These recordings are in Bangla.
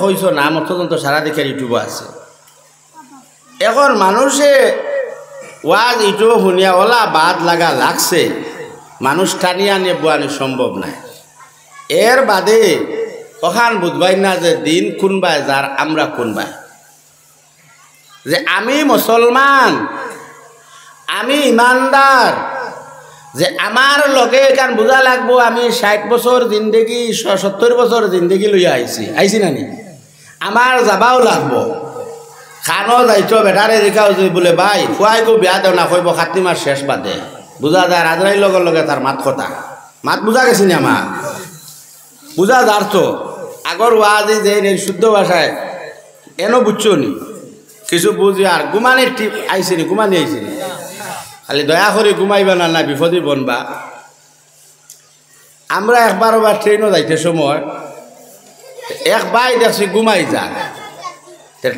হইছ না আমার তদন্ত সারা দিকের ইউটিউবে আছে এখন মানুষে ওয়াজ ইউটিউব শুনিয়া ওলা বাদ লাগা লাগছে মানুষ টানিয়া নিয়ে বোয়ানি সম্ভব নাই এর বাদে ওখান বুঝবাই না যে দিন কোনবাই যার আমরা কোনবাই যে আমি মুসলমান আমি ইমানদার যে আমার লগে কান বুঝা লাগবো আমি 60 বছর জিন্দগি 70 বছর জিন্দগি লইয়া আইছি নানি আমার যাবাও লাগবো খানো যাইছ বেটারে দেখাও যে বলে ভাই খুয়াই গো বিয়া দেও না কইব 7 মাস শেষ বাদে বুঝা যায় রাজরাইর লগে লগে তার মাত কথা মাত বুঝা গেছি না আমার বুঝা যার তো আগর ওয়াজি যে শুদ্ধ ভাষায় এনো বুঝছো নি কিছু বুঝি আর ঘুমানির টিপ আইসিনি ঘুমানি আইসিনি খালি দয়া করে ঘুমাইবা না না বিপদে বনবা আমরা একবার ট্রেনও যাইতে সময় এক বাই দেখছি ঘুমাই যাক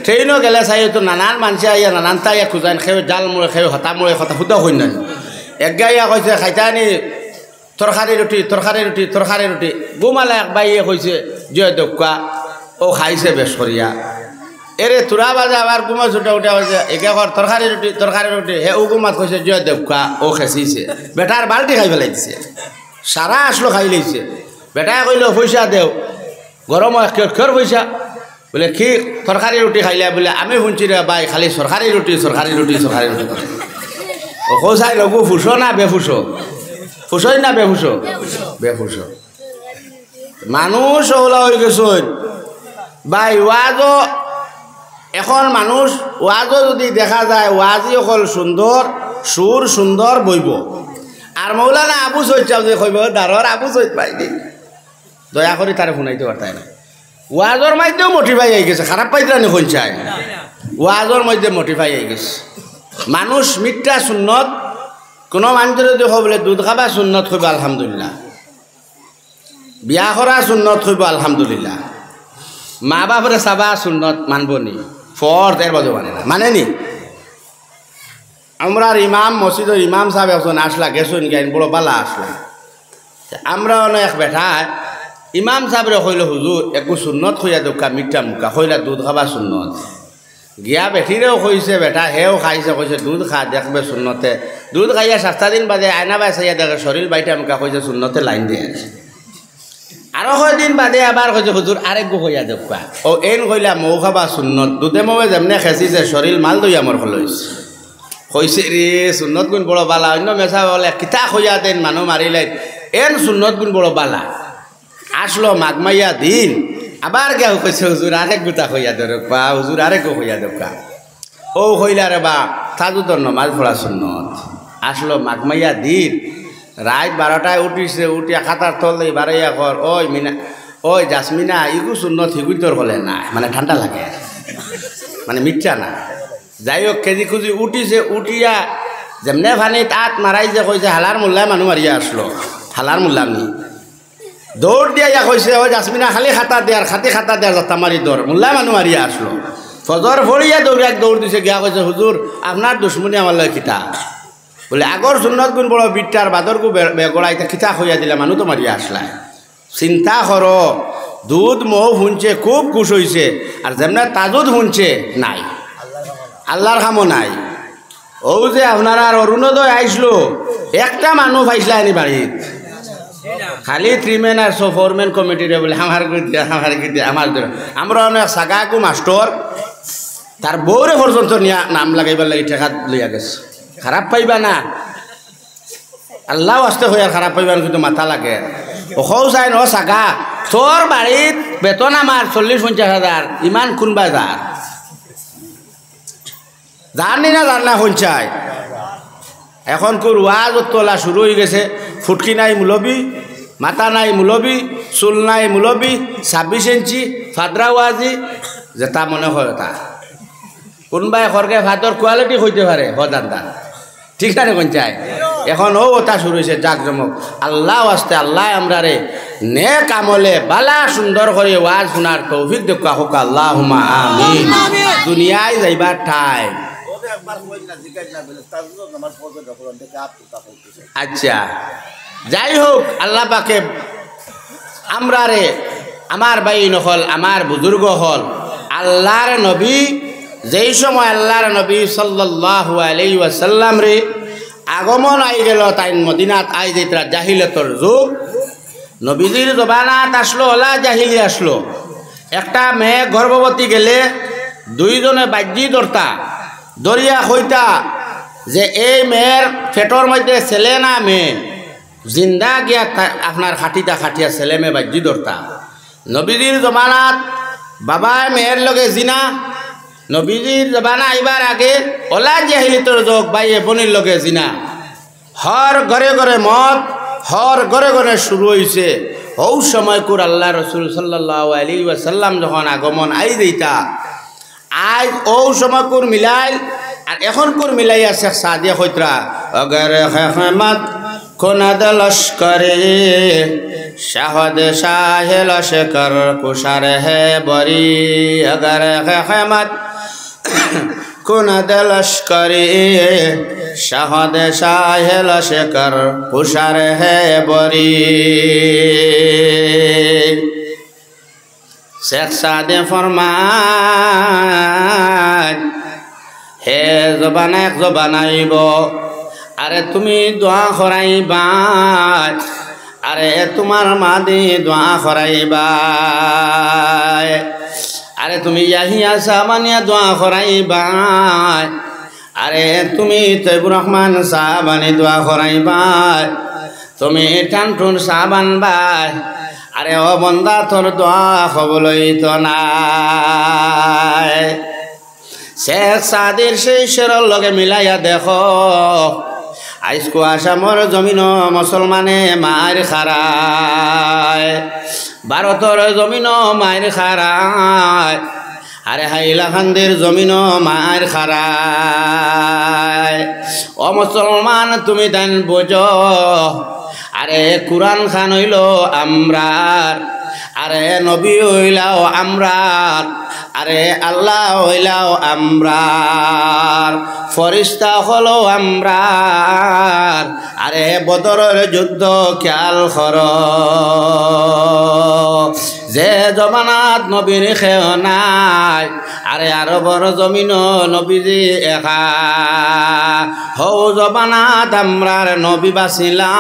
ট্রেনও গেলে চাই তো নানান মানুষে আইয়া নানান তাইয়া খোঁজান খেয়ে জাল মুড়ে খেয়ে হতা মুড়ে হতা ফুটা হই না এক গাইয়া কইছে খাইতানি তরকারি রুটি ঘুমালে এক বাইয়ে কইছে জয় দক্কা ও খাইছে বেশ করিয়া এরে তুরা বাজে আবার ঘুমা ছুটা উঠা হয়েছে একে ঘর তরকারি রুটি হে ও ঘুমাত কইছে জয় দেবকা ও খেঁচিছে বেটার বালতি খাই ফেলাইছে সারা আসলো খাই লাইছে বেটায় কইল পয়সা দেও গরম খের পয়সা বলে কি তরকারি রুটি খাইলে বলে আমি শুনছি রে বাই খালি সরকারি রুটি ও খোঁজাই লগু ফুসো না বেফুসো ফুসোই না বেফুসো মানুষ ওলা হয়ে গেছে বাই ওয়াজও এখন মানুষ ওয়াজও যদি দেখা যায় ওয়াজি অকল সুন্দর সুর সুন্দর বইব আর মৌলানা আবু সৈয়দ যে কইব দারর আবু সৈয়দ পাইনি দয়া করে তারে শুনাইতে পারতাই না ওয়াজর মধ্যেও মোটিফাই হয়ে গেছে খারাপ পাইতে না কোন চাই ওয়াজর মধ্যে মোটিফাই হয়ে গেছে মানুষ মিথ্যা সুন্নত কোনো মানুষের যদি বলে দুধ খাবা সুন্নত হইব আলহামদুলিল্লাহ বিয়া করা সুন্নত হইব আলহামদুলিল্লাহ মা বাপরে চাবা সুন্নত মানব নি ফর এর বাজু মানে নি আমরা ইমাম মসজিদের ইমাম সাহেব একজন আসলা গেছুন গাইন বড় বালা আসলা আমরা অনেক বেঠা ইমাম সাহেবরে কইল হুজুর একটু সুন্নত খইয়া দোকা মিঠা মুখা কইলা দুধ খাবা সুন্নত গিয়া বেঠিরেও কইছে বেটা হেও খাইছে কইছে দুধ খা দেখবে সুন্নতে দুধ খাইয়া 7 দিন বাদে আয়না বাই চাইয়া দেখে শরীর বাইটা মুখা কইছে সুন্নতে লাইন দিয়ে আছে আরো কয়দিন বাদে আবার কইছে হুজুর আরেক গো কইয়া দেখবা ও এন কইলা মৌ খাবা সুন্নত দুধে মৌয়ে যেমনে খেঁচিছে শরীর মাল দই আমার খলইছে কইছে রে সুন্নত গুণ বড় বালা অন্য মেশা বলে কিতা কইয়া দেন মানুষ মারিলে এন সুন্নত গুণ বড় বালা আসলো মাগমাইয়া দিন আবার গিয়া কইছে হুজুর আরেক গুতা কইয়া দেখবা হুজুর আরেক গো কইয়া দেখবা ও কইলা রে বা তাজুদর নমাজ পড়া সুন্নত আসলো মাগমাইয়া দিন রাত 12টায় উঠিছে উঠিয়া খাতার তল দিয়ে বাড়াইয়া কর ওই মিনা ওই জাসমিনা ইগু সুন্নত হিগুই তোর হলে না মানে ঠান্ডা লাগে মানে মিথ্যা না যাই হোক কেজি খুঁজি উঠিছে উঠিয়া যেমনে ফানি তাত মারাই যে কইছে হালার মোল্লায় মানুষ মারিয়া আসলো হালার মোল্লা নি দৌড় দিয়া কইছে ওই জাসমিনা খালি খাতা দেয়ার খাতা দেয়ার যাত্রা মারি দৌড় মোল্লায় মানুষ মারিয়া আসলো ফজর ফড়িয়া দৌড় দিছে গিয়া কইছে হুজুর আপনার দুশ্মনী আমার লয় কিতা বলে আগর সুন্নত গুণ বড় বিটার বাদর গু বেগড়াইতে খিতা হইয়া দিলে মানুষ তো মারিয়া আসলায় চিন্তা করো দুধ মৌ শুনছে খুব খুশ হয়েছে আর যেমন তাজুদ শুনছে নাই আল্লাহর খামো নাই ও যে আপনারা অরুণোদয় আইসলো একটা মানুষ আইসলা আনি বাড়িত খালি 3 মেন আর 4 মেন কমিটিরে বলে আমার আমরা অনেক সাগাকু মাস্টর তার বউরে পর্যন্ত নিয়া নাম লাগাইবার লাগে ঠেকা লইয়া গেছে খারাপ পাইবা না আল্লাহ আসতে হয়ে আর খারাপ পাইবা কিন্তু মাথা লাগে ওখাও চাই ন সাগা তোর বাড়িত বেতন আমার 40-50 হাজার ইমান কোনবা জানি না শুনছাই এখন কোর ওয়াজ তোলা শুরু হয়ে গেছে ফুটকি নাই মুলবি মাথা নাই মুলবি চুল নাই মুলবি 26 ইঞ্চি ফাদরা ওয়াজি যেটা মনে হয় তা কোনবাই খরকে ভাতর কোয়ালিটি হইতে পারে হদান ঠিক আছে কোন চাই এখন ও ওটা শুরু হয়েছে জাকজমক আল্লাহ আসতে আল্লাহ আমরা রে নেক আমলে বালা সুন্দর করে ওয়াজ শোনার তৌফিক দেখা হোক আল্লাহুম্মা আমিন দুনিয়ায় যাইবার ঠাই আচ্ছা যাই হোক আল্লাহ পাকে আমরা রে আমার ভাই নকল আমার বুজুর্গ হল আল্লাহর নবী যেই সময় আল্লাহর নবী সাল্লাল্লাহু আলাইহি ওয়াসাল্লাম রে আগমন আই গেল তাই মদিনাত আই যেতরা জাহিলিয়াতর যুগ নবীজির জবানাত আসলো ওলা জাহিলি আসলো একটা মেয়ে গর্ভবতী গেলে দুইজনে বাজ্যি ধরতা দরিয়া হইতা যে এই মেয়ের পেটর মধ্যে ছেলে না মেয়ে জিন্দা গিয়া আপনার খাটিয়া ছেলে মেয়ে বাজ্যি ধরতা নবীজির জবানাত বাবায় মেয়ের লগে জিনা নবীজির জবানা আইবার আগে ওলা জাহিলিয়াতর যুগ বাইয়ে বনির লগে জিনা হর ঘরে ঘরে মদ হর ঘরে ঘরে শুরু হয়েছে ও সময় কুর আল্লাহ রসুল সাল্লাল্লাহু আলাইহি ওয়াসাল্লাম যখন আগমন আই দিতা আজ ও সময় কুর মিলাই আর এখন কুর মিলাই আছে সাদিয়া কইতরা অগর হেমত কোনাদ লস্করে শাহদ শাহে লস্কর কুশার হে বরি অগর হেমত কোনাদ লস্করে শাহদ শাহে লস্কর কুশার হে বরি শেখ সাদে ফরমান হে জবান এক জবানাইব আরে তুমি দোয়া করাইবা আরে তোমার মাদি দোয়া করাইবা আরে তুমি ইয়াহিয়া সাবানিয়া দোয়া করাইবা আরে তুমি তৈবুর রহমান সাবানি দোয়া করাইবা তুমি টানটুন সাবান বাই আরে ও বন্দা তোর দোয়া খবলই তো নাই শেখ সাদির সেই শেরর লগে মিলাইয়া দেখো আইসকো আসামর জমিন মুসলমানে মার খারায় ভারতর জমিন মার খারায় আরে হাইলাকান্দির জমিন মার খারায় ও মুসলমান তুমি দেন বোঝো আরে কুরআন খান হইল আমরার আরে নবী হইলাও আমরার আরে আল্লাহ হইলাও আমরার ফরিস্তা হলো আমরার আরে বদরের যুদ্ধ খেয়াল কর যে জমানাত নবীর খেও নাই আরে আরো বড় জমিন নবীজি একা হৌ জমানাত আমরার নবী বাসিলা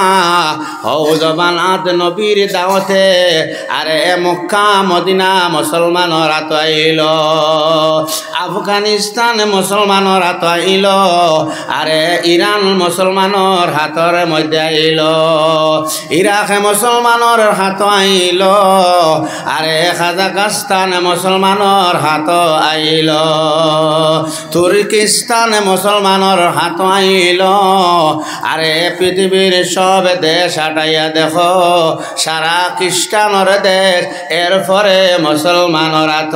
হৌ জমানাত নবীর দাওয়াতে আরে মক্কা মদিনা মুসলমানর হাত আইল আফগানিস্তান মুসলমানর হাত আইল আরে ইরান মুসলমানর হাতর মধ্যে আইল ইরাকে মুসলমানর হাত আইল আরে কাজাকস্তান মুসলমানর হাত আইল তুর্কিস্তান মুসলমানর হাত আইল আরে পৃথিবীর সব দেশ হাটাইয়া দেখো সারা খ্রিস্টানর দেশ এরপরে মুসলমানর হাত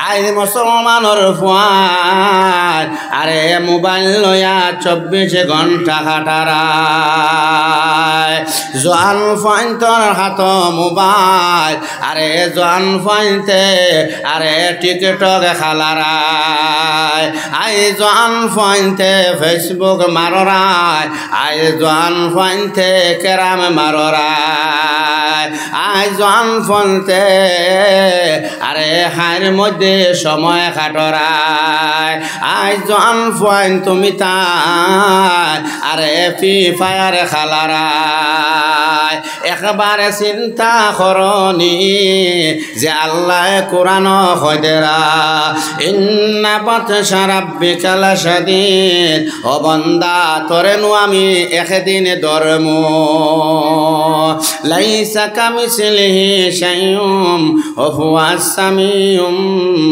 আই মুসলমানর ফুয়ার আরে মোবাইল লইয়া 24 ঘন্টা কাটারায় জোয়ান ফাইন্তর হাত মোবাইল আরে জোয়ান ফাইনতে আরে টিকটক খালারায় আই জোয়ান ফাইনতে ফেসবুক মাররায় আই জোয়ান ফাইনতে কেরাম মাররায় আই জোয়ান ফাইনতে আরে হাইর মধ্যে সময় কাটরায় আই জোয়ান ফাইন তুমি তাই আরে ফ্রি ফায়ার খালারায় একবারে চিন্তা করনি যে আল্লাহ কোরআন হয়দেরা ইন্না বাতশা রাব্বিকা লাশাদীদ ও বান্দা তোরে নু আমি একদিন ধরমু লাইসা কামিসলিহি শাইউম ওয়া হুয়াস সামিউম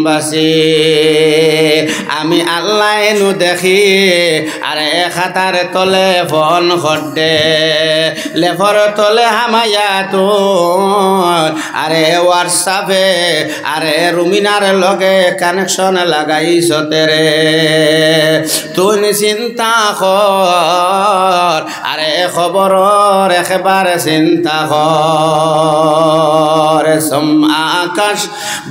বাসীর আমি আল্লাহ নু দেখি আরে খাতার তলে ফোন খড্ডে লেফর তলে হামাইয়া তো আরে হোয়াটসঅ্যাপে আরে রুমিনার লগে কানেকশন লাগাইছ তেরে তুই চিন্তা কর আরে খবরর একেবারে চিন্তা কর সোম আকাশ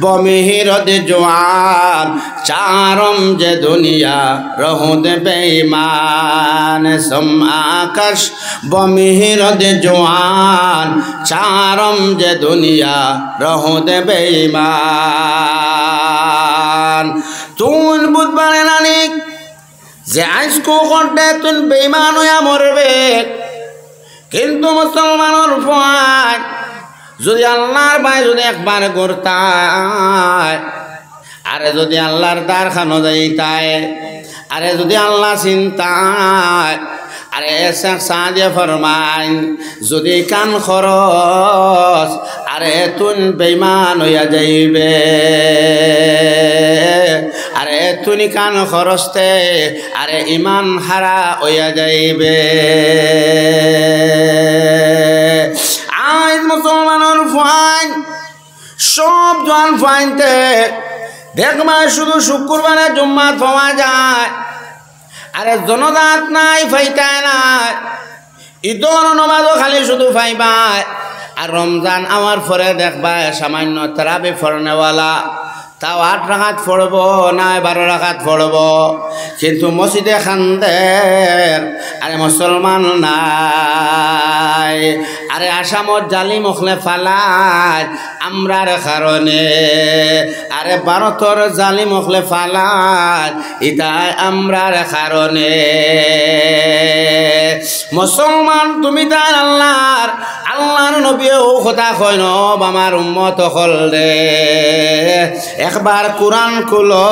বমিহিরদ জোয়ান চারম যে দুনিয়া রহুদ বেঈমান সম আকাশ বমিহিরদ জোয়ান চারম যে দুনিয়া রহুদ বেঈমান তুন বুধবারে নানিক যে আজকো করতে তুন বেঈমান হইয়া মরবে কিন্তু মুসলমানের ভয় যদি আল্লাহর ভাই যদি একবার করতায় আরে যদি আল্লাহর দ্বার খানো যাইতায় আরে যদি আল্লাহ চিন্তায় আরে শেখ সাজে ফরমাইন যদি কান খরচ আরে তুন বেঈমান হইয়া যাইবে আরে তুনি কান খরচতে আরে ইমান হারা হইয়া যাইবে আজ মুসলমানের ফাইন সব জন ফাইনতে দেখবা শুধু শুক্রবারে জুম্মাত পাওয়া যায় আরে জনজাত নাই ফাইতায় নাই ঈদর নমাজও খালি শুধু ফাইবায় আর রমজান আমার পরে দেখবা সামান্য তারাবি ফরনেওয়ালা তাও 8 রাকাত পড়ব না 12 রাকাত পড়ব কিন্তু মসজিদে খান্দের আরে মুসলমান নাই আরে আসামত জালিম মখলে ফালায় আমরার কারণে আরে ভারতর জালিম মখলে ফালায় ইতাই আমরার কারণে মুসলমান তুমি তাই আল্লাহর নবীও কথা কয় ন আমার উম্মত হল রে একবার কুরআন খুলো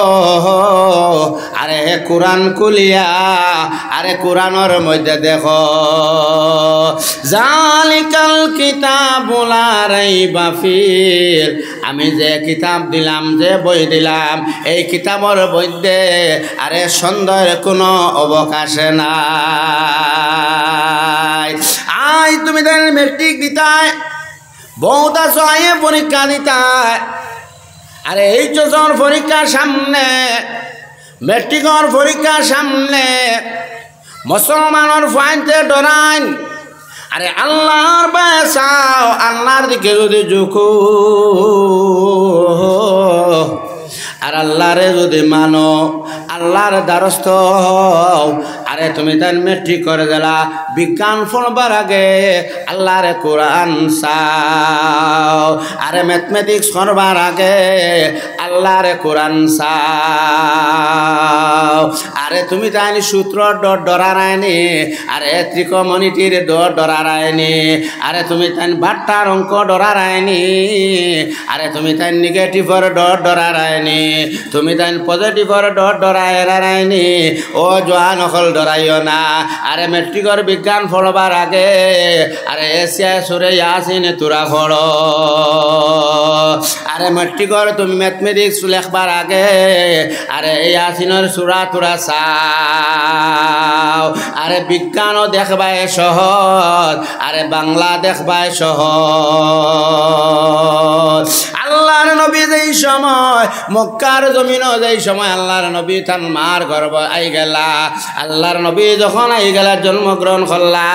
আরে কুরআন খুলিয়া আরে কুরআনের মধ্যে দেখো জালিকাল কিতাবু লা রাইবা ফিহ আমি যে কিতাব দিলাম যে বই দিলাম এই কিতাবের মধ্যে আরে সন্দেহের কোনো অবকাশ নাই আই তুমি দেন মেট্রিক দিতায় বহুত আছো আইয়ে পরীক্ষা দিতায় আরে এই যখন পরীক্ষার সামনে মেট্রিকর পরীক্ষার সামনে মুসলমানের ফাইনতে ডরাইন আরে আল্লাহর বাসাও আল্লাহর দিকে যদি ঝুঁকো আর আল্লাহরে যদি মানো আল্লাহর দ্বারস্থ হও আরে তুমি তাই মেট্রিক করে দিলা বিজ্ঞান পড়বার আগে আল্লাহরে কোরআন চাও আরে ম্যাথমেটিক্স করবার আগে আল্লাহরে কোরআন চাও আরে তুমি তাই সূত্র ডরারায়নি আরে ত্রিকোণমিতির ডরারায়নি আরে তুমি তাই বাট্টার অঙ্ক ডরারায়নি আরে তুমি তাই নেগেটিভর ডরারায়নি তুমি তাই পজিটিভর ডরায়নি ও জোয়ান হল ডরাইও না আরে মেট্রিকর বিজ্ঞান পড়বার আগে আরে এশিয়া সুরে ইয়াসিন তুরা পড়ো আরে মেট্রিকর তুমি ম্যাথমেটিক্স লেখবার আগে আরে ইয়াসিনের সুরা তুরা চাও আরে বিজ্ঞানও দেখবায় সহজ আরে বাংলা দেখবায় সহজ আল্লাহর নবী যেই সময় মক্কার জমিনও যেই সময় আল্লাহর নবী তার মার গর্ব আই গেলা আল্লাহর নবী যখন আই গেলা জন্মগ্রহণ করলা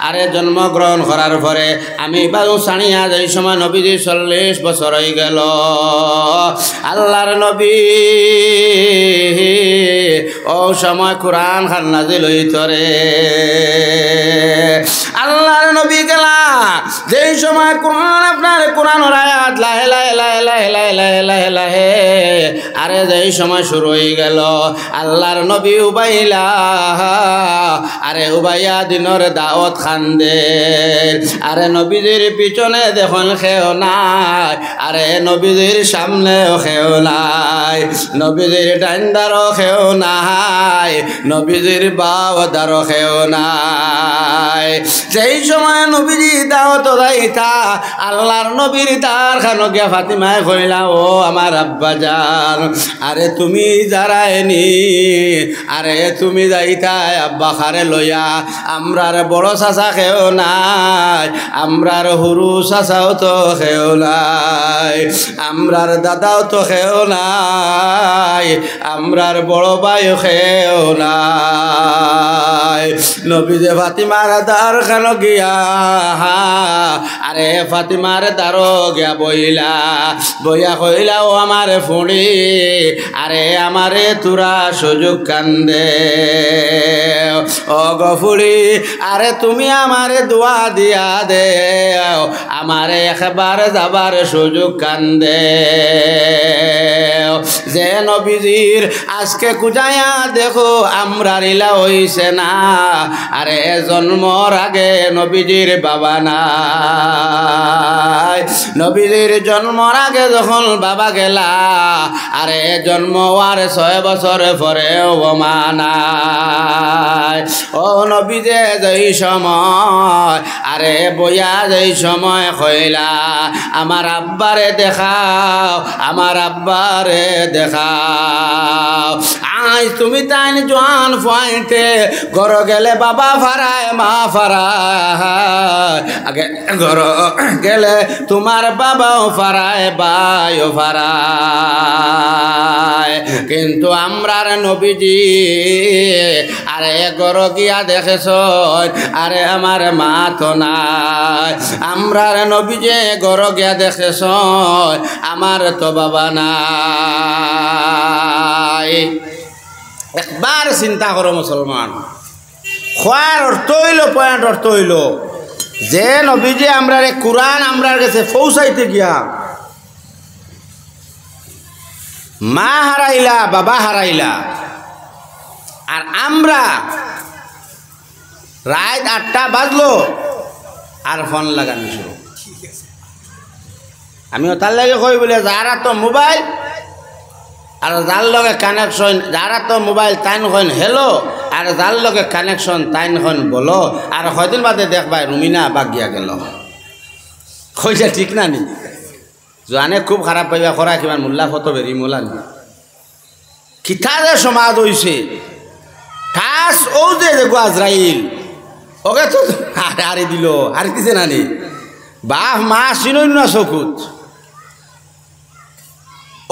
আরে জন্মগ্রহণ করার পরে আমি বাজু সানিয়া যেই সময় নবীজি 40 বছর হয়ে গেল আল্লাহর নবী ও সময় কোরআন খান নাজিল হইত রে আল্লাহর নবী গেলা যেই সময় কোরআন আপনার কোরআনের আয়াত লাহে লাহে লাহে লাহে লাহে লাহে লাহে লাহে আরে যেই সময় শুরু হয়ে গেল আল্লাহর নবী উবাইলা আরে উবাইয়া দিনের দাওয়াত খান্দে আরে নবীদের পিছনে দেখুন খেও নাই আরে নবীদের সামনেও খেও নাই নবীদের ডান্ডারও খেও নাই নবীদের বাওদারও খেও নাই যেই সময় নবীজি দাওয়াত দাইতা আল্লাহর নবীর তার খানো গিয়া ফাতিমায় কইলা ও আমার আব্বা জান আরে তুমি যারায়নি আরে তুমি যাইতাই আব্বা খারে লইয়া আমরার বড় চাচা খেও নাই আমরার হুরু চাচাও তো খেও নাই আমরার দাদাও তো খেও নাই আমরার বড় ভাইও খেও নাই নবী যে ফাতিমার দার খানো গিয়া আরে ফাতিমার দারো গিয়া বইলা বইয়া কইলা ও আমার ফুড়ি আরে আমারে তুরা সুযোগ কান্দে ও গফুড়ি আরে তুমি আমারে দোয়া দিয়া দে আমারে একবার যাবার সুযোগ কান্দে যে নবীজির আজকে কুজায়া দেখো আমরা রিলা হইছে না আরে জন্মর আগে নবীজির বাবা নাই নবীজির জন্মর আগে যখন বাবা গেলা আরে জন্ম আর 6 বছর পরে মা নাই ও নবীজে যেই সময় আরে বইয়া যেই সময় কইলা আমার আব্বারে দেখাও আমার আব্বারে দেখাও আজ তুমি তাই জোয়ান পয়েন্টে ঘর গেলে বাবা ফারায় মা ফারায় আগে ঘর গেলে তোমার বাবাও ফারায় ভাইও ফারায় কিন্তু আমরার নবীজি আরে ঘর গিয়া দেখেছ আরে আমার মা তো নাই আমরার নবীজে ঘর গিয়া দেখেছ আমার তো বাবা নাই একবার চিন্তা করো মুসলমান খোয়ার অর্থ হইল পয়েন্ট অর্থ হইল যে নবীজি আমরা কোরআন আমরার কাছে পৌঁছাইতে গিয়া মা হারাইলা বাবা হারাইলা আর আমরা রাত 8টা বাজলো আর ফোন লাগানো শুরু আমিও তার লাগে কই বলে যারা তো মোবাইল আর যার লগে কানেকশন যারা তো মোবাইল তাইন হন হেলো আর যার লগে কানেকশন তাইন হন বলো আর কয়দিন বাদে দেখবাই রুমিনা বাগিয়া গেল কইছে ঠিক না নি জানে খুব খারাপ পাইবা করা কিমান মোল্লা ফটো বেরি মোলান কিতা যে সমাজ হইছে ঠাস ও যে আজরাইল ওকে তো হারি দিল আর কিছে না নি বাপ মা চিনই না চকুত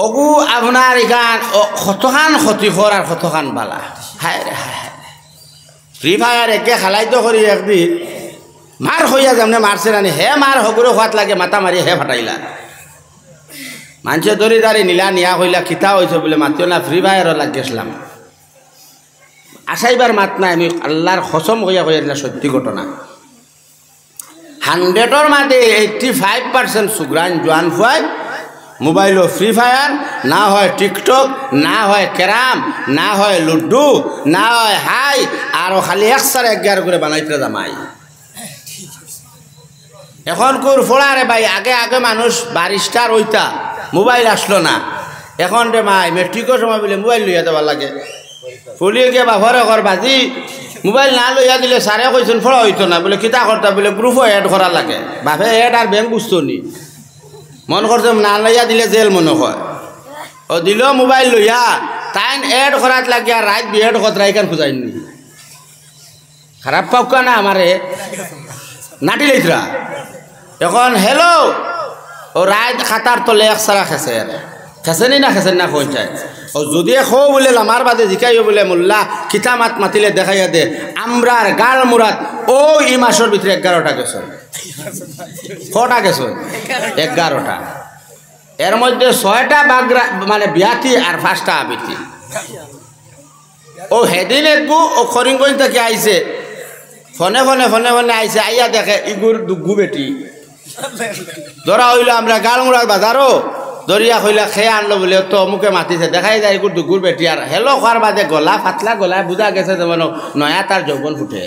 অগু আপনার এখান কতখান ক্ষতিকর আর কতখান বালা হায় রে হায় হায় ফ্রি ফায়ার একে খেলাইতো করি একদিন মার হইয়া যেমনে মারছে নানি হে মার হগুরে হাত লাগে মাথা মারি হে ফাটাইলা মানুষে দড়ি দাঁড়ি নীলা নিয়া হইলা খিতা হয়েছে বলে মাতিও না ফ্রি ফায়ারও লাগিয়েছিলাম আসাইবার মাত নাই আমি আল্লাহর কসম হইয়া হইয়া সত্যি ঘটনা 100-এর মাঝে 85% সুগ্রান জোয়ান ফুয়াই মোবাইল ফ্রি ফায়ার না হয় টিকটক না হয় ক্যারাম না হয় লুডু না হয় হাই আরও খালি 111 করে বানাইতে জামাই এখন কোর ফোড়ারে ভাই আগে আগে মানুষ বারিস্টার ওইটা মোবাইল আসলো না এখন রে মাই মেট্রিকের সময় বলে মোবাইল লইয়া দেওয়ার লাগে ফুলিয়ে গিয়ে বাঘরে ঘর বাজি মোবাইল না লইয়া দিলে সারে কইছেন ফোড়া হইতো না বলে কিতা করতে বলে গ্রুপও এড করা লাগে বাপে এড আর ব্যাংক বুঝতো নি মন করছে না লইয়া দিলে জেল মনে হয় ও দিল মোবাইল লইয়া তাইন এড করাত লাগিয়া রাত বিএড কতরা এখান খুঁজাইনি খারাপ পাওকা না আমারে নাটি লইতরা এখন হেলো ও রাত খাতার তলে একসারা খেসের খেসেনি না খেসেন না কই যায় ও যদি খো বলে আমার বাদে জিকাইও বলে মোল্লা খিতা মাত মাতিলে দেখাইয়া দে আমরার গাল মুরাদ ও ই মাসের ভিতরে 11টা গেছে কটা গেছে 11টা এর মধ্যে 6টা বাগরা মানে বিয়াতি আর 5টা আবিতি ও হেদিন একগু ও খরিঙ্গঞ্জ থেকে আইছে ফোনে ফোনে ফোনে ফোনে আইছে আইয়া দেখে ইগুর দুগু বেটি ধরা হইল আমরা গালমুড়ার বাজারও দরিয়া হইলা খেয়ে আনলো বলে তো মুখে মাতিছে দেখাই যায় এগুর দুগুর বেটি আর হেলো খাওয়ার বাদে গলা পাতলা গলায় বুঝা গেছে যেমন নয়া তার যৌবন ফুটে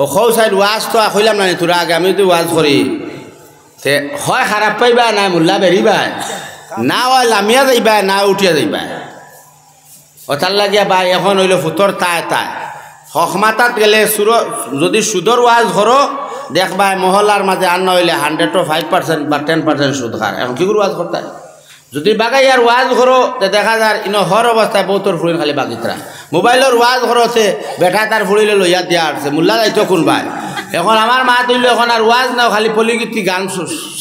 ও খৌ সাইড ওয়াজ তো কইলাম না তোরা আগে আমি তো ওয়াজ করি তে হয় খারাপ পাইবা না মোল্লা বেরিবা না হয় লামিয়া যাইবা না উঠিয়া যাইবা ও তার লাগিয়া ভাই এখন হইল ফুটর তাই তাই হকমাতাত গেলে যদি সুদর ওয়াজ করো দেখবা মহলার মাঝে আর না হইলে 105% বা 10% সুদ খার এখন কি করে ওয়াজ করতে যদি বাগাই আর ওয়াজ করো তে দেখা যায় ইনো হর অবস্থায় বহুতর ফুড়িন খালি বাগিতরা মোবাইলের ওয়াজ করছে বেটা তার ফুড়িলে লইয়া দিয়া আসছে মোল্লা যাইতো কোন ভাই এখন আমার মা তৈল এখন আর ওয়াজ নাও খালি পলিগীতি গান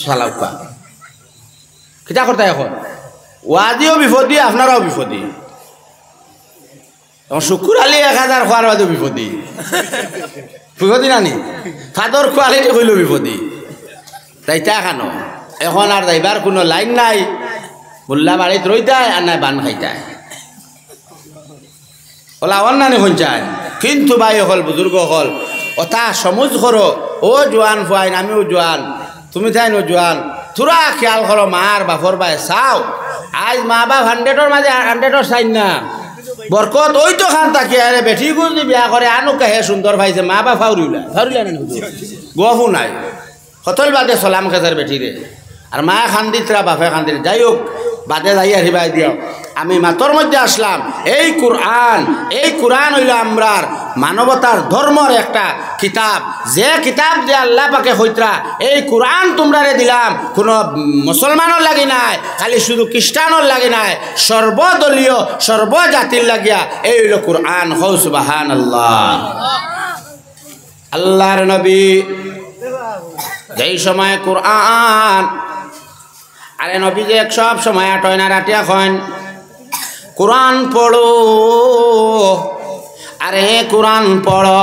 চালাউকা কিতা করতে এখন ওয়াজিও বিপদী আপনারাও বিপদী শুকুর আলী 1000 খোয়ার বাদে বিপদী বিপদী নানি ফাদর কোয়ালিটি হইল বিপদী তাইতা খানো এখন আর যাইবার কোনো লাইন নাই মোল্লা বাড়িত রইতায় আর নাই বান খাইতায় ওলা অন্যান্য সঞ্চায় কিন্তু ভাই হল বুজুর্গ হল অথা সমুজ করো ও জোয়ান ফুয়াইন আমিও জোয়ান তুমি তাই নো জোয়ান থোড়া খেয়াল করো মার বাপর বাই চাও আজ মা বাপ 100-এর মাঝে 100-এর চাই না বরকত ওই তো খান তাকে আরে বেঠি গুজি বিয়া করে আনো কাহে সুন্দর ভাইছে মা বাপ ফাউরিলা না গফু নাই হতল বাদে সলাম খেসার বেঠিরে আর মা খান্দিতরা বাপে খান্দিত যাই হোক বাদে যাই আহিবাই দিও আমি মাতর মধ্যে আসলাম এই কোরআন হইল আমরার মানবতার ধর্মর একটা কিতাব যে আল্লাহ পাকে হইতরা এই কোরআন তোমরারে দিলাম কোনো মুসলমানের লাগি নাই খালি শুধু খ্রিস্টানের লাগি নাই সর্বদলীয় সর্বজাতির লাগিয়া এই হইল কোরআন হৌ সুবহানাল্লাহ আল্লাহর নবী যেই সময় কোরআন আরে নবী যে সব সময় আটয় না রাতে এখন কোরআন পড়ো আরে কোরআন পড়ো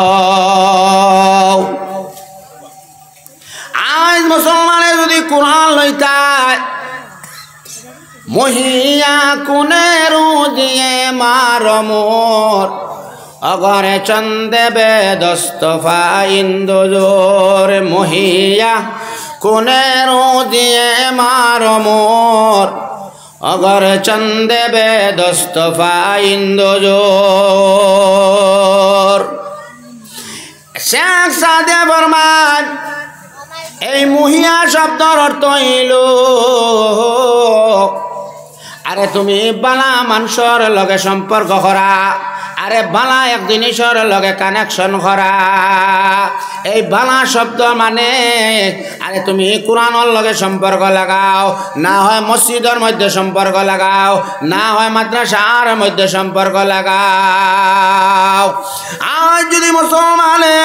আজ মুসলমানে যদি কোরআন লইতায় মহিয়া কোনে রুজিয়ে মারমোর অগরে চন্দে বেদস্তফা ইন্দোজোর মহিয়া কোনে রুজিয়ে মারমোর অগর চন্দে বেদস্তফা ইন্দোজোর শেখ সাদে বর্মান এই মহিয়া শব্দর অর্থ হইল আরে তুমি বালা মানুষের লগে সম্পর্ক করা আরে বালা এক জিনিসের লগে কানেকশন করা এই বালা শব্দ মানে আরে তুমি কোরআনের লগে সম্পর্ক লাগাও না হয় মসজিদের মধ্যে সম্পর্ক লাগাও না হয় মাদ্রাসার মধ্যে সম্পর্ক লাগাও আজ যদি মুসলমানে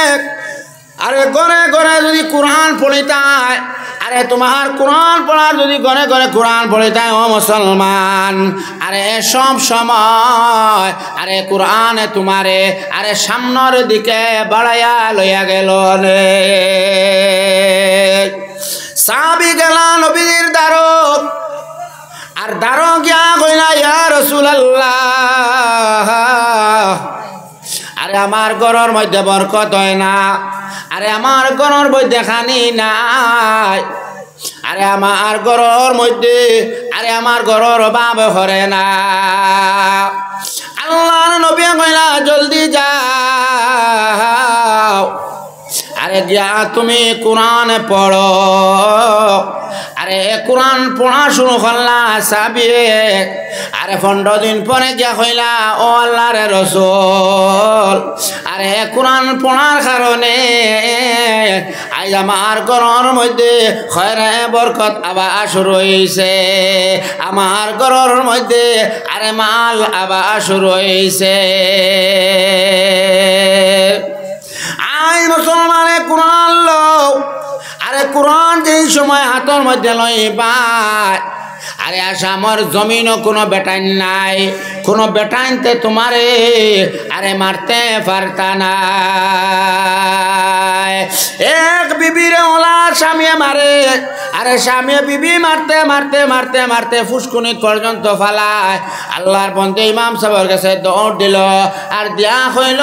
আরে ঘরে ঘরে যদি কোরআন পড়িতায় আরে তোমার কোরআন পড়ার যদি ঘরে ঘরে কোরআন পড়িতায় ও মুসলমান আরে সব সময় আরে কোরআনে তোমারে আরে সামনের দিকে বাড়াইয়া লইয়া গেল রে সাহাবী গেলা নবীর দ্বারক আর দ্বারক গিয়া কইলা ইয়া রাসূলুল্লাহ আরে আমার ঘরের মধ্যে বরকত হয় না আরে আমার ঘরের মধ্যে খানি নাই আরে আমার ঘরের মধ্যে আরে আমার ঘরের অভাব হরে না আল্লাহর নবী কইলা জলদি যাও আরে গিয়া তুমি কোরআন পড়ো আরে কোরআন পড়া শুরু করলা সাবিয়ে আরে 15 দিন পরে গিয়া কইলা ও আল্লাহর রাসূল আরে কোরআন পড়ার কারণে আজ আমার ঘরের মধ্যে খয়রে বরকত আবার শুরু হইছে আমার ঘরের মধ্যে আরে মাল আবার শুরু হইছে আই মুসলমানে কোরআন লও আরে কোরআন যেই সময় হাতের মধ্যে লইবা আরে আসামর জমিনও কোনো বেটাইন নাই কোনো বেটাইনতে তোমারে আরে মারতে পারতা না এক বিবিরে ওলা স্বামীয়ে মারে আরে স্বামী বিবি মারতে মারতে মারতে মারতে ফুসকুনি পর্যন্ত ফালায় আল্লাহর বন্ধু ইমাম সাহেবের কাছে দৌড় দিল আর দিয়া হইল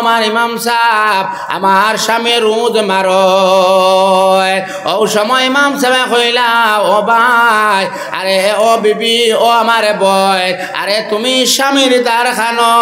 আমার ইমাম সাহেব আমার স্বামী রোজ মারো ও সময় ইমাম সাহেব কইলা ও ভাই আরে ও বিবি ও আমার বয় আরে তুমি স্বামীর দ্বার খানো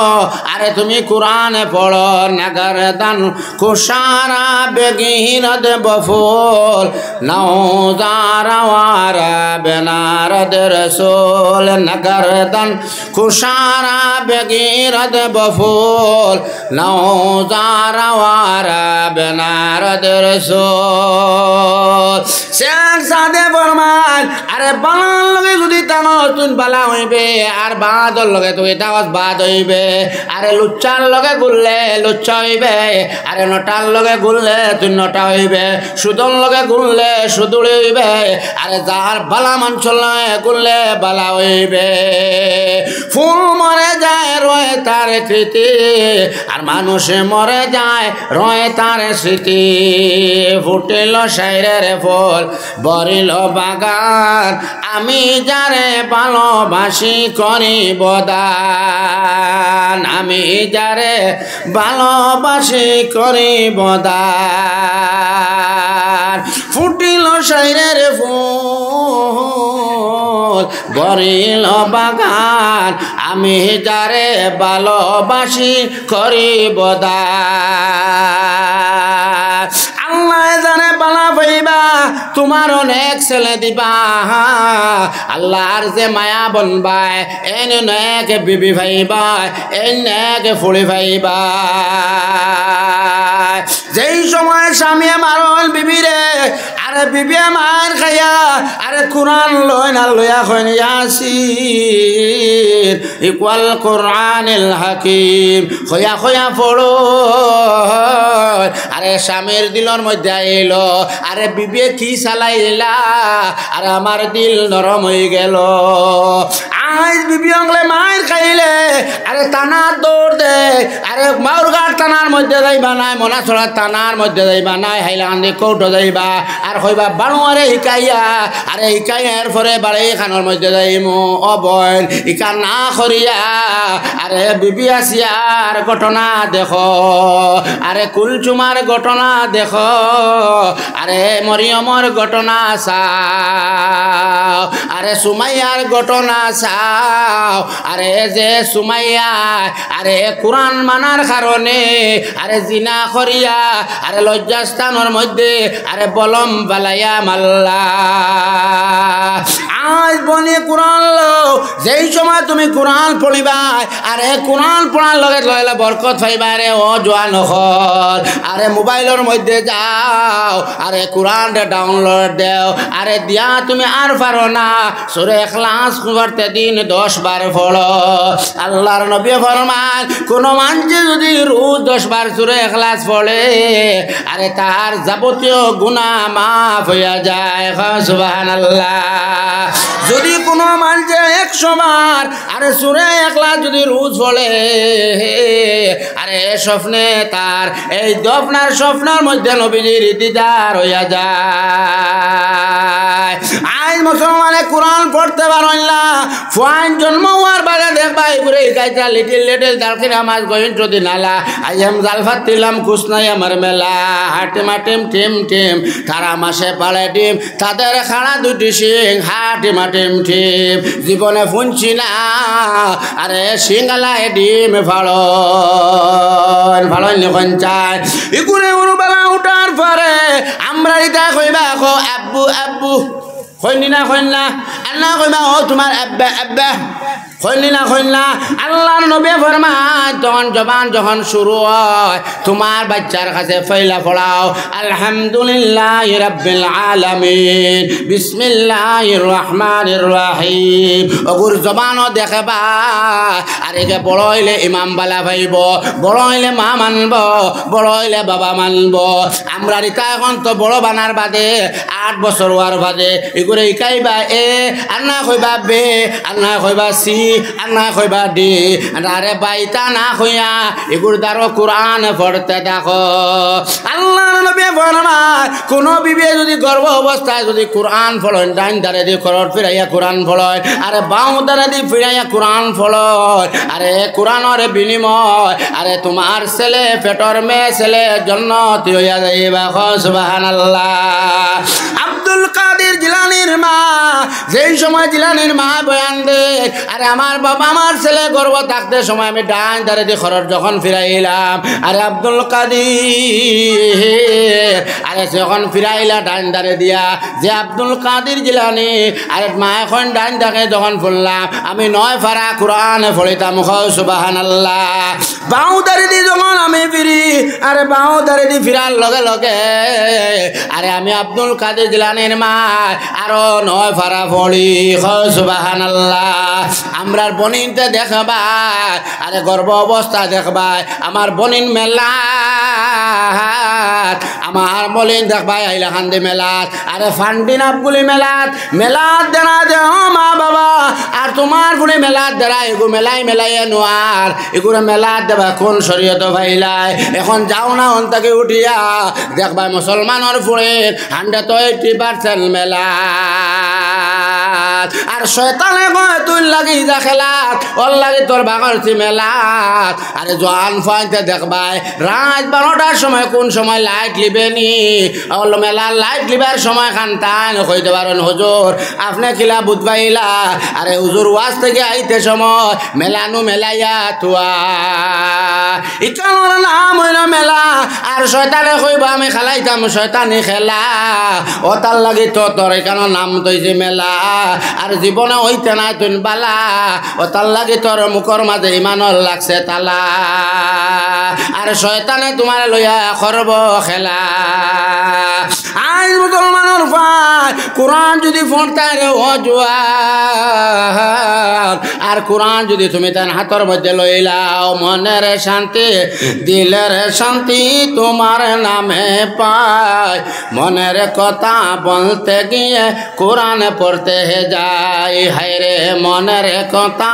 আরে তুমি কোরআনে পড়ো নাগর দান কুশারা বেগিরদ বফুল নওজারাওয়ারা বেনারদ রসুল নগর দান কুশারা বেগিরদ বফুল নওজারাওয়ারা বেনারদ রসুল শেখ সাদে বর্মা আরে বালার লগে যদি টানস তুই বালা হইবে আর বাঁধর লগে তুই টাওয়াজ বাদ হইবে আরে লুচ্চার লগে গুললে লুচ্চা হইবে আরে নটার লগে গুললে তুই নটা হইবে সুদর লগে গুললে সুদুড়ি হইবে আরে যার বালা মাঞ্চল লগে গুললে বালা হইবে ফুল মরে যায় রয়ে তার কৃতি আর মানুষে মরে যায় রয়ে তার স্মৃতি ফুটিল সাইরের ফুল বরিল বাগান আমি যারে ভালোবাসি করি বদান আমি যারে ভালোবাসি করি বদান ফুটিল সাইরের ফুল বরিল বাগান আমি যারে ভালোবাসি করি বদান আল্লাহ জানে বালা পাইবা তোমার অনেক ছেলে দিবা আল্লাহর যে মায়া বনবাই এনে নেক বিবি ভাইবা এনে ফুড়ি ভাইবা যেই সময় স্বামী মারল বিবিরে আরে বিবি মার খাইয়া আরে কোরআন লয় না লইয়া হইনি ইয়াসিন ইকুয়াল কোরআনিল হাকিম হইয়া হইয়া পড়ো আরে স্বামীর দিলর মধ্যে আইলো আরে বিবি কি চালাইলা আরে আমার দিল নরম হয়ে গেল আজ বিবি অংলে মার খাইলে আরে টানা দৌড় দে আরে মাউরঘাট টানার মধ্যে যাইবা নাই মনা ছড়া টানার মধ্যে যাইবা নাই হাইলাকান্দি কৌটো যাইবা আর হইবা বানুয়ারে শিকাইয়া আরে শিকাইয়া এর পরে বাড়ি খানোর মধ্যে যাইমু অবয়ন ইকা না করিয়া আরে বিবি আসিয়ার ঘটনা দেখো আরে কুলচুমার ঘটনা দেখো আরে মরিয়মর ঘটনা চাও আরে সুমাইয়ার ঘটনা চাও আরে যে সুমাইয়া আরে কোরআন মানার কারণে আরে জিনা করিয়া আরে লজ্জাস্থানের মধ্যে আরে বলম বালাইয়া মাল্লা আজ বনে কোরআন লো যেই সময় তুমি কোরআন পড়িবা আরে কোরআন পড়ার লগে লইলে বরকত পাইবা রে ও জোয়ান হল আরে মোবাইলের মধ্যে যাও আরে কোরআনটা ডাউনলোড দেও আরে দিয়া তুমি আর পারো না সূরা ইখলাস করতে দিন 10 বার পড়ো আল্লাহর নবী ফরমান কোন মানুষ যদি রোজ 10 বার সূরা ইখলাস পড়ে আরে তার যাবতীয় গুনাহ মাফ হয়ে যায় সুবহানাল্লাহ যদি কোনো মানুষ 100 বার আরে সূরা ইখলাস যদি রোজ পড়ে আরে স্বপ্নে তার এই দফনার স্বপ্নের মধ্যে নবীজির দিদার হইয়া যায় আজ মুসলমানে কোরআন পড়তে পারেন না ফুয়ান জন্ম হওয়ার বাদে দেখবা এগুলো গাইটা লিটিল লিটিল দালকিনা মাছ গহিন যদি নালা আজ আমি জালফাত দিলাম খুশ নাই আমার মেলা হাটিমা টিম টিম টিম তারা মাসে পাড়ে ডিম তাদের খাড়া দুটি সিং হাটিমা টিম টিম জীবনে ফুনছি না আরে সিঙ্গালায় ডিম ফাড়ো ফাড়ন যখন চায় এগুলো উড়ুবেলা উঠার পরে আমরা এটা কইবা এখন আব্বু আব্বু কইনি না কইনা আল্লাহ কইবা ও তোমার আব্বা আব্বা কইনি না কইনা আল্লাহর নবী ফরমান তখন জবান যখন শুরু হয় তোমার বাচ্চার কাছে ফয়লা পড়াও আলহামদুলিল্লাহি রাব্বিল আলামিন বিসমিল্লাহির রহমানির রহিম ওগুর জবানও দেখবা আর একে বড় হইলে ইমাম বালা ভাইব বড় হইলে মা মানব বড় হইলে বাবা মানব আমরা রিতা এখন তো বড় বানার বাদে 8 বছর হওয়ার বাদে এগুলো ইকাইবা এ আর না কইবা বে আর না কইবা সি আর না কইবা ডি আরে বাইতা না কইয়া এগুর দ্বারা কোরআন পড়তে দেখো আল্লাহর নবী ফরমান কোন বিবি যদি গর্ভ অবস্থায় যদি কোরআন পড়েন ডাইন দ্বারে দিয়ে করর ফিরাইয়া কোরআন পড়েন আরে বাম দ্বারে দিয়ে ফিরাইয়া কোরআন পড়েন আরে কোরআনের বিনিময় আরে তোমার ছেলে পেটর মেয়ে ছেলে জান্নাতি হইয়া যাইবা সুবহানাল্লাহ আব্দুল কাদের জিলানীর মা যেই সময় জিলানির মা বয়ান দে আরে আমার বাবা আমার ছেলে গর্ব থাকতে সময় আমি ডান ধারে দিয়ে খরচ যখন ফিরাইলাম আরে আব্দুল কাদির আরে যখন ফিরাইলা ডান ধারে দিয়া যে আব্দুল কাদির জিলানি আরে মা এখন ডান ধারে যখন ফুললাম আমি 9 পারা কোরআন পড়িতাম সুবহানাল্লাহ বাউ ধারে দিয়ে যখন আমি ফিরি আরে বাউ ধারে দিয়ে ফিরার লগে লগে আরে আমি আব্দুল কাদির জিলানির মা আরো 9 পারা পড়ি সুবহানাল্লাহ আমরার বনিনতে দেখবা আরে গর্ব অবস্থা দেখবা আমার বনিন মেলা আমার বলিন দেখবা আইলা খান্দি মেলাত আরে ফান্ডিন আবগুলি মেলাত দেনা দে মা বাবা আর তোমার ফুলে মেলাত দেরা এগু মেলাই নোয়ার এগুলো মেলাত দেবা কোন শরীয়ত ভাইলাই এখন যাও না অন্তাকে উঠিয়া দেখবা মুসলমানের ফুলে 180% মেলা আর শয়তানে কয় তুই লাগি যা খেলাত ওর লাগি তোর বাগরছি মেলাত আরে জোয়ান ফাইতে দেখবাই রাত 12টার সময় কোন সময় লাইট লিবে নি ওল মেলার লাইট লিবার সময় খানতান কইতে পারেন হুজুর আপনি কিলা বুঝবাইলা আরে হুজুর ওয়াজ থেকে আইতে সময় মেলানু মেলাইয়া তুয়া ইকানোর নাম হইল মেলা আর শয়তানে কইবা আমি খেলাইতাম শয়তানি খেলা ও তার লাগি তো তোর এখানোর নাম তৈছে মেলা আর জীবনে হইতে নাই তুই বালা ও তার লাগি তোর মুখর মাঝে ইমানর লাগছে তালা আর শয়তানে তোমার লইয়া করব খেলা আজ মুসলমানের ভাই কোরআন যদি পড়তাই রে ও জোয়ান আর কোরআন যদি তুমি তার হাতের মধ্যে লইলাও মনের শান্তি দিলের শান্তি তোমার নামে পায় মনের কথা বলতে গিয়ে কোরআন পড়তে যাই হায়রে মনের কথা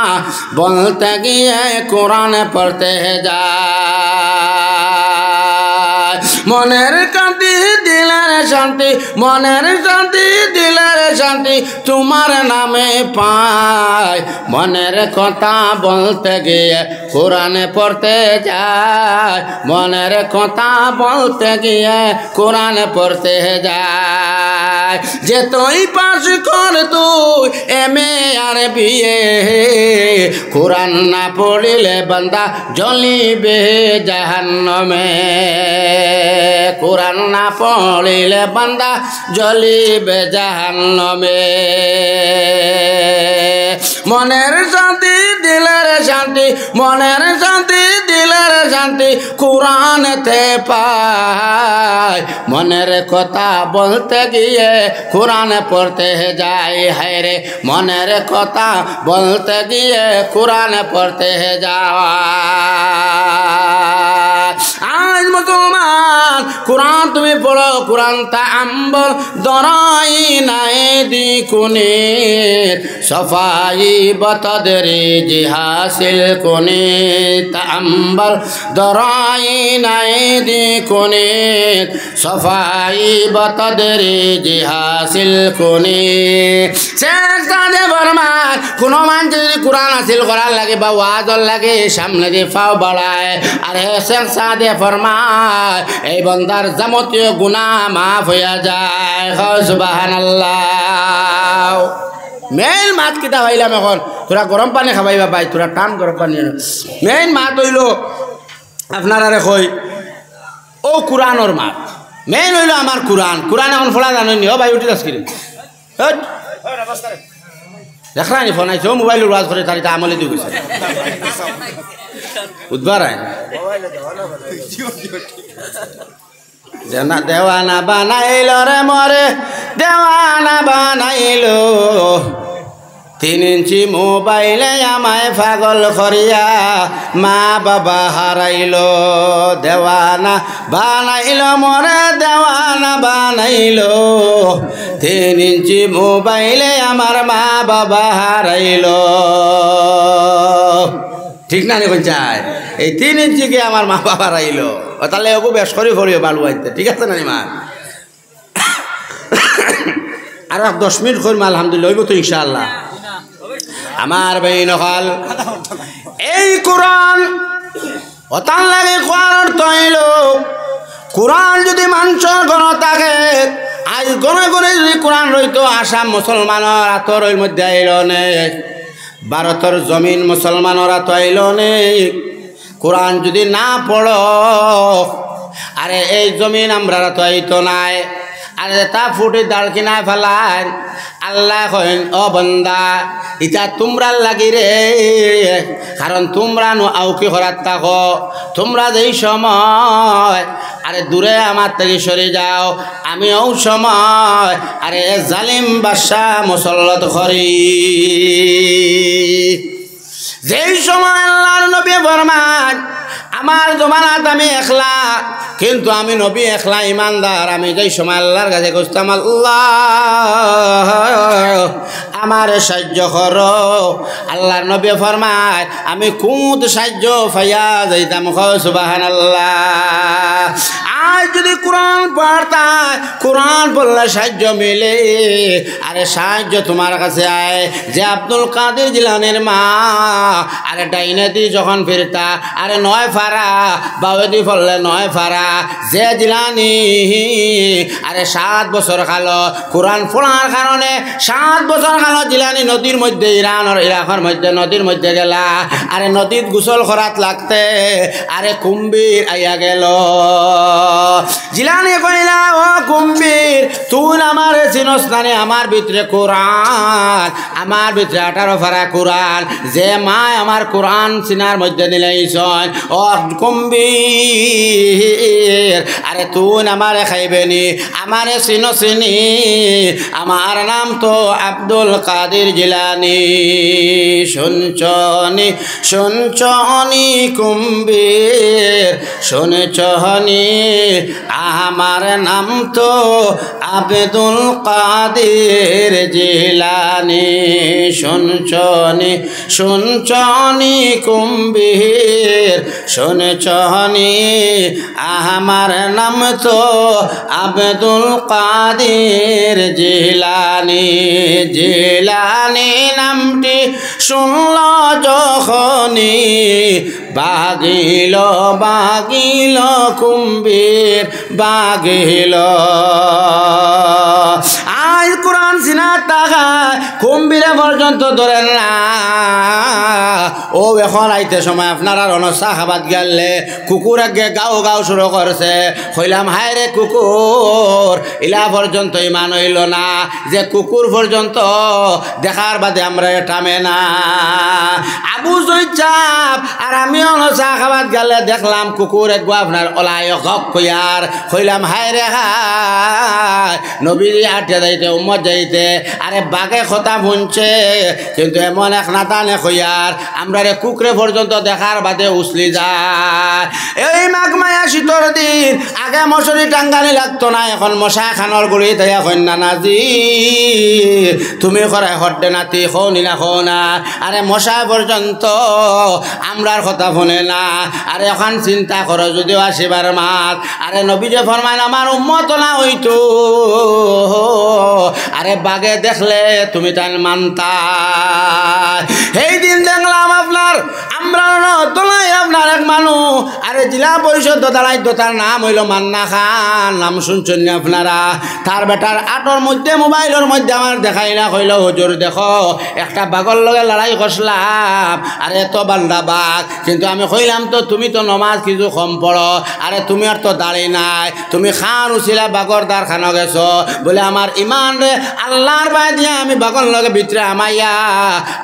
বলতে গিয়ে কোরআন পড়তে যায় মনের শান্তি দিলের শান্তি মনের শান্তি দিলের শান্তি তোমার নামে পায় মনের কথা বলতে গিয়ে কোরআনে পড়তে যায় মনের কথা বলতে গিয়ে কোরআনে পড়তে যায় যে তুই পাস কর তুই এমএ আর বিয়ে কোরআন না পড়িলে বান্দা জ্বলিবে জাহান্নামে কোরআন না পড়িলে বান্দা জ্বলিবে জাহান্নামে মনের শান্তি দিলের শান্তি মনের শান্তি দিলের শান্তি কোরআনেতে পায় মনের কথা বলতে গিয়ে কোরআন পড়তে যায় হায়রে মনের কথা বলতে গিয়ে কোরআন পড়তে যাওয়া আজ মুসলমান কোরআন তুমি পড়ো কোরআন তা আম্বর দরাই নাই দিকুনে সফাই বতদরে জি হাসিল কোনে তা আম্বর দরাই নাই দিকুনে সফাই বতদরে জি হাসিল কোনে শেখ সাদে বর্মার কোনো মানুষ যদি কোরআন হাসিল করার লাগে বা ওয়াজর লাগে সামনে দিয়ে ফাও বাড়ায় আর শেখ সাদে ফরমায় এই বন্দার যাবতীয় গুনাহ মাফ হইয়া যায় সুবহানাল্লাহ মেইন মাত কিতা হইলাম এখন তোরা গরম পানি খাবাইবা ভাই তোরা টান গরম পানি মেইন মাত হইল আপনারা কই ও কোরআনের মাত মেইন হইল আমার কোরআন কোরআন এখন ফোলা জানেন ও ভাই উঠি আজকে দেখা নি ফোন আইছে মোবাইল ওয়াজ করে তারিতা আমলে দিয়ে গেছে বুধবার জানা দেওয়ানা বানাইল রে মরে দেওয়ানা বানাইল 3 ইঞ্চি মোবাইলে আমায় পাগল করিয়া মা বাবা হারাইল দেওয়ানা বানাইল মরে দেওয়ানা বানাইল 3 ইঞ্চি মোবাইলে আমার মা বাবা হারাইল ঠিক না নি চাই এই 3 ইঞ্চিকে আমার মা বাবা হারাইল তাহলে ওকে বেশ করে ভরিও বালু আইতে ঠিক আছে না মা আর 10 মিনিট করবো আলহামদুলিল্লাহ হইব তো ইনশাআল্লাহ আমার ভাই নকল এই কোরআন অতান লাগে কোরআন অর্থ হইল কোরআন যদি মানুষের ঘর থাকে আজ গনে গনে যদি কোরআন রইতো আসাম মুসলমানের আতর মধ্যে আইল নে ভারতের জমিন মুসলমানের আত আইল নে কোরআন যদি না পড়ো আরে এই জমিন আমরা তো আইতো নাই আরে তা ফুটি ডাল কিনা ফেলান আল্লাহ কইন ও বন্দা ইটা তোমরা লাগি রে কারণ তোমরা নো আউকি হরাত থাকো তোমরা যেই সময় আরে দূরে আমার থেকে সরে যাও আমি ও সময় আরে জালিম বাদশাহ মুসল্লত করি যেই সময় আল্লাহর নবী ফরমান আমার জমানাত আমি একলা কিন্তু আমি নবী একলা ইমানদার আমি যেই সময় আল্লাহর কাছে কইতাম আল্লাহ আমার সাহায্য করো আল্লাহর নবী ফরমায় আমি কোন সাহায্য পাইয়া যাইতাম সুবহানাল্লাহ আজ যদি কোরআন পড়তাম কোরআন পড়লে সাহায্য মিলে আরে সাহায্য তোমার কাছে আয় যে আব্দুল কাদের জিলানের মা আরে ডাইনাতি যখন ফিরতা আরে 9 ফারা বাউদি ফললে 9 ফারা যে জিলানি আরে 7 বছর খালো কোরআন পড়ার কারণে 7 বছর খালো জিলানি নদীর মধ্যে ইরাকের মধ্যে নদীর মধ্যে গেলা আরে নদীত গোসল করাত লাগতে আরে কুম্ভীর আইয়া গেল জিলানি কইলা ও কুম্ভীর তুই আমার চিনস নানি আমার ভিতরে কোরআন আমার ভিতরে 18 ফারা কোরআন যে মা আমার কোরআন সিনার মধ্যে দিলাইছন ও কুম্ভীর আরে তুই আমারে খাইবেনি আমারে চিনি আমার নাম তো আব্দুল কাদের জিলানি শুনছনি কুম্ভীর শুনছনি আমার নাম তো আব্দুল কাদের জিলানি শুনছনি কুম্ভীর শুনছনি আমার নাম তো আব্দুল কাদের জিলানি নামটি শুনল যখনি বাগিল কুম্ভীর বাগিল আজ কোরআন সিনার টাকা কুম্ভীরে পর্যন্ত ধরেন না ও এখন আইতে সময় আপনারা রনসা খাবাত গেলে কুকুর আগে গাও শুরু করছে হইলাম হায় রে কুকুর ইলা পর্যন্ত ইমান হইল না যে কুকুর পর্যন্ত দেখার বাদে আমরা টামে না আবু জৈচাপ আর আমি অনসা খাবাত গেলে দেখলাম কুকুর একগু আপনার ওলাই হক কইয়ার হইলাম হায় রে হায় নবীর আটে যাইতে উম্মত যাইতে আরে বাঘে কথা বুনছে কিন্তু এমন এক নাতানে কইয়ার আমরা রে কুকুরে পর্যন্ত দেখার বাদে উছলি যায় এই মাঘ মায়া শীতর দিন আগে মশারি টাঙ্গানি লাগতো না এখন মশা খানর গুড়ি তাই এখন নানাজি তুমি করে হটে নাতি খৌনি না খৌ না আরে মশা পর্যন্ত আমরার কথা ফোনে না আরে এখন চিন্তা করো যদিও আসিবার মাত আরে নবী যে ফরমান আমার উম্মত না হইতো আরে বাগে দেখলে তুমি তাই মানতা এই দিন দেখলাম আপনার আমরা তোলাই আপনার এক মানুষ আরে জেলা পরিষদ দাঁড়াইতো তার নাম হইল মান্না খান নাম শুনছেন আপনারা তার বেটার আটোর মধ্যে মোবাইলের মধ্যে আমার দেখাই না কইল হুজুর দেখো একটা বাঘর লগে লড়াই করলাম আরে তো বান্দা বাঘ কিন্তু আমি কইলাম তো তুমি তো নমাজ কিছু কম পড়ো আরে তুমি আর তো দাঁড়ি নাই তুমি খান উছিলা বাঘর দ্বার খানো গেছো বলে আমার ইমান রে আল্লাহর বাই দিয়া আমি বাঘর লগে ভিতরে আমাইয়া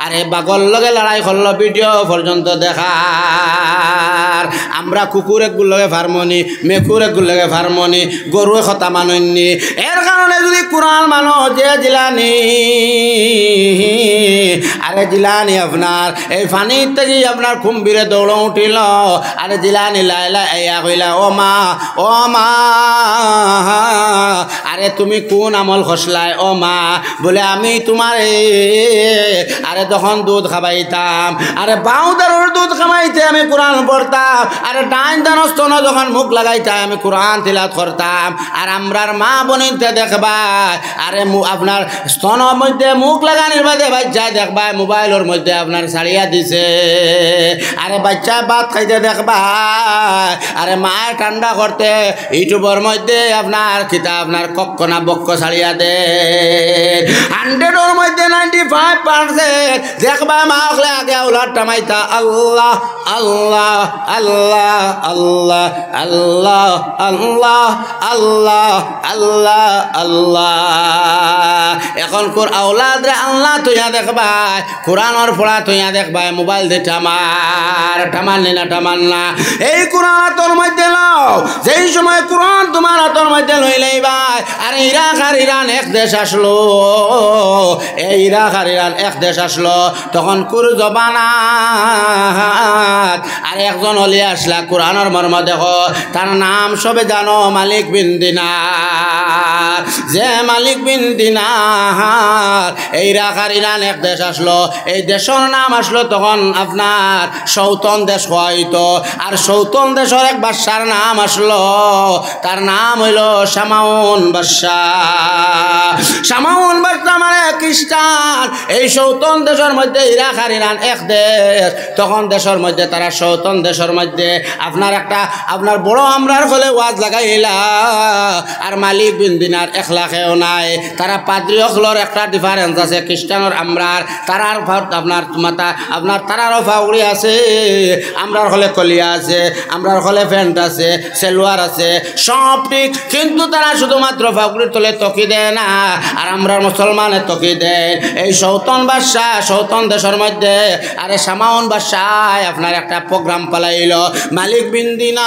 আরে বাঘর লগে লড়াই করলো ভিডিও পর্যন্ত দেখার আমরা কুকুরে গুলগে ফার্মনি মেকুরে গুলগে ফার্মনি গরুয়ে কথা মাননি এর কারণে যদি কোরআন মানো যে জিলানি আরে জিলানি আপনার এই ফানির থেকে আপনার কুম্ভীরে দৌড় উঠিল আরে জিলানি লাইলা এয়া কইলা ও মা আরে তুমি কোন আমল খসলাই ও মা বলে আমি তোমার আরে তখন দুধ খাবাইতাম আরে বাউদারোর দুধ খাবাইতে আমি কোরআন পড়তাম আরে ডাইন দানো স্তন যখন মুখ লাগাইতাম আমি কোরআন তিলাওয়াত করতাম আর আমরার মা বনিতে দেখবা আরে আপনার স্তনের মধ্যে মুখ লাগানির বাদে বাচ্চা দেখবা মোবাইলের মধ্যে আপনার ছাড়িয়া দিছে আরে বাচ্চা ভাত খাইতে দেখবা আরে মায়ের ঠান্ডা করতে ইউটিউবের মধ্যে আপনার কিতা আপনার কক্ষনা বক্ষ ছাড়িয়া দে 100-এর মধ্যে 95% দেখবা মা হলে আগে ওলার টামাইতা আল্লাহ আল্লাহ আল্লাহ আল্লাহ আল্লাহ আল্লাহ আল্লাহ আল্লাহ আল্লাহ এখন কোর আওলাদ রে আল্লাহ তুইয়া দেখবাই কোরআনের পড়া তুইয়া দেখবাই মোবাইল দে টামান না টামান না এই কোরআন তোর মধ্যে লও যেই সময় কোরআন তোমার হাতের মধ্যে লইলেই ভাই আর ইরাক আর ইরান এক দেশ আসলো এই ইরাক আর ইরান এক দেশ আসলো তখন কুর জবানা আর একজন অলি আসলা কোরআনের মর্ম দেখো তার নাম সবে জানো মালিক বিন দিনার যে মালিক বিন দিনার এই ইরাক আর ইরান এক দেশ আসলো এই দেশের নাম আসলো তখন আপনার সৌতন দেশ হয়তো আর সৌতন দেশের এক বাদশার নাম আসলো তার নাম হইল শামাউন বাদশাহ শামাউন বাদশাহ মানে খ্রিস্টান এই সৌতন দেশের মধ্যে ইরাক আর ইরান এক দেশ তখন দেশের মধ্যে তারা সৌতন দেশের মধ্যে আপনার একটা আপনার বড় আমরার ফলে ওয়াজ লাগাইলা আর মালিক বিন দিনার 1 লাখেও নাই তারা পাদ্রী হলর একটা ডিফারেন্স আছে খ্রিস্টানের আমরার তারার আপনার মাথা আপনার তারারও ফাউড়ি আছে আমরার হলে কলিয়া আছে আমরার হলে প্যান্ট আছে সেলোয়ার আছে সব ঠিক কিন্তু তারা শুধুমাত্র ফাউড়ির তলে তকি দেয় না আর আমরার মুসলমানে তকি দেয় এই সৌতন বাদশাহ সৌতন দেশের মধ্যে আরে শামাউন বাদশাহ আপনার একটা প্রোগ্রাম পালাইল মালিক বিন দিনার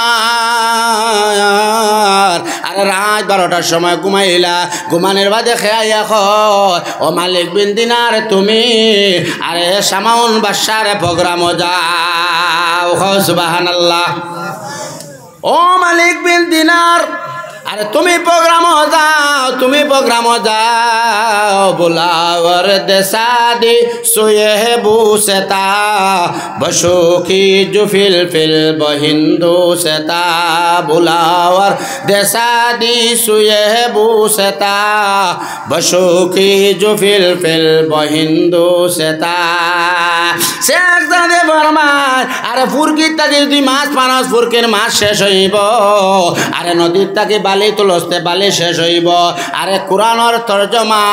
আরে রাত 12টার সময় ঘুমাইলা ঘুমানের বাদে খেয়াইয়া কয় ও মালিক বিন দিনার তুমি আরে শামাউন বাদশাহর প্রোগ্রাম যাও সুবহানাল্লাহ ও মালিক বিন দিনার আরে তুমি প্রোগ্রাম যাও বুলাওয়ার দেসাদি সোয়ে বুসেতা বসুকি জুফিল ফিল বহিন্দু সেতা বুলাওয়ার দেসাদি সোয়ে বুসেতা বসুকি জুফিল ফিল বহিন্দু সেতা শেখ জাদে ফরমান আরে ফুরকির তাকে যদি মাছ মানুষ ফুরকির মাছ শেষ হইব আরে নদীর তাকে বালি তুলসতে বালি শেষ হইব আরে কোরআনের তর্জমা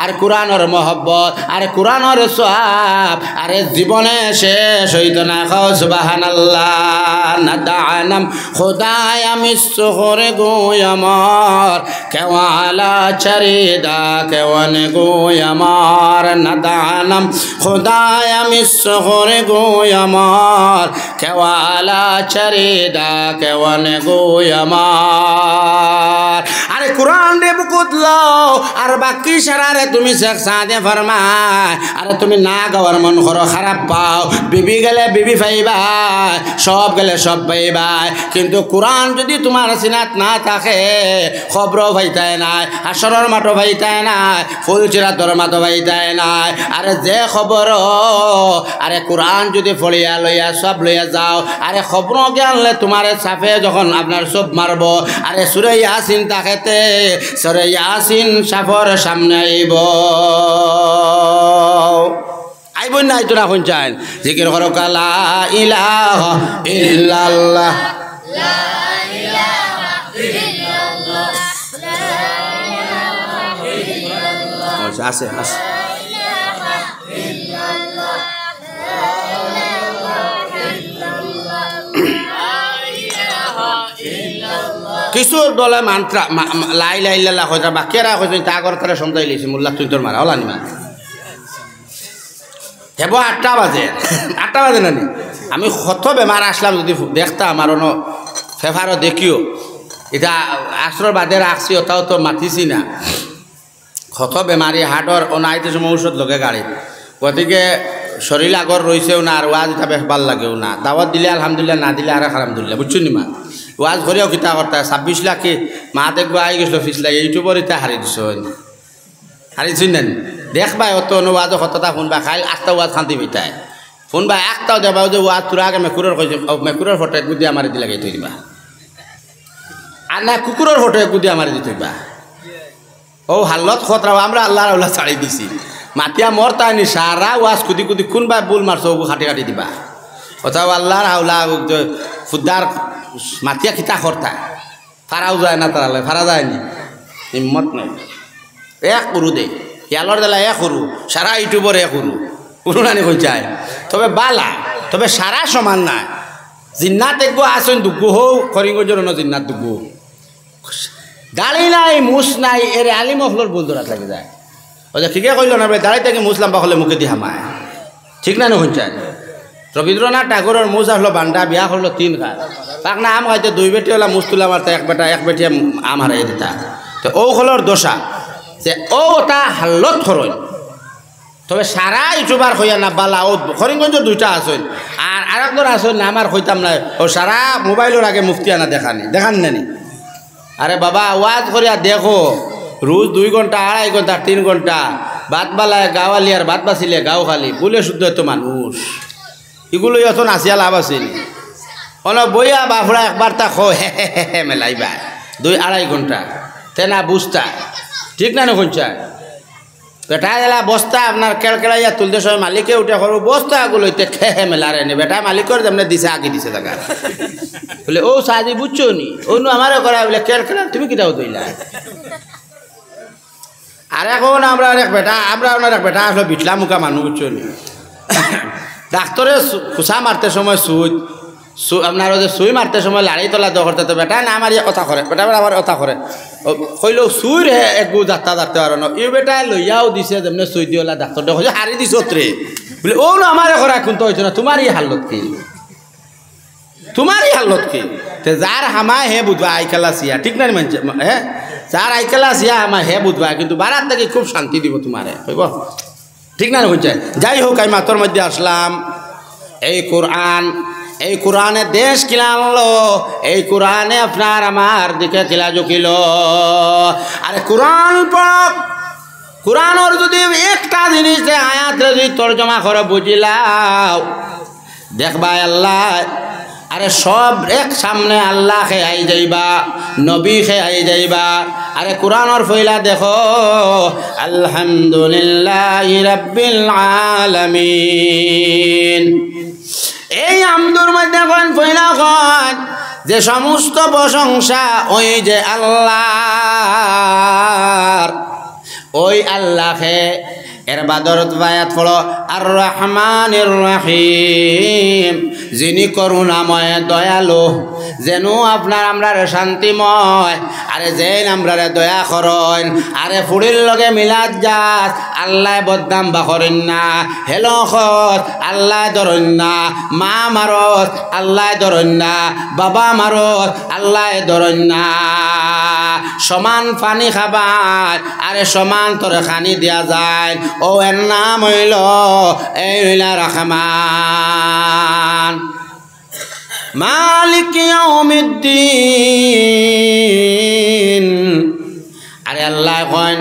আর কোরআনের মহব্বত আরে কোরআনের সওয়াব আরে জীবনে শেষ হইত না সুবহানাল্লাহ নাদানাম খোদায় আমি শহরে গোয় আমার কেওয়ালা চরিদা কেওয়ান গোয় আমার নাদানাম খোদায় আমি শহরে গোয় আমার কেওয়ালা চরিদা কেওয়ান গোয় আমার আরে কোরআন রে বুকুত লও আর বাকি সারারে তুমি শেখ সাদে ফরমায় আরে তুমি না গাওয়ার মন করো খারাপ পাও বিবি গেলে বিবি পাইবা সব গেলে সব পাইবা কিন্তু কোরআন যদি তোমার সিনাত না থাকে খবর ভাইতায় নাই হাসরের মাঠও ভাইতায় নাই ফুলচিরাতর মাঠও ভাইতায় নাই আরে যে খবর আরে কোরআন যদি ফলিয়া লইয়া সব লইয়া যাও আরে খবর জ্ঞানলে তোমার সাফে যখন আপনার সব মারব আরে সুরে ইয়াসিন তাকেতে সুরে ইয়াসিন সাফর সামনে আইব না আইতো না শুনছেন জিকির করো লা ইলাহা ইল্লাল্লাহ লা ইলাহা ইল্লাল্লাহ লা ইলাহা ইল্লাল্লাহ আছে আছে কিছুর দলে মান্ত্রা লাই লাই লাল্লা হয়ে বা কেরা হয়েছে তা আগর করে সন্তাই লিছি মোল্লা তুই তোর মারা হলা নিমা হেব 8টা বাজে নানি আমি কত বেমার আসলাম যদি দেখতাম আমার অন্য ফেভারও দেখিও এটা আসর বাদে রাখছি ওটাও তো মাতিছি না কত বেমারি হার্টর অনাইতে সময় ঔষধ লগে গাড়ি গতিকে শরীর আগর রয়েছেও না আর ওয়াজ এটা বেশ ভাল লাগেও না দাওয়াত দিলে আলহামদুলিল্লাহ না দিলে আর আলহামদুলিল্লাহ বুঝছো নি মা ওয়াজ করেও কিতা করতে 26 লাখ মা দেখবো আই গেছিল 20 লাখ ইউটিউবর এটা হারিয়ে দিছ হারিয়েছি নেন দেখবাই অত ওয়াজ কতটা শুনবা খাইল 8টা ওয়াজ শান্তি পিতায় শুনবা একটাও দেবা যে ওয়াজ তোর আগে মেকুরের কইছে মেকুরের ফটো গুদি আমার দি লাগাই থই দিবা আর না কুকুরের ফটো গুদি আমার দি থইবা ও হাল্লত খতরা আমরা আল্লাহর আল্লাহ ছাড়ি দিছি মাতিয়া মরতা নি সারা ওয়াজ কুদি কুদি কোনবা বুল মারছো খাটি খাটি দিবা কথা আল্লাহর হাওলা ফুদ্দার মাতিয়া খিতা করতা ফারাও যায় না তারালে ফারা যায়নি হিম্মত নাই এক করু দে ইয়ালর দেলা এক করু সারা ইউটিউবর এক করু কোনো নানি কই যায় তবে বালা তবে সারা সমান নাই জিন্নাত একগো আসেন দুগু হো করিঙ্গজর জিন্নাত দুগু দাড়ি নাই মুছ নাই এর আলিম অফলর বল ধরা লাগে যায় ওই ঠিকই কইল না দাড়ি থেকে মুছ লাম্বা হলে মুখে দি হামায় ঠিক না নয় চাই রবীন্দ্রনাথ ঠাকুরের মুছ আসলো বান্ডা বিয়া করলো 3 ঘাট তাক না আম খাইতে 2 বেটি হলা মুছ তুলা মারতে এক বেটি আম হারাই দিতা তো ও হলর দশা যে ও তা হাল্লত খরই তবে সারা ইউটিউবার হইয়া না বালা ও করিমগঞ্জ 2টা আসেন আর আরেকজন আসেন না আমার হইতাম না ও সারা মোবাইলের আগে মুফতি আনা দেখান নানি আরে বাবা ওয়াজ করিয়া দেখো রোজ 2 ঘন্টা 2.5 ঘন্টা 3 ঘন্টা বাদ বালায় গাওয়ালি আর বাদ বাঁচিলে গাও খালি বলে শুদ্ধ এত মানুষ এগুলো এখন আসিয়া লাভ আছিল অলপ বইয়া বাফড়া একবার তা খো হে মেলাইবা 2-2.5 ঘন্টা তেনা বুঝতা ঠিক না নকঞ্চা বেটা এলা বস্তা আপনার কেড়কেড়াইয়া তুলতে সময় মালিকে উঠে করবো বস্তাগুলো খেয়ে মেলারে নি বেটা মালিকর যেমন দিছে আগে দিছে জায়গা বলে ও সাজি বুঝছো নি অন্য আমারও করা বলে কেড়কেড়া তুমি কিটাও দইলা আর এখন আমরা অনেক বেটা আসলে বিটলা মুখা মানুষ বুঝছো নি ডাক্তরে খুসা মারতে সময় আপনার ওই যে সুই মারতে সময় লাড়ি তোলা দখরতে তো বেটা না আমার কথা করে বেটা আমার কথা করে কইল সুই রে একগু যাত্রা আর এই বেটা লইয়াও দিছে যেমনি সুই দিওলা ডাক্তার দেখো হারি দিছ রে বলে ও না আমার ঘরে এখন তো হয়েছে না তোমারই হালত কি তে যার হামায় হে বুধবা আইকালা সিয়া ঠিক না মানছে হ্যাঁ যার আইকালা সিয়া আমার হে বুধবা কিন্তু বারাত থেকে খুব শান্তি দিব তোমারে হইব ঠিক না হয়েছে যাই হোক আমি মাতর মধ্যে আসলাম এই কোরআনে দেশ কিলা আনলো এই কোরআনে আপনার আমার দিকে কিলা ঝুঁকিল আরে কোরআন পড় কোরআনর যদি একটা জিনিস আয়াত যদি তর্জমা করে বুঝিলাও দেখবা আল্লাহ আরে সব এক সামনে আল্লাহ খে আই যাইবা নবী খে আই যাইবা আরে কোরআনর ফইলা দেখো আলহামদুলিল্লাহি রাব্বিল আলামিন এই আমদুর মধ্যে কোন ফইলা কোন যে সমস্ত প্রশংসা ওই যে আল্লাহর ওই আল্লাহকে এর বাদরত বায়াত ফলো আর রহমানির রহিম যিনি করুণাময় দয়ালু যেন আপনার আমরা শান্তিময় আরে যেন আমরা দয়া করেন আরে ফুড়ির লগে মিলাদ যাস আল্লাহ বদনাম বাকরেন না হেলো খত আল্লাহ ধরেন না মা মারত আল্লাহ ধরেন না বাবা মারত আল্লাহ ধরেন না সমান পানি খাবার আরে সমান তোরে খানি দিয়া যায় ও এর নাম হইল এই হইলা রহমান মালিক ইয়াউমিদ্দিন আরে আল্লাহ কন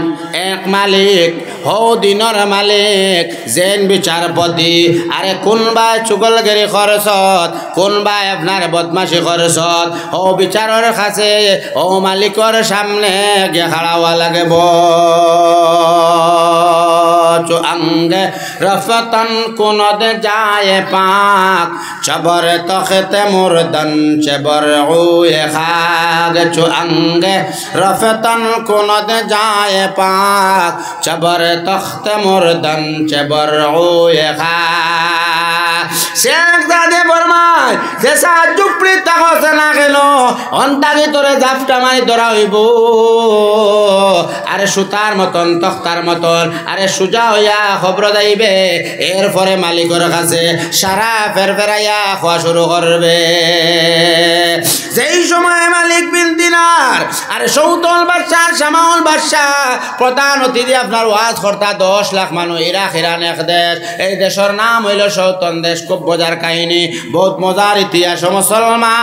এক মালিক হো দিনর মালিক জেন বিচারপতি আরে কোনবাই চুগলগিরি খরচত কোনবাই আপনার বদমাশি খরচত ও বিচারের কাছে ও মালিকর সামনে গিয়ে খাড়াওয়া লাগে চো আঙ্গে রফতন কোনদ যায় পাক চবর তখতে মুরদন চবর উয়ে খাগ চো আঙ্গে রফতন কোনদ যায় পাক চবর তখতে মুরদন চবর উয়ে খাগ শেখ দাদে বরমায় যে সাজুপড়ি তাকতে না গেল অন্তাকে তোরে জাফটা মারি ধরা হইব আরে সুতার মতন তখতার মতন আরে সুজা হইয়া খবর যাইবে এরপরে মালিকের কাছে সারা ফেরফেরাইয়া খাওয়া শুরু করবে যেই সময় মালিক বিন দিনার আরে সৌতল বাদশাহ শামাউল বাদশাহ প্রধান অতিথি আপনার ওয়াজ কর্তা 10 লাখ মানুষ ইরাক ইরান এক দেশ এই দেশের নাম হইল সৌতন দেশ খুব মজার কাহিনী বহুত মজা লওয়ার ইতিহাস মুসলমান।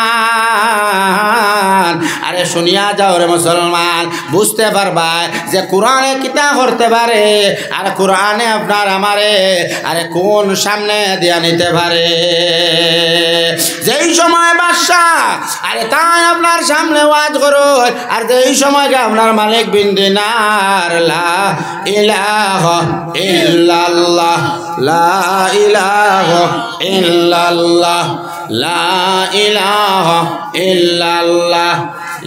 আরে শুনিয়া যাও রে মুসলমান, বুঝতে পারবা যে কোরআনে কিতা করতে পারে আর কোরআনে আপনার আমারে আরে কোন সামনে দিয়া নিতে পারে। যেই সময় বাদশাহ আরে তাই আপনার সামনে ওয়াজ করো, আর যেই সময়কে আপনার মালিক বিন দিনার লা ইলাহা ইল্লাল্লাহ লা ইলাহা ইল্লাল্লাহ লা ইলাহা ইল্লাল্লাহ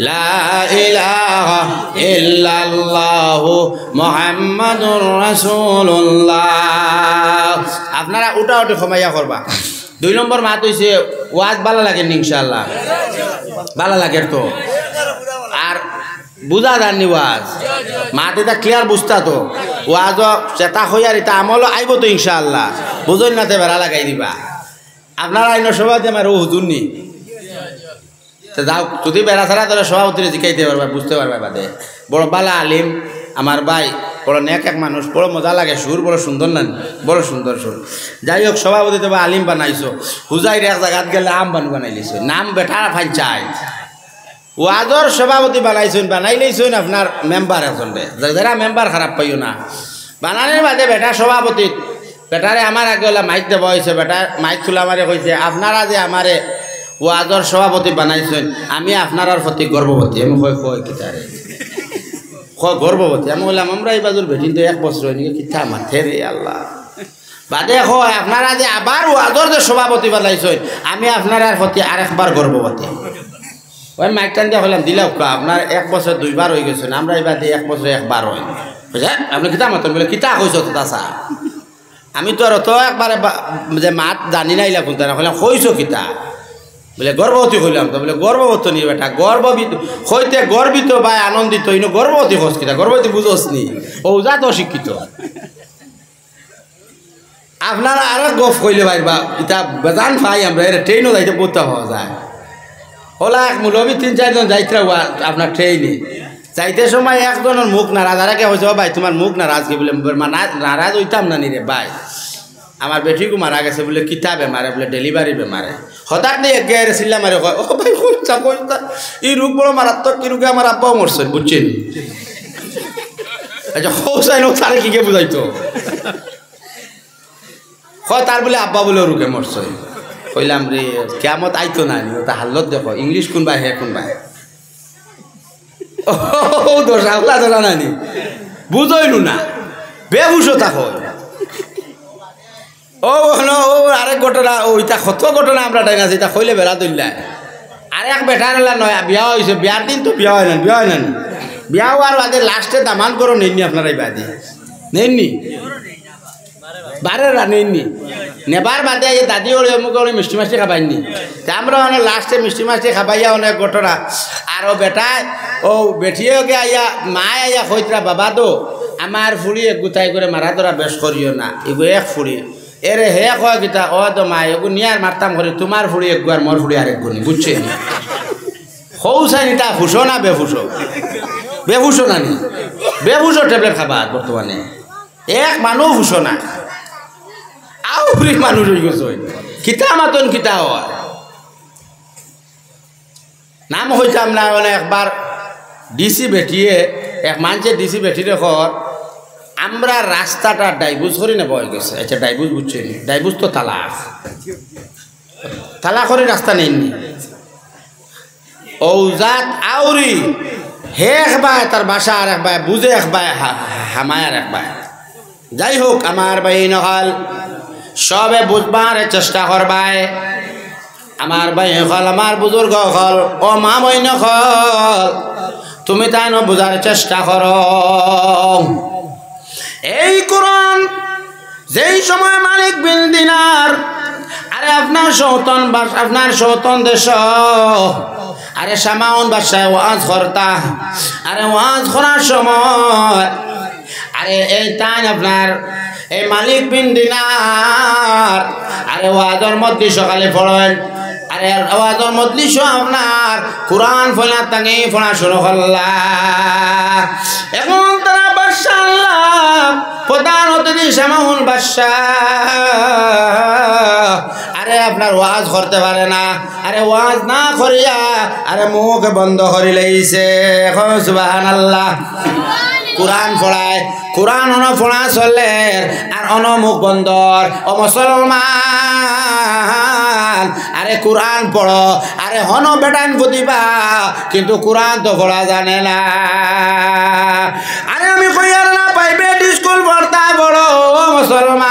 লা ইলাহা ইল্লাল্লাহু মুহাম্মাদুর রাসূলুল্লাহ। আপনারা উঠাউঠি ক্ষমাইয়া করবা। 2 নম্বর মাত হইছে ওয়াজ ভালো লাগে ইনশাআল্লাহ, ভালো লাগে তো। আর বুঝা জানি ওয়াজ মাত এটা ক্লিয়ার বুঝতা তো ওয়াজ চেতা হইয়ার এটা আমল আইব তো ইনশাআল্লাহ। বুঝই নাতে বেড়া লাগাই দিবা। আপনারা আইন সভাপতি আমার ও হুজুর নি যাও, যদি বেড়া ছাড়া তাহলে সভাপতিরে জিকাইতে পারবা, বুঝতে পারবা। বাদে বড় বালা আলিম আমার ভাই, বড় নেক এক মানুষ, বড় মজা লাগে, সুর বড় সুন্দর না, বড় সুন্দর সুর। যাই হোক সভাপতি তো আলিম বানাইছো, হুজাইর এক জায়গাত গেলে আম বানাইলিছ, নাম বেটারা ফাইন চাই। ওয়াজর সভাপতি বানাইছেন, বানাইলেইছেন আপনার মেম্বার এখন, যারা মেম্বার খারাপ পাইও না। বানানোর বাদে বেটা সভাপতি বেটারে আমার আগে মাইক দেওয়া হয়েছে, বেটা মাইক খোলা মারে কইছে আপনারা যে আমারে ওয়াজর সভাপতি বানাইছেন আমি আপনার প্রতি গর্ববতী। আমি কই কিতারে গর্ববতী। আমি বললাম আমরা এই বাজুর বেটিন তো 1 বছর হয়নি, কিতা মাথে রে আল্লাহ। বাদে হয় আপনারা যে আবার ওয়াজর যে সভাপতি বানাইছেন আমি আপনার প্রতি আরেকবার গর্ববতী। ওই মাইক টান দিয়ে বললাম দিলাম আপনার 1 বছর 2 বার হয়ে গেছেন, আমরা এবার 1 বছর 1 বার হয় বুঝলেন। আপনি কিতা মাতেন বলে কিতা কইস তাছা, আমি তো আর তো একবারে যে মাত জানি না ইলা কোনটা না, বললাম কইস কিতা বলে গর্ভবতী হইলাম তো। বলে গর্ভবতী নি বেটা, গর্ভবিত হইতে গর্বিত বা আনন্দিত, ইনো গর্ভবতী হস কিতা, গর্ভবতী বুঝোস নি, ও যা তো অশিক্ষিত। আপনারা আরো গফ কইলে পারবা, এটা বেজান পাই আমরা, এর ট্রেনও যাইতে পড়তে পাওয়া যায়। ওলা এক মূলবী 3-4 জন যাইতে আপনার ট্রেনে যাইতে সময় একজনের মুখ নারাজ, আর কে হয়েছে ভাই তোমার মুখ নারাজ কি বলে, নারাজ হইতাম না নি রে ভাই, আমার বেটিকে মারা গেছে বলে কিতা বেমারে, বলে ডেলিভারি বেমারে। হঠাৎ নিয়ে গেছে চিল্লা মারে কয় ও ভাই কইতা কইতা এই রোগ বড় মারাত্মক, কি রোগে আমার আব্বাও মরছেন বুঝছেন। আচ্ছা হোসাই লোক তারে কি কে বুঝাইতো, হয় তার বলে আব্বা বলে রোগে মরছে। কইলাম রে কেমত আইতো না তা হাল্লত দেখো, ইংলিশ কোন ভাই হে কোন ভাই ও দোষ আল্লাহ তো জানানি, বুঝইনু না বেহুশো থাকো। ও ও আরেক ঘটনা, ওইটা কত ঘটনা আমরা টাইম আছে, এটা কইলে বেড়া দইলায়। আরেক বেটার নয় বিয়া হয়েছে, বিয়ার দিন তো বিয়া হয় না, বিয়া হয় না, বিয়া হওয়ার বাদে লাস্টে দামান করো নেননি আপনারা, এই বাদে নেননি বারেরা নেননি, নেবার বাদে দাদি ওরে অমুক ওরে মিষ্টি মাছটি খাবাইনি, আমরা অনেক লাস্টে মিষ্টি মাছটি খাবাইয়া অনেক ঘটনা। আর ও বেটায় ও বেঠিয়েকে আইয়া মায় আইয়া হইতরা বাবা তো আমার ফুড়ি এক গুতাই করে মারা ধরা বেশ করিও না, এগো এক ফুড়ি এরে হে কয় কিতা ও তো মা এগো নিয়ার মারতাম করে, তোমার ফুড়ি এক আর মোর ফুড়ি আরেক গুনি বুঝছেন। হৌসাই নিতা ফুসো না বেফুসো, বেফুসো না নি, বেফুসো ট্যাবলেট খাবা বর্তমানে, এক মানুষ ফুসো না আউরি মানুষ হয়ে গেছে, কিতা মাতন কিতা হয় নাম হইতাম না। মানে একবার ডিসি বেটিয়ে এক মানুষে ডিসি বেটিরে ঘর আমরা রাস্তাটা ডাইভুজ করি না বয়ে গেছে। আচ্ছা ডাইভুজ বুঝছেন, ডাইভুজ তো তালাক, তালাক করে রাস্তা নেননি ঔজাত আউরি হে একবার তার বাসা আর একবার বুঝে একবার হামায় আর একবার। যাই হোক আমার ভাই নহল সবে বুঝবার চেষ্টা করবাই, আমার ভাই হল আমার বুজুর্গ হল ও মা বইন হল তুমি তাই ন বুঝার চেষ্টা করো। এই কোরআন যেই সময় মালিক বিন দিনার আরে আপনার সৌতন দেশ আরে সামাউন বাসায় ওয়াজ করতা, আরে ওয়াজ করার সময় আরে এই তাই আপনার এই মালিক বিন দিনার আরে ওয়াজর মধ্যে সকালে পড়েন, আরে ওয়াজর মধ্যে আপনার কোরআন ফলা তাঙ্গি ফলা শুরু করলা। এখন তারা বাদশা প্রধান অতিথি সামাউন বাদশা আরে আপনার ওয়াজ করতে পারে না আরে ওয়াজ না করিয়া আরে মুখ বন্ধ করে লইছে এখন সুবহানাল্লাহ কুরআন পড়ায় কুরআন অন পড়া চলে আর অন মুখ বন্ধর ও মুসলমান আরে কুরআন পড়ো আরে হন বেটান বুঝিবা কিন্তু কুরআন তো পড়া জানে না আরে আমি কইয়ার না প্রাইভেট স্কুল পড়তা বড় মুসলমান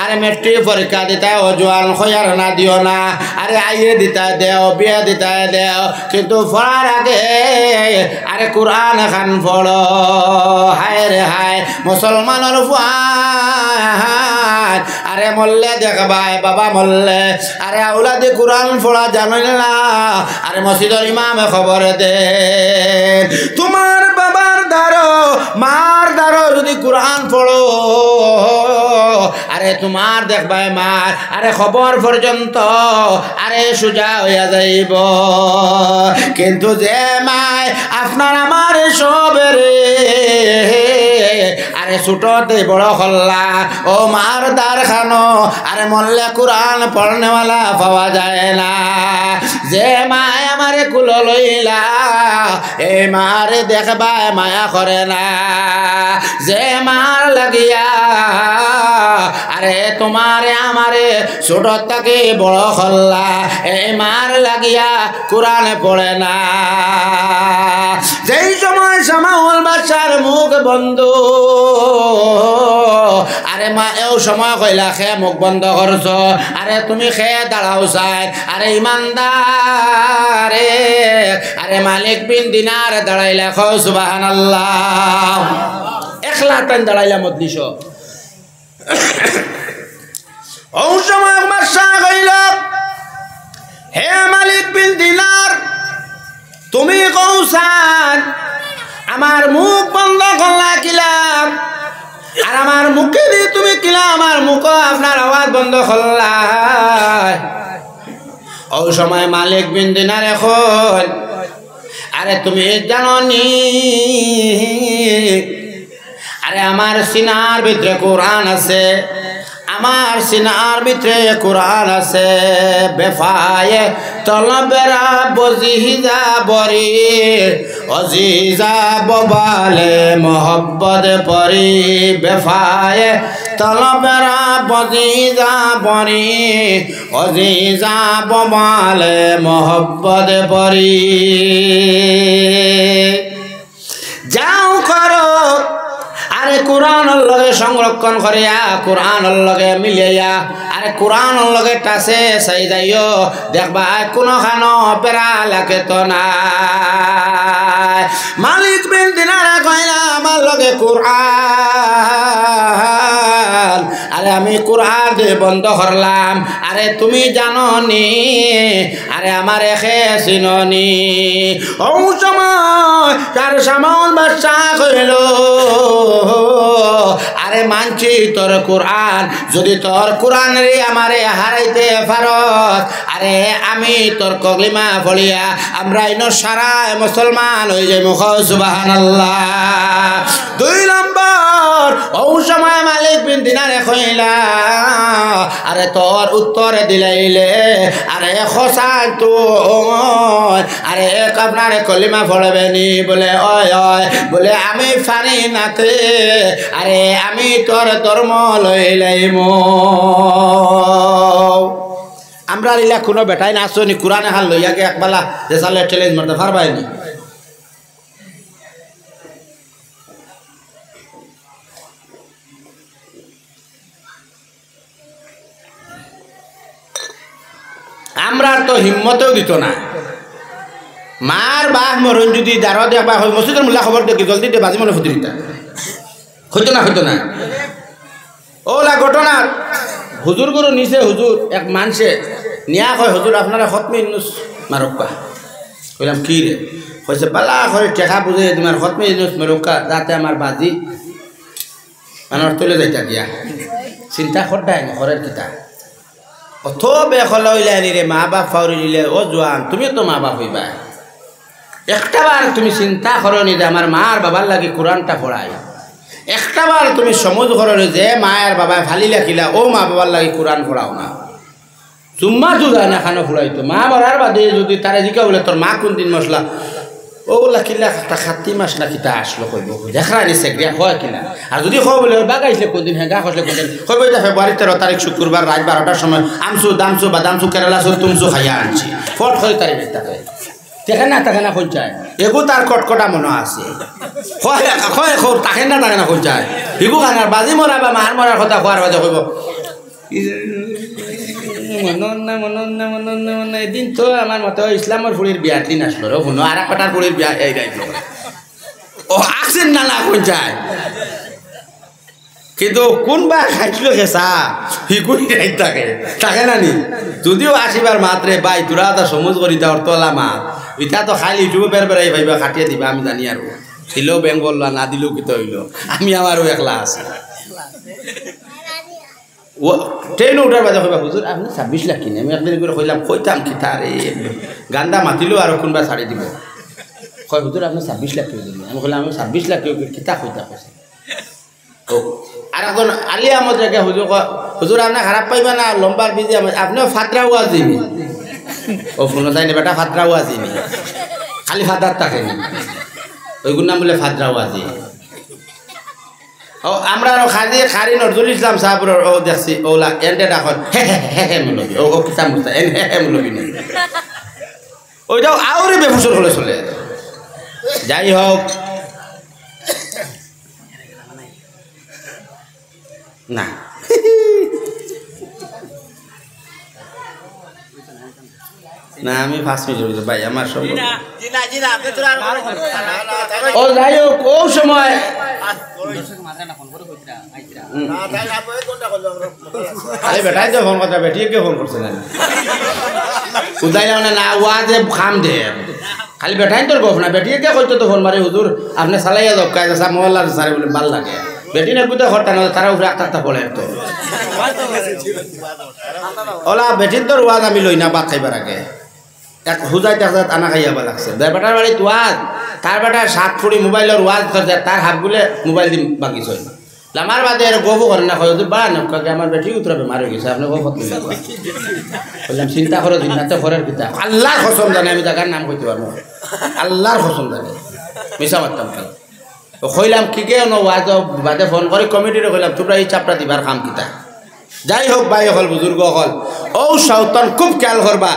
আরে মেট্রিক পরীক্ষা দিতা ও জোয়ান কইয়ার না দিও না আরে আইয়ে দিতা দেও বিয়া দিতা দেও কিন্তু পড়ার আগে আরে কুরআন খান পড়ো হায় রে হায় মুসলমানের ফুয়ান আরে মল্লে দেখবাই বাবা মল্লে আরে আউলাদে কুরআন পড়া জানেন না আরে মসজিদের ইমামে খবর দে তোমার বাবার দ্বারো মার দ্বারো যদি কুরআন পড়ো আরে তোমার দেখবাই মার আরে খবর পর্যন্ত আরে সোজা হইয়া যাইব কিন্তু যে মায় আপনার আমার সবেরে আরে ছোটতে বড় হল্লা ও মার দ্বার খানো আরে মল্লে কুরআন পড়নেওয়ালা পাওয়া যায় না যে মায় আমারে কুল লইলা এই মারে দেখবায় মায়া করে না যে মার লাগিয়া আরে তোমারে আমারে ছোট থেকে বড় হল্লা এই মার লাগিয়া কুরআন পড়ে না যেই সময় সামাউল বাদশার মুখ বন্ধ আরে মা এও সময় কইলা খে মুখ বন্ধ করছ আরে তুমি খে দাঁড়াও চাই আরে ইমানদার আরে মালিক বিন দিনার দাঁড়াইলা খো সুবহানাল্লাহ একলা টান দাঁড়াইলা মজলিস ও সময় বাদশা কইলা হে মালিক বিন দিনার তুমি কৌসান আমার মুখ বন্ধ করলা কিলাম আর আমার মুখে দিয়ে তুমি কিলা আমার মুখ আপনার আওয়াজ বন্ধ করলা ও সময় মালিক বিন দিনার এখন আরে তুমি জানো নি আরে আমার সিনার ভিতরে কোরআন আছে আমার সিনার ভিতরে কোরআন আছে বেফায়ে তলবেরা বজিজা বরি অজিজা ববালে মোহব্বত পরি বেফায়ে তলবেরা বজিজা বরি অজিজা ববালে মোহব্বত পরি যাও করো আরে কোরআনের লগে সংরক্ষণ করিয়া কোরআনের লগে মিলিয়া আরে কোরআনের লগে টাসে চাই যাইও দেখবা কোনোখানো পেরা লাগে তো না মালিক বিন দিনারা কইলা আমার লগে কোরআন আরে আমি কোরআন দিয়ে বন্ধ করলাম আরে তুমি জানো নি আরে আমার এখে চিননি ও সময় তার সামাউল বাদশা কইল আরে মানছি তোর কোরআন যদি তোর কোরআন রে আমারে হারাইতে পারস আরে আমি তোর কলিমা পড়িয়া আমরা ইনো সারা মুসলমান হয়ে যাই মুখ সুবহানাল্লাহ দুই নম্বর ও সময় মালিক বিন দিনারে কইলা আরে তোর উত্তর দিলাইলে আরে খসান তো আরে আপনার কলিমা পড়বে নি বলে ওই ওই বলে আমি ফানি নাতে আরে আমি তোর ধর্ম লইলাইম আমরা লিলা কোনো বেটাই না আসনি কোরআনে হাল লইয়া গে একবালা যে সালে চ্যালেঞ্জ মারতে পারবাইনি আমরা তো হিম্মতেও দিত না মার বাহ মরণ যদি দাঁড়া দেখবা হয় মসজিদের মোল্লা খবর দেখি জলদি দে বাজি মনে ফুটি দিতা হইতো না ওলা ঘটনা হুজুর গুরু নিচে হুজুর এক মানসে নিয়া কয় হুজুর আপনারা খতমে ইনুস মারক্কা কইলাম কি রে কইছে বালা করে টেকা বুঝে তোমার খতমে ইনুস মারক্কা যাতে আমার বাজি মানুষ তুলে যাইতা দিয়া চিন্তা করতাই না ঘরের কিতা অথ বেখল হইলানি রে মা বাপ ফাউরি দিলে ও জোয়ান তুমি তো মা বাপ হইবা একটা বার তুমি চিন্তা করনি যে আমার মার বাবার লাগি কোরআনটা পড়াই একটা বার তুমি সমজ করো যে মায়ের বাবায় ফালি লাখিলা ও মা বাবার লাগি কোরআন পড়াও না চুম্মা জুদা না খানো ফুরাইতো মা মরার বাদে যদি তারা জিকা বলে তোর মা কোন দিন মশলা ও বলা কিলা একটা খাতি মাস না কিতা আসলো কইব দেখা নিছে গিয়া হয় কিনা আর যদি হয় বলে বাগাইছে কোনদিন হ্যাঁ গা খসলে কোনদিন কইব এটা ফেব্রুয়ারি 13 তারিখ শুক্রবার রাত 12টার সময় আমসু দামসু বাদামসু কেরালা সু তুমসু খাইয়া আনছি ফট হয় তারিখ থাকে থাকে না কোন চায় এগো তার কটকটা মনে আছে হয় থাকে না কোন চায় হিগু খানার বাজি মরা বা মার মরার কথা খোয়ার বাজে কইব মনন এদিন তো আমার মতো ইসলামের ফুড়ির বিয়ার দিন আসলো রে শুনো আর একটার ফুড়ির বিয়া এই গাইল ও আসেন না কোন চায় কিন্তু কোনবা খাইছিল খেসা হিকুই থাকে না নি যদিও আসিবার মাত্রে বাই তোরা তো সমুজ করি তার তোলা মা ইটা তো খাইলে ইউটিউবে বেড়াই ভাইবা খাটিয়ে দিবা আমি জানি আর দিলেও বেঙ্গল না দিলেও কি তো হইল আমি আমারও একলা আছি ও ট্রেন উঠার বাজে কইবা হুজুর আপনি 26 লাখ কিনে আমি একদিন করে কইলাম কইতাম কি তারে গান্দা মাতিলেও আর কোনবা ছাড়ি দিব কই হুজুর আপনি 26 লাখ কিনে দিলেন আমি কইলাম আমি 26 লাখ কিতা কইতা কইছে ও আর এখন আলী আহমদ রেখে হুজুর আপনার খারাপ পাইবা না লম্বার বিজি আপনিও ফাতরাও আজিনি ও ফোন যায়নি বেটা ফাতরাও আজিনি খালি ফাতার থাকে ওইগুলো নাম বলে ফাতরাও আজি ও আমরা খাদি খারি নজরুল ইসলাম সাহেবের ও দেখছি ওলা এন্ডে ডাকন হে মূলবি ও কিতাব মুস্তা হে মূলবি না ওইটাও আউরে বেফসর হলে চলে যাই হোক না না আমি 5 মিনিট ভাই আমার সব ও যাই হোক ও সময় আরে বেটাই তো ফোন কথা বেটিয়ে কে ফোন করছে না উদাই না ওয়া যে খাম দে খালি বেটাই তোর গপ না বেটিয়ে কে কইতো তো ফোন মারে হুজুর আপনি চালাইয়া যাও কাজ আছে মোল্লার সারে বলে ভাল লাগে বেটি না কুতে ঘরটা না তারা উপরে আটটা পড়ে তো ওলা বেটির তোর ওয়াজ আমি লই না ভাত খাইবার আগে এক হুজাই টাজাত আনা খাইয়াবা লাগছে বেটার বাড়ি ওয়াজ তার বেটা 7 ফুড়ি মোবাইলের ওয়াজ করছে তার হাত গুলে মোবাইল দিন বাকি ছয় আমার বাদে আর গবু করে না কয় বা না আমার বেটি উতরাবে মারে গেছে আপনি গফত লইলা বললাম চিন্তা করো দিন না তো ঘরের কিতা আল্লাহর কসম জানে আমি জায়গার নাম কইতে পারবো আল্লাহর কসম জানে মিছা মারতাম কেন কইলাম কি কে ওয়াজ বাদে ফোন করে কমিটিরে কইলাম তোমরা এই চাপটা দিবার কাম কিতা যাই হোক ভাই হল বুজুর্গ হল ও সাউতান খুব খেয়াল করবা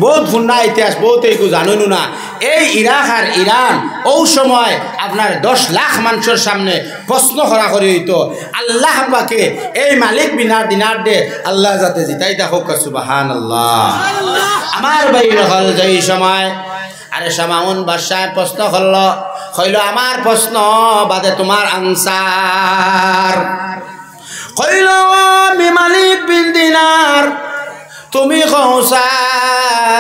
বহুত ফুন্না ইতিহাস বহুত এইটু জানো না এই ইরাক আর ইরান ও সময় আপনার 10 লাখ মানুষের সামনে প্রশ্ন করা করে হইতো আল্লাহ পাকে এই মালিক বিনার দিনার দে আল্লাহ যাতে জিতাই দেখো সুবহানাল্লাহ আমার ভাই হল যেই সময় আরে সামাউন বাদশাহ প্রশ্ন কইল আমার প্রশ্ন বাদে তোমার আনসার কইল আমি মালিক বিন দিনার তুমি কৌসার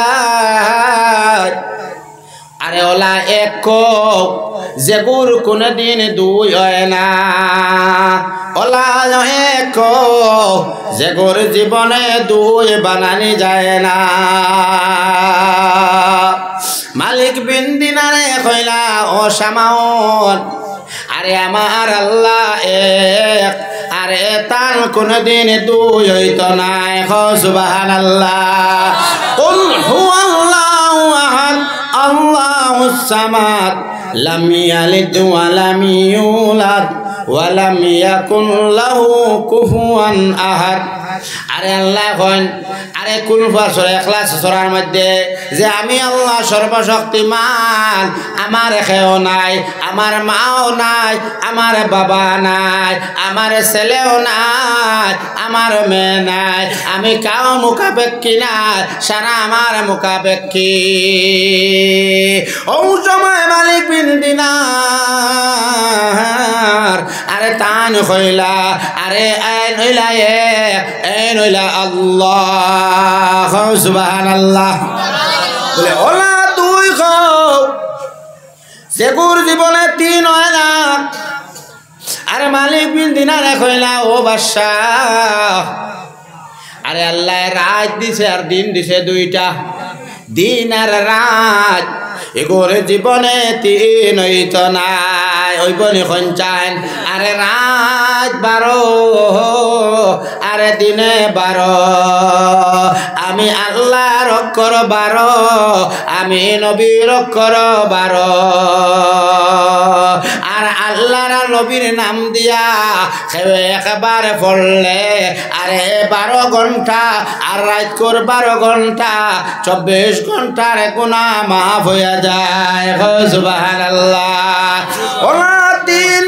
আরে ওলা এক যেগুর কোনদিন দুই হয় না ওলা এক যেগুর জীবনে দুই বানানি যায় না মালিক বিন দিনারে কইলা ও সামাউন আরে আমার আল্লাহ এক আরে তার কোনদিন দুই হইতো না সুবহানাল্লাহ কুল হুয়াল্লাহু আহাদ আল্লাহুস সামাদ লাম ইয়ালিদ ওয়া লাম ইউলাদ ওয়া লাম ইয়াকুন লাহু কুফুয়ান আহাদ আরে আল্লাহ কন আরে কুল ফাসর ইখলাস সূরার মধ্যে যে আমি আল্লাহ সর্বশক্তিমান আমার কেউ নাই আমার মাও নাই আমার বাবা নাই আমার ছেলেও নাই আমার মেয়ে নাই আমি কাও মুখাপেক্ষী নাই সারা আমার মুখাপেক্ষী ও সময় মালিক বিন দিনার আরে তান কইলা আরে আইন হইলা এই নইলা আল্লাহ সুবহানাল্লাহ বলে ওলা তুই কও যেগুর জীবনে 3 হয় না আরে মালিক বিন দিনারে কইলা ও বাদশাহ আরে আল্লাহ রাত দিছে আর দিন দিছে দুইটা দিন আর রাত এগোরে জীবনে তিন হইত নাই ওই বনি সঞ্চান আরে রাত 12 আরে দিনে 12 আমি আল্লাহ রক্ষর 12 আমি নবীর রক্ষর 12 আর আল্লাহর নবীর নাম দিয়া খেয়ে একেবারে পড়লে আরে 12 ঘন্টা আর রাত কর 12 ঘন্টা 24 ঘন্টার গুনাহ মাফ হইয়া যায় সুবহানাল্লাহ ওলা দিন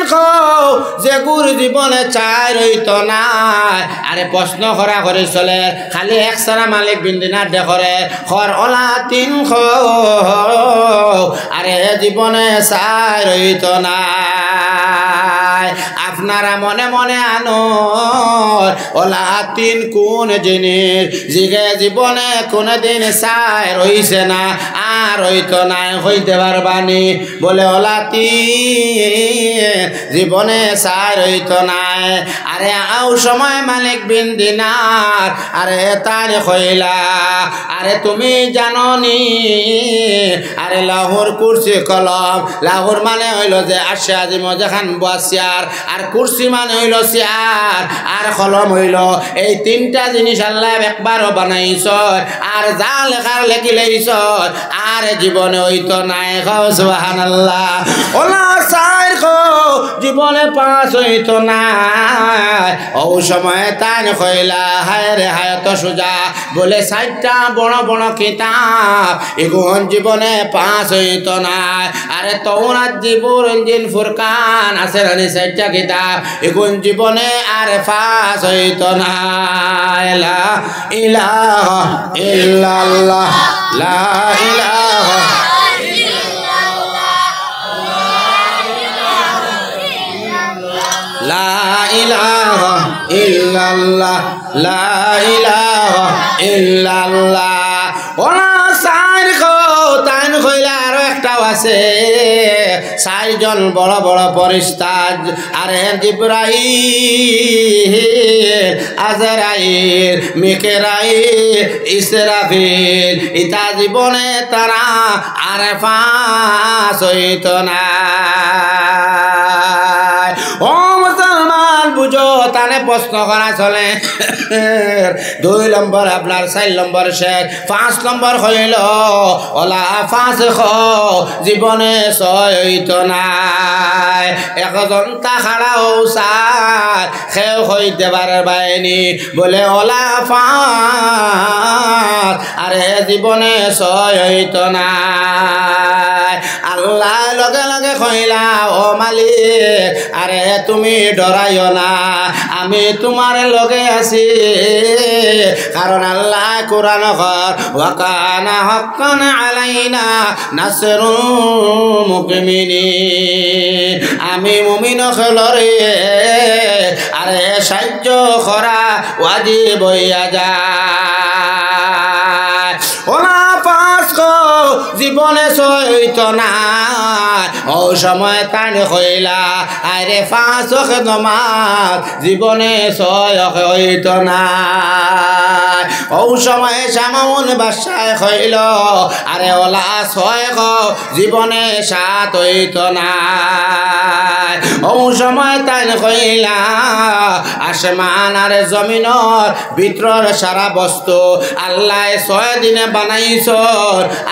যে গুর জীবনে চাই রইত নাই আরে প্রশ্ন করা করে চলে খালি একসারা মালিক বিন্দিনার দেখরে খর ওলা তিন আরে জীবনে চাই রইত নাই আপনারা মনে মনে আনো ওলা তিন কোন জিনিস জিগে জীবনে কোনদিন চাই রইছে না আর হইতো নাই হইতে পারবানি বলে ওলা তিন জীবনে চাই রইতো নাই আরে আও সময় মালিক বিন দিনার আরে তার কইলা আরে তুমি জাননি আরে লাহোর কুরসি কলম লাহোর মানে হইল যে আসে আজি মজাখান বসিয়ার আর কুরসি মানে হইল চেয়ার আর কলম হইল এই তিনটা জিনিস আল্লাহ একবারও বানাইছ আর যা লেখার লেখি লেইছ আর জীবনে হইতো নাই সুবহানাল্লাহ ওলা সাইর জীবনে পাস হইতো নাই ও সময় তাই কইলা হায় রে হায় তো সোজা বলে 60টা বড় বড় কিতাব এগুন জীবনে পাস হইতো নাই আরে তওরাত জিবুর ইনজিল ফুরকান আছে রানি 60টা কিতাব এগুন জীবনে আর পাস হইতো না লা ইলাহা ইল্লাল্লাহ লা ইলাহা লা ইলাহা ইল্লাল্লাহ লা ইলাহা ইল্লাল্লাহ ওলা সাইর তাইন কইলা আরো একটাও আছে 4 জন বড় বড় ফেরেশতা আরে জিবরাইল আজরাইল মিকাইল ইসরাফিল ইতা জীবনে তারা আরে পাস হইতো না ও মুসলমান বুঝো তানে প্রশ্ন করা চলে 2 নম্বর আপনার 4 নম্বর শেষ 5 নম্বর হইল ওলা 5 জীবনে 6 হইতো নাই একজন তাহারা ওসার খেয়ে হইতে পারে বাইনি বলে ওলা 5 আরে জীবনে 6 হইতো নাই আল্লাহ লগে লগে কইলা ও মালিক আরে তুমি ডরাইও না আমি তোমার লগে আছি কারণ আল্লাহ কোরআন কর ওয়া কানা হাক্কান আলাইনা নাসরুল মুমিনিন আমি মুমিন হলরে আরে সাহায্য করা ওয়াজিব হইয়া যায় ওলা পাস জীবনে সইতো না ও সময় তান হইলা আরে 5 ওয়াক্ত নামাজ জীবনে 6 হইতো না ও সময় শামাউন বাদশাহ হইল আরে ওলা 6 জীবনে 7 হইতো না ও সময় তান হইলা আসমান আর জমিনের ভিতর সারা বস্তু আল্লাহ 6 দিনে বানাইছ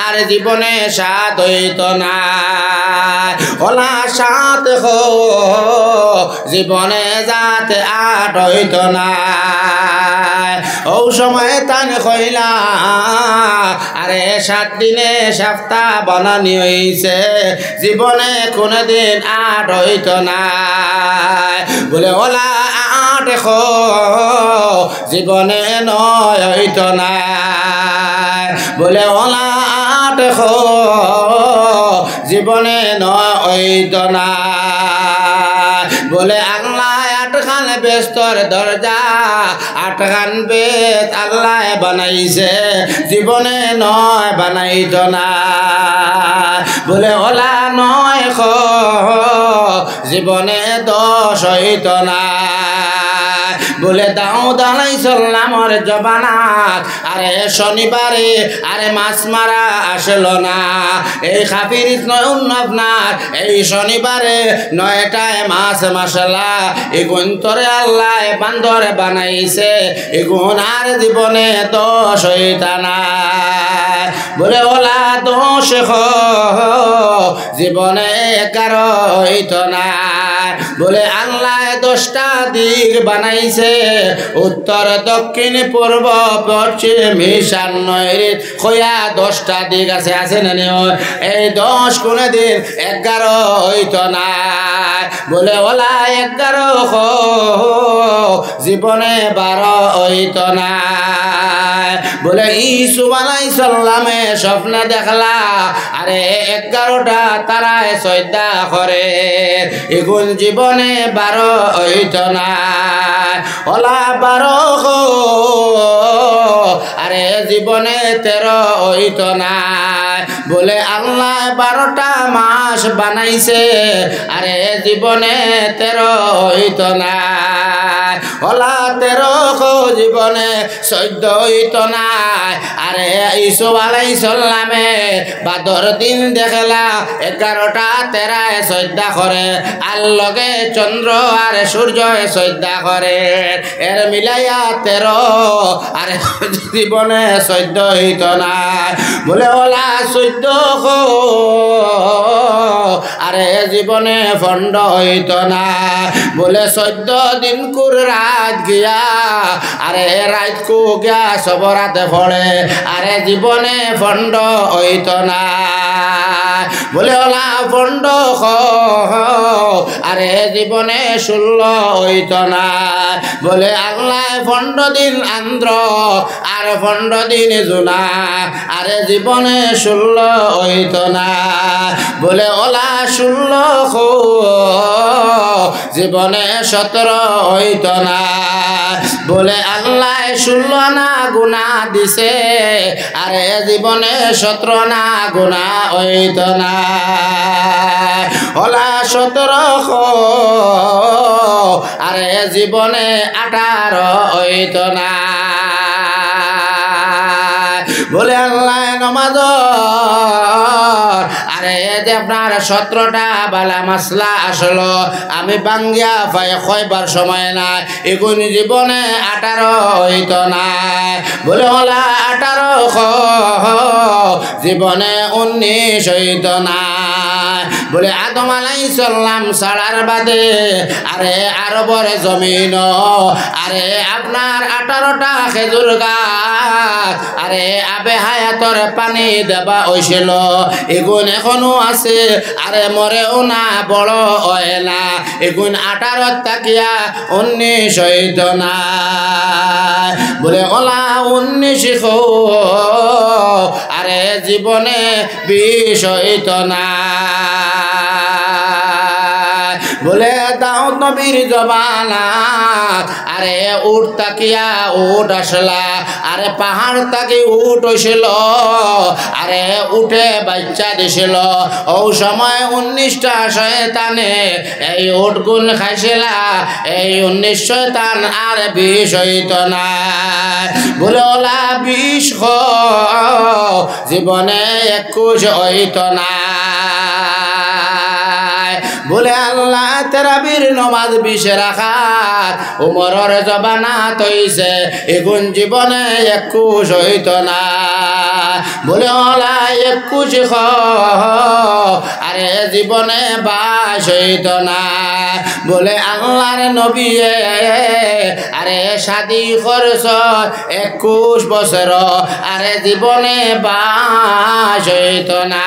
আর জীবনে 7 হইতো না ওলা 7 জীবনে যাতে 8 হইতো না ও সময় তান কইলা আরে 7 দিনে সপ্তাহ বানানি হইছে জীবনে কোনদিন 8 হইতো না বলে ওলা 8 জীবনে 9 হইতো না বলে ওলা 8 জীবনে 9 হইতো না বলে আল্লাহ 8 খান বেস্তর দরজা 8 খান বেত আল্লাহ বানাইছে জীবনে 9 বানাইতো না বলে ওলা 9 জীবনে 10 হইতো না বলে দাউদ আলাইহিস সালামের জবানাত আরে শনিবারে আরে মাছ মারা আসলো না। এই খাফিরিত নয় আপনার এই শনিবারে 9টায় মাছ মাসালা এগুন তোরে আল্লাহ বান্দরে বানাইছে এগুন আর জীবনে দোষ হইতা না। বলে ওলা দোষ জীবনে কারো হইত না। বলে আল্লাহ 10টা দিক বানাইছে উত্তর দক্ষিণ পূর্ব পশ্চিম ঈশান নৈঋত খয়া 10টা দিক আছে আছে না এই 10 কোন দিন 11 হইত না। বলে ওলা 11 জীবনে 12 হইত না। বলে ইসুফ আলাইহিস সালামে স্বপ্নে দেখলা আরে 11টা তারায় সজদা করে এগুন জীবনে 12 হইত না। ওলা 12 আরে জীবনে 13 হইত না। বলে আল্লাহ 12টা মাস বানাইছে আরে জীবনে 13 হইত না। ওলা 13 জীবনে 14 হইত না। আরে ইসুফ আলাইহিস সালামে বাদর দিন দেখলা 11টা তেরায় সজদা করে আর লগে চন্দ্র আর সূর্য সজদা করে এর মিলাইয়া 13 আর জীবনে 14 হইত না। বলে ওলা 14 আরে জীবনে 15 হইত না। বলে 14 দিন কুর রাত গিয়া আরে রাত কু গিয়া সবরাতে পড়ে আরে জীবনে 15 হইত না। বলে ওলা 15 আরে জীবনে 16 হইত না। বলে আল্লাহ 15 দিন আন্দ্র আর 15 দিন জুনা আরে জীবনে 16 হইত না। বলে ওলা 16 জীবনে 17 হইত না। বলে আল্লাহ 16 না গুনাহ দিছে আরে জীবনে 17 না গুনাহ হইত না। ওলা 17 আরে জীবনে 18 হইত না। বলে আল্লাহ নমাজ আরে যে আপনার 17টা বালা মাসলা আসলো আমি বাঙ্গিয়া পাই কয়বার সময় নাই এগুন জীবনে 18 হইত না। বলে ওলা 18 জীবনে 19 হইত না। বলে আদম আলাইহিস সালাম ছাড়ার বাদে আরে আরবের জমিন আরে আপনার 18টা খেজুর গাছ আরে আবে হায়াতর পানি দেবা হইছিল এগুন এখনো আছে আরে মরেও না বড় হয় না এগুন 18 তাকিয়া 19 হইত না। বলে ওলা 19 আরে জীবনে 20 হইত না। বলে দাউদ নবীর জবানাত আরে উট তাকিয়া উট আসলা আরে পাহাড় তাকি উট হইছিল আরে উঠে বাচ্চা দিছিল ও সময় 19টা শয়তানে এই উট গুণ খাইছিলা এই 19 শয়তান আর 20 হইত না। বলে ওলা 20 জীবনে 21 হইত না। বলে আল্লাহ তারাবির নমাজ 20 রাখাত উমরের জবানাত হইছে এগুন জীবনে 21 হইত না। বলে ওলা 21 আরে জীবনে 22 হইত না। বলে আল্লাহর নবী আরে শাদি করছ 21 বছর আরে জীবনে 22 হইত না।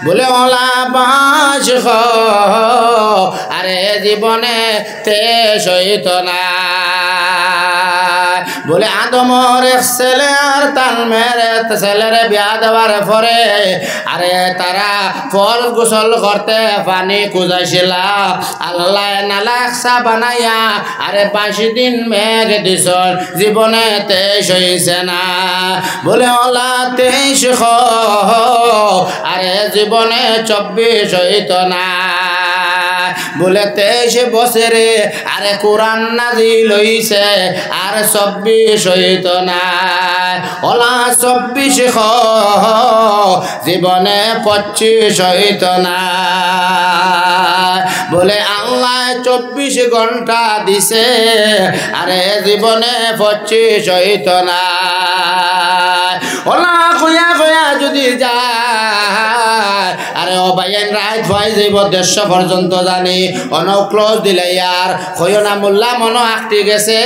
বলে ওলা 22 আরে জীবনে 23 হইত না। বলে আদমর এক ছেলে আর তার মেয়ের ছেলের বিয়া দেওয়ার পরে আরে তারা ফল গোসল করতে পানি খুঁজাইছিলা আল্লাহ নালাকসা বানাইয়া আরে 22 দিন মেঘ দিছ জীবনে 23 হইছে না। বলে ওলা 23 আরে জীবনে 24 হইত না। বলে 23 বছরে আরে কোরআন নাজিল হইছে আর 24 হইত না ওলা 24 জীবনে 25 হইত না বলে আল্লাহ 24 ঘন্টা দিছে আরে জীবনে 25 হইত না ওলা কইয়া কইয়া যদি যায় আরে ও ভাইয়েন রাত হয়ে যাইব 150 পর্যন্ত জানি অনও ক্লোজ দিলে আর কইও না মোল্লা মনো আঁকটি গেছে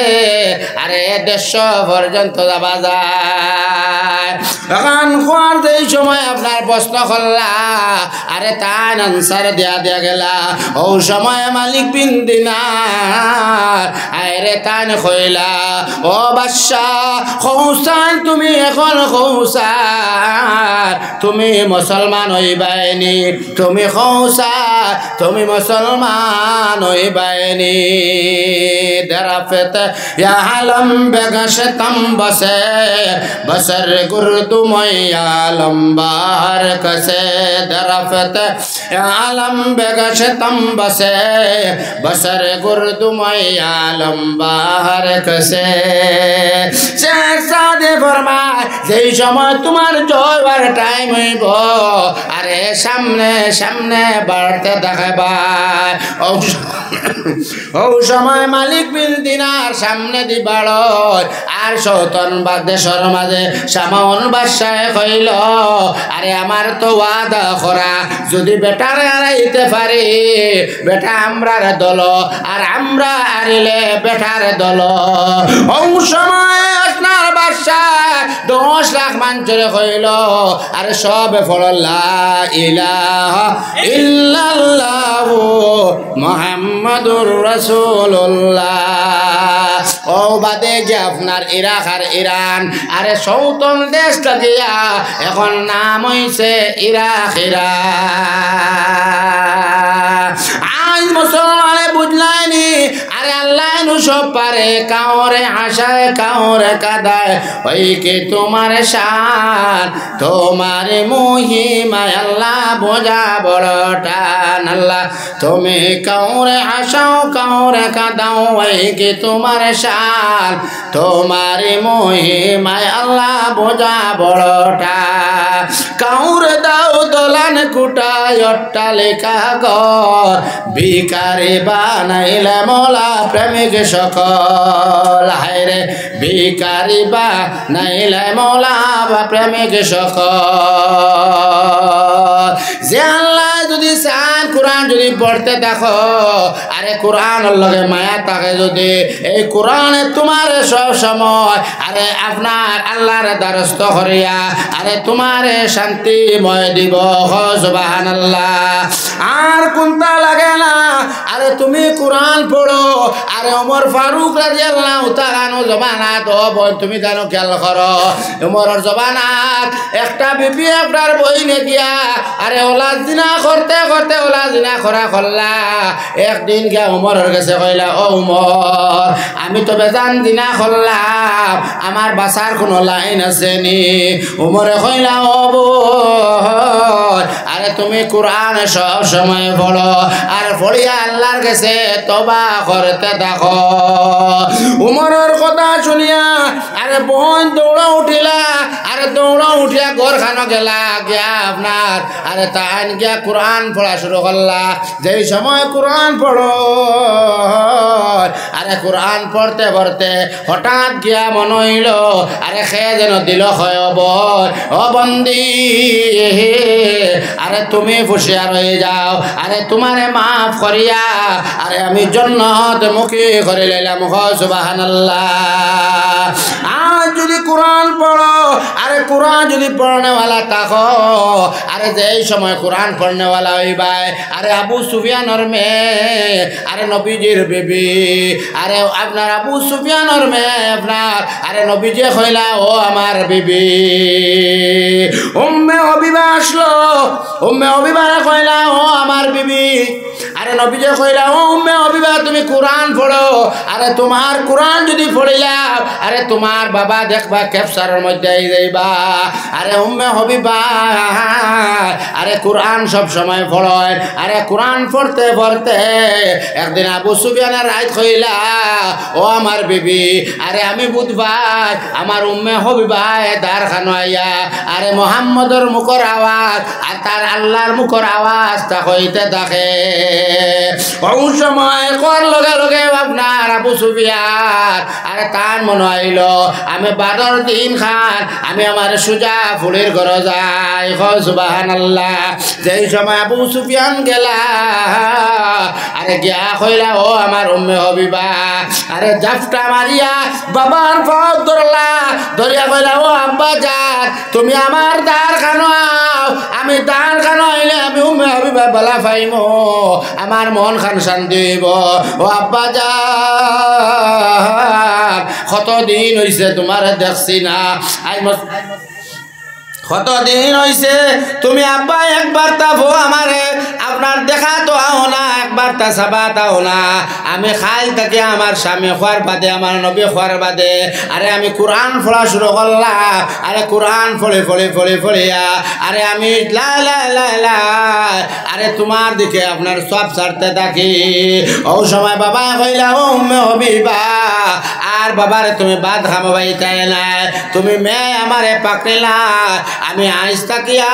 আরে 150 পর্যন্ত যাবা যায় এখন কোয়ার যেই সময় আপনার প্রশ্ন করলা আরে তাই আনসার দিয়া গেলা ও সময় মালিক বিন দিনার আরে তাই কইলা ও বাদশাহ খৌসান তুমি এখন খৌসান তুমি মুসলমান হইবাইনি তুমি খৌসান তুমি মুসলমান হইবাইনি দরাফতে ইয়া আলম বেগশতম বসে বসর গুরদু ময়ালম বাহার কসে দরাফতে ইয়া আলম বেগশতম বসে বসর গুরদু ময়ালম বাহার কসে শেখ সাদে ফরমায় যেই সময় তোমার জয়বার টাইম হইব আরে সামনে সামনে বাড়তে দেখাবা ও সময় মালিক বিন দিনার সামনে দিবাড় আর সৌতন দেশের মাঝে সামাউন বাদশাহ কইল আরে আমার তো ওয়াদা করা যদি বেটারে হারাইতে পারি বেটা আমরার দল আর আমরা হারিলে বেটার দল ও সময় আপনার বাদশাহ 10 লাখ মানুষের কইল আরে সব ফড়ল্লা ইলাহা ইল্লাল্লাহু মুহাম্মাদুর রাসূলুল্লাহ ও বাদে যে আপনার ইরাক আর ইরান আরে সৌতন দেশ লাগিয়া এখন নাম হইছে ইরাক আজ মুসলমানে বুঝলাইনি আরে আল্লাহ নু সব পারে কাউরে হাসায় কাউরে কাদায় ওই কে তোমার শান তোমার মহিমা আল্লাহ বোঝা বড় টান আল্লাহ তুমি কাউরে হাসাও কাউরে কাদাও ওই কে তোমার শান তোমার মহিমা আল্লাহ বোঝা বড় টান কাউরে দাও দলান কুটায় অট্টালিকা ঘর ভিখারি বানাইলে মোলা প্রেমিক সকল হায়রে ভিখারি বানাইলে মোলা প্রেমিক সকল যে আল্লাহ যদি চান কোরআন যদি পড়তে দেখো আরে কোরআনের লগে মায়া থাকে যদি এই কোরআনে তোমার সব সময় আরে আপনার আল্লাহর দ্বারস্থ করিয়া আরে তোমার শান্তিময় দিব সুবহানাল্লাহ আর কোনটা লাগে না আরে তুমি কোরআন পড়ো আরে ওমর ফারুক রাদিয়াল্লাহু তাআলা জবানাত তুমি জানো খেয়াল করো ওমরের জবানাত একটা বিবি একটার বইনে গিয়া আরে ওলা জিনা করতে করতে ওলা জিনা করা করলা একদিন গিয়া ওমরের কাছে কইলা ও ওমর আমি তো বেজান জিনা করলাম আমার বাসার কোনো লাইন আছে নি ওমরে কইলা ও বোন আরে তুমি কোরআন সব সময় পড়ো আর পড়িয়া আল্লাহর কাছে তওবা করতে দেখো ওমরের কথা শুনিয়া আরে বোন দৌড়া উঠিলা আরে দৌড়া উঠিয়া ঘর খানো গেলা গিয়া আপনার আরে তাই গিয়া কোরআন পড়া শুরু করলা যেই সময় কোরআন পড়ো আরে কোরআন পড়তে পড়তে হঠাৎ গিয়া মনে হইল আরে খেয়ে যেন দিল হয় ও বন্দি আরে তুমি হুঁশিয়ার হয়ে যাও আরে তোমারে মাফ করিয়া আরে আমি জান্নাত মুখী করে লইলাম সুবহানাল্লাহ আজ যদি কোরআন পড়ো আরে কোরআন যদি পড়নেওয়ালা থাকো আরে যেই সময় কোরআন পড়নেওয়ালা হইবাই আরে আবু সুফিয়ানের মেয়ে আরে নবীজির বিবি আরে আপনার আবু সুফিয়ানের মেয়ে আপনার আরে নবীজি কইলা ও আমার বিবি উম্মে হবিবা আসলো উম্মে হবিবা কইলা ও আমার বিবি আরে আরে নবীজি কইলা ও উম্মে হাবিবা তুমি কোরআন পড়ো আরে তোমার কোরআন যদি পড়িলাও আরে তোমার বাবা দেখবা ক্যাপচারের মধ্যে যাইবা আরে উম্মে হাবিবা আরে কোরআন সব সময় পড়য় আরে কোরআন পড়তে পড়তে একদিন আবু সুফিয়ানের রাত কইলা ও আমার বিবি আরে আমি বুধবার আমার উম্মে হাবিবায় দার খানো আইয়া আরে মোহাম্মদর মুখর আওয়াজ আর তার আল্লাহর মুখর আওয়াজ তা হইতে থাকে কোন সময় কর লগে লগে আপনার আবু সুফিয়ান আরে তার মনে হইল আমি 12 দিন খান আমি আমার সুজা ফুলের ঘর যাই সুবহানাল্লাহ যেই সময় আবু সুফিয়ান গেলা আরে গিয়া কইলা ও আমার উম্মে হাবিবা আরে জাফটা মারিয়া বাবার পাও ধরলা ধরিয়া কইলা ও আব্বা জান তুমি আমার দ্বার খানো আমি দ্বার খানো আইলে আমি উম্মে হাবিবা বলা পাইমো আমার মন খান শান্তি হইব ও আব্বা জান কতদিন হইছে তোমার দেখছি না কতদিন হইছে তুমি আব্বা একবার তাবো আমারে আপনার দেখা তো আও না একবার তা সাবা তাও না আমি খাই থাকি আমার স্বামী খোয়ার বাদে আমার নবী খোয়ার বাদে আরে আমি কোরআন পড়া শুরু করলাম আরে কোরআন ফলে ফলে ফলে ফলিয়া আরে আমি লা লা লা লা আরে তোমার দিকে আপনার সব ছাড়তে থাকি ও সময় বাবা কইলা ও উম্মে হাবিবা আর বাবারে তুমি বাদ খামাবাই তাই না তুমি মেয়ে আমারে পাকড়িলা আমি আইস থাকিয়া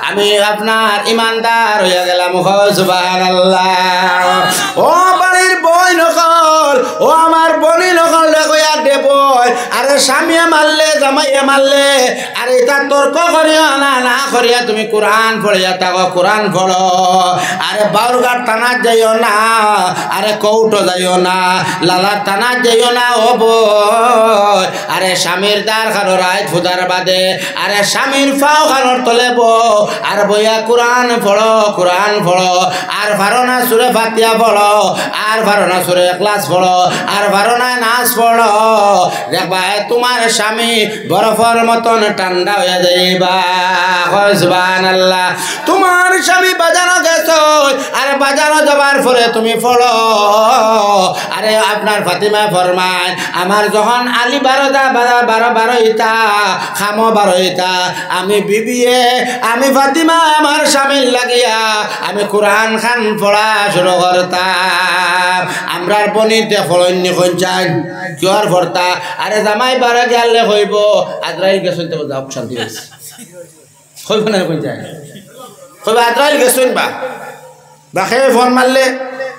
আমি আপনার ইমানদার হইয়া গেলাম সুবহানাল্লাহ ও বাড়ির বই নকল ও আমার বনি নকল দেখয়া দেব আরে স্বামীয়ে মারলে জামাইয়ে মারলে আরে এটা তর্ক করিয়া না না করিয়া তুমি কোরআন পড়িয়া থাকো কোরআন পড়ো আরে বাউরঘাট থানার যাইও না আরে কৌটো যাইও না লালার থানার যাইও না ও বই আরে স্বামীর দ্বার খানো রাত ফুদার বাদে আরে স্বামীর ফাও খানোর তলে আর বইয়া কোরআন পড়ো আর পারো না সুরে ফাতিয়া পড়ো আর পারো না সুরে ক্লাস পড়ো আর পারো না নাচ পড়ো দেখবা তোমার স্বামী বরফের মতন ঠান্ডা হয়ে যাইবা সুবহানাল্লাহ তোমার স্বামী বাজানো গেছো আরে বাজানো যাবার পরে তুমি পড়ো আরে আপনার ফাতিমা ফরমায় আমার যখন আলি 12 ইতা খামো 12 ইতা আমি বিবিয়ে আমি ফাতিমা আমার স্বামীর লাগিয়া আমি কোরআন খান পড়া শুরু করতাম আমরার বনিতে ফলন্য কইছান কিয়র ভর্তা আরে জামাই বারে গেলে হইব আজরাইল গেছন তো যাও শান্তি হইছে হইব না কইছান কইব আজরাইল গেছন বাখে ফোন মারলে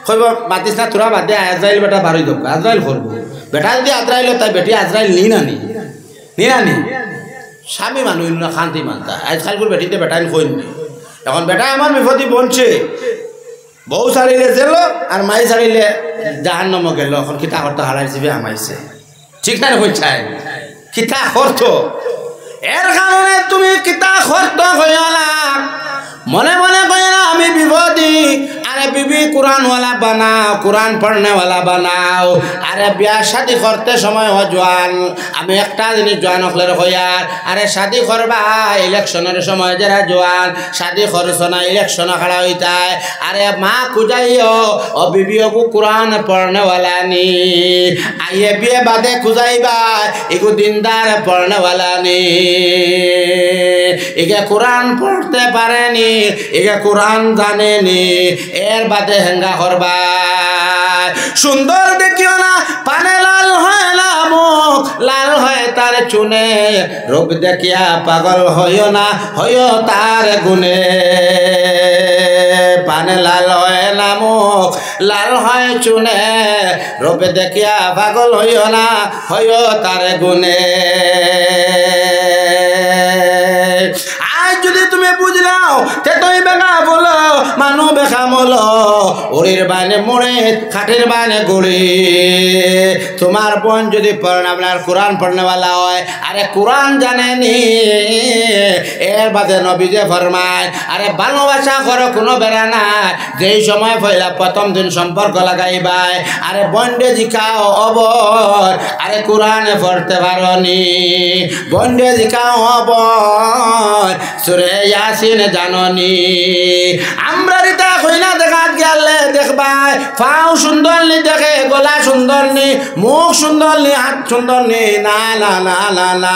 কইব মাতিস না তোরা বাদে আজরাইল বেটা বারই দেব আজরাইল করব বেটা যদি আজরাইল তাই বেটি আজরাইল নি না স্বামী মানুষ না শান্তি মানতা আজকাল বেটিতে বেটাইল কই নি এখন বেটা আমার বিপদে বনছে বউ ছাড়িলে জেল আর মাই ছাড়িলে জাহান্নাম গেল এখন কিতা করতে হারাইছে আমাইছে ঠিক না কইছাই কিতা করতো এর কারণে তুমি কিতা করতো কইলা মনে মনে কইলা আমি বিপদী আরে বিবি কুরআনওয়ালা বানাও কুরআন পড়নেওয়ালা বানাও আরে বিয়া শাদি করতে সময় হয় জোয়ান আমি একটা জিনিস জোয়ান হলে কইয়ার আরে শাদি করবা ইলেকশনের সময় যারা জোয়ান শাদি করছ না ইলেকশন খাড়া হইতায় আরে মা খুঁজাইও ও বিবিও কুরআন পড়নেওয়ালা নি আইয়ে বিয়ে বাদে খুঁজাইবা এগু দিনদার পড়নেওয়ালা নি এগে কোরআন পড়তে পারেনি এগে কোরআন জানেনি এর বাদে হেঙ্গা করবা সুন্দর দেখিও না পানে লাল হয় না মুখ লাল হয় তার চুনে রূপ দেখিয়া পাগল হইও না হইও তার গুণে পানে লাল হয় না মুখ লাল হয় চুনে রূপ দেখিয়া পাগল হইও না হইও তার গুণে যদি তুমি বুঝলাও তে তুই বেগা বলো মানু বেখা মলো ওরির বানে মোড়ে খাটের বানে গুড়ি তোমার বোন যদি আপনার কোরআন পড়নেওয়ালা হয় আরে কোরআন জানেনি এর বাদে নবীজে ফরমায় আরে ভালোবাসা করো কোনো বেড়া নাই যেই সময় পয়লা প্রথম দিন সম্পর্ক লাগাইবাই আরে বন্ডে জিকাও অবর আরে কোরআনে পড়তে পারনি বন্ডে জিকাও অবর সুরে ইয়াসিন জাননি আমরা রিতা কইনা দেখাত গেলে দেখবাই ফাও সুন্দর নি দেখে, গলা সুন্দর নি, মুখ সুন্দর নি, হাত সুন্দর নি, না না না না না।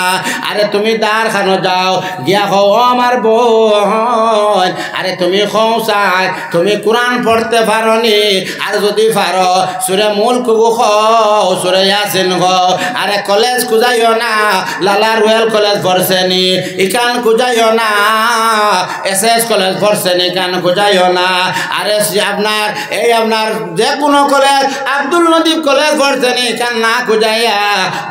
আরে তুমি দার খানো যাও গিয়া কও আমার বোন, আরে তুমি খৌসাই তুমি কোরআন পড়তে পারো নি? আর যদি পারো সুরে মুলক খাও, সুরে ইয়াসিন খাও। আরে কলেজ খুঁজাইও না, লালা রয়্যাল কলেজ পড়ছে নি, ইকান খুঁজাইও না, SS কলেজ পড়ছে নি, ইকান খুঁজাইও না। আরে আপনার এই আপনার যে কোনো কলেজ, আব্দুল নদীপ কলেজ পড়ছে নি, ইকান না খুঁজাইয়া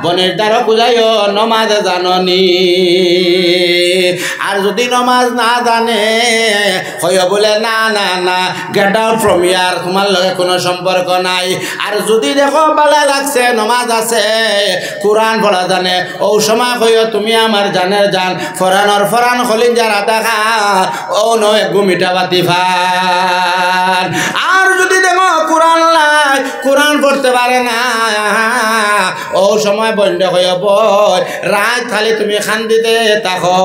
বনের দ্বারা খুঁজাইও নমাজ জাননি। আর যদি নমাজ না জানে হয় বলে না না না, গেট আউট ফ্রম ইয়ার, তোমার লগে কোনো সম্পর্ক নাই। আর যদি দেখো ভালো লাগছে নমাজ আছে, কোরআন পড়া জানে, ও সময় কইও তুমি আমার জানের জান, ফরানোর ফরান খলিন যারা দেখা ও নয় গুমিটা বাতি ফান। আর যদি দেখো কোরআন লাই, কোরআন পড়তে পারে না, ও সময় বন্ধ হয়ে বই রাত খালি তুমি খান দিতে থাকো।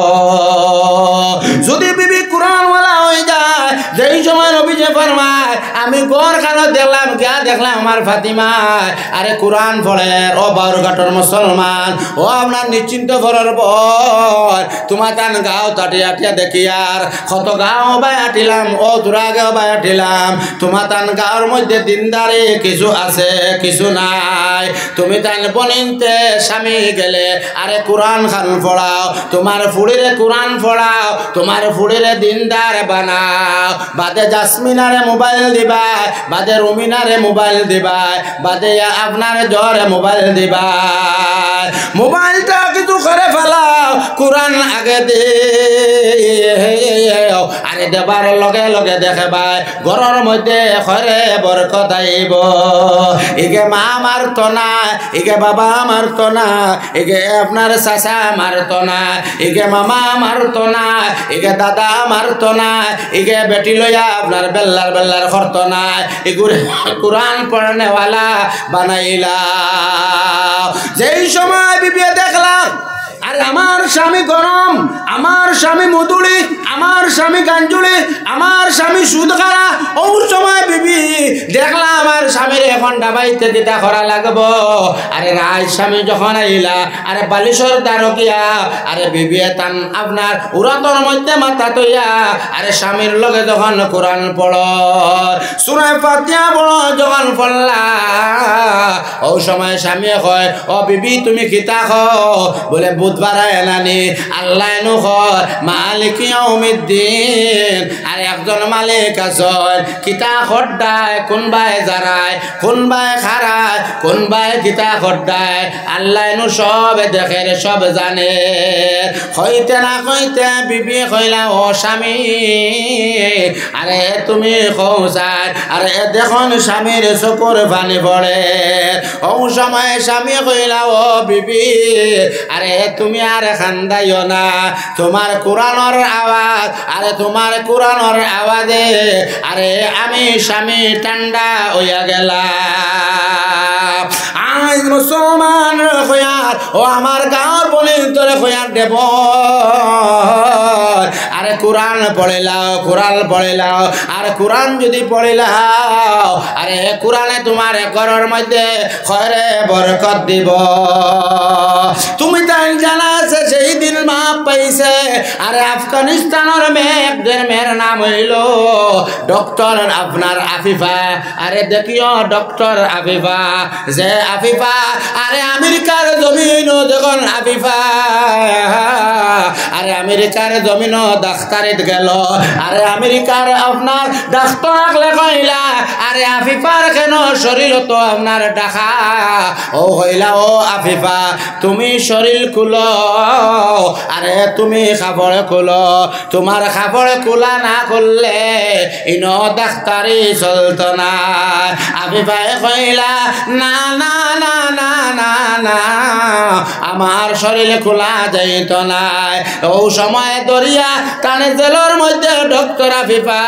যদি বিবি কোরআনওয়ালা হয়ে যায়, যেই সময় নবী যে ফরমায় আমি গড় খানো দেখলাম, গিয়া দেখলাম আমার ফাতিমায় আরে কোরআন পড়ে, ও বারুঘাটর মুসলমান, ও আপনার নিশ্চিন্ত ফরর বল, তোমার তান গাও তাটিয়া আটিয়া দেখি আর কত গাও বাই আটিলাম, ও তোরা গাও বাই আটিলাম, তোমার তান গাঁর মধ্যে দিনদারি কিছু আছে কিছু নাই। তুমি তান বনিনতে স্বামী গেলে আরে কোরআন খান পড়াও, তোমার ফুড়িরে কোরআন পড়াও, তোমার ফুড়িরে দিনদার বানাও। বাদে জাসমিনারে মোবাইল দিবাই, বাদে রুমিনারে মোবাইল দিবাই, বাদে আপনার জ্বরে মোবাইল দিবাই। মোবাইলটা কিছু করে ফেলাও, কোরআন আগে দে, আরে দেবার লগে লগে দেখে ভাই ঘরের মধ্যে খরে বরকত আইব। এগে মা মারতো না, এগে বাবা মারতো না, এগে আপনার চাচা মারতো না, এগে মামা মারতো না, এগে দাদা মারতো না, এগে বেটি লইয়া আপনার বেল্লার বেল্লার করতো না, এগুলো কোরআন পড়নেওয়ালা বানাইলা। যেই সময় বিবি দেখলাম আরে আমার স্বামী গরম, আমার স্বামী মধুরি, আমার স্বামী গাঞ্জুলি, আমার স্বামী সুদ খারা, ওর সময় বিবি দেখলাম আমার স্বামীর এখন ডাবাইতে দিতা করা লাগবো। আরে রায় স্বামী যখন আইলা আরে বালিশর দ্বারকিয়া আরে বিবি তান আপনার উরাতর মধ্যে মাথা তৈয়া আরে স্বামীর লগে যখন কোরআন পড়, সূরা ফাতিহা পড় যখন পড়লা, ও সময় স্বামী কয় ও বিবি তুমি কিতা খাও? বলে বুধবার এনানি আল্লাহ নুখর মালিক ইয়াউমিদ্দিন। আর একজন মালিক আছেন, কিতা খড্ডায় কোনবাই জারায়, কোনবাই খারায়, কোনবাই কিতা খড্ডায়, আল্লাহ নু সব দেখে সব জানে। হইতে না কইতে বিবি কইলা ও স্বামী আরে তুমি খৌসার, আরে দেখুন স্বামীর চকুর পানি পড়ে। ও সময় স্বামী কইলা ও বিবি আরে তুমি আর খান্দাইও না, তোমার কোরআনের আওয়াজ, আরে তোমার কোরআনের আওয়াজে আরে আমি স্বামী ঠান্ডা হইয়া গেলাম। আজ মুসলমান হইয়ার ও আমার গাঁর বলে তোরে হইয়ার দেব আরে কোরআন পড়িলাও, কোরআন পড়িলাও, আর কোরআন যদি পড়িলাও আরে কোরআনে তোমার ঘরের মধ্যে খয়রে বরকত দিব। তুমি তাই জানা আছে সেই দিন মা পাইছে আরে আফগানিস্তানের মেয়েদের মেয়ের নাম হইল ডক্টর আপনার আফিফা। আরে দেখিও ডক্টর আফিফা, যে আফিফা আরে আমেরিকার জমিন যখন আফিফা আরে আমেরিকার জমিন ডাক্তারেত গেল, আরে আমেরিকার আপনার ডাক্তার কইলা আরে আফিফার কেন শরীর তো আপনার ডাকা, ও হইলা ও আফিফা তুমি শরীর খুলো, আরে তুমি খাবড় খুলো, তোমার খাবড় খোলা না করলে ইন ডাক্তারি চলত না। আফিফাই কইলা না না না না না না আমার শরীরে খোলা যাইত নাই। ও সময় দরিয়া টানে জেলের মধ্যে ডক্টর আফিফা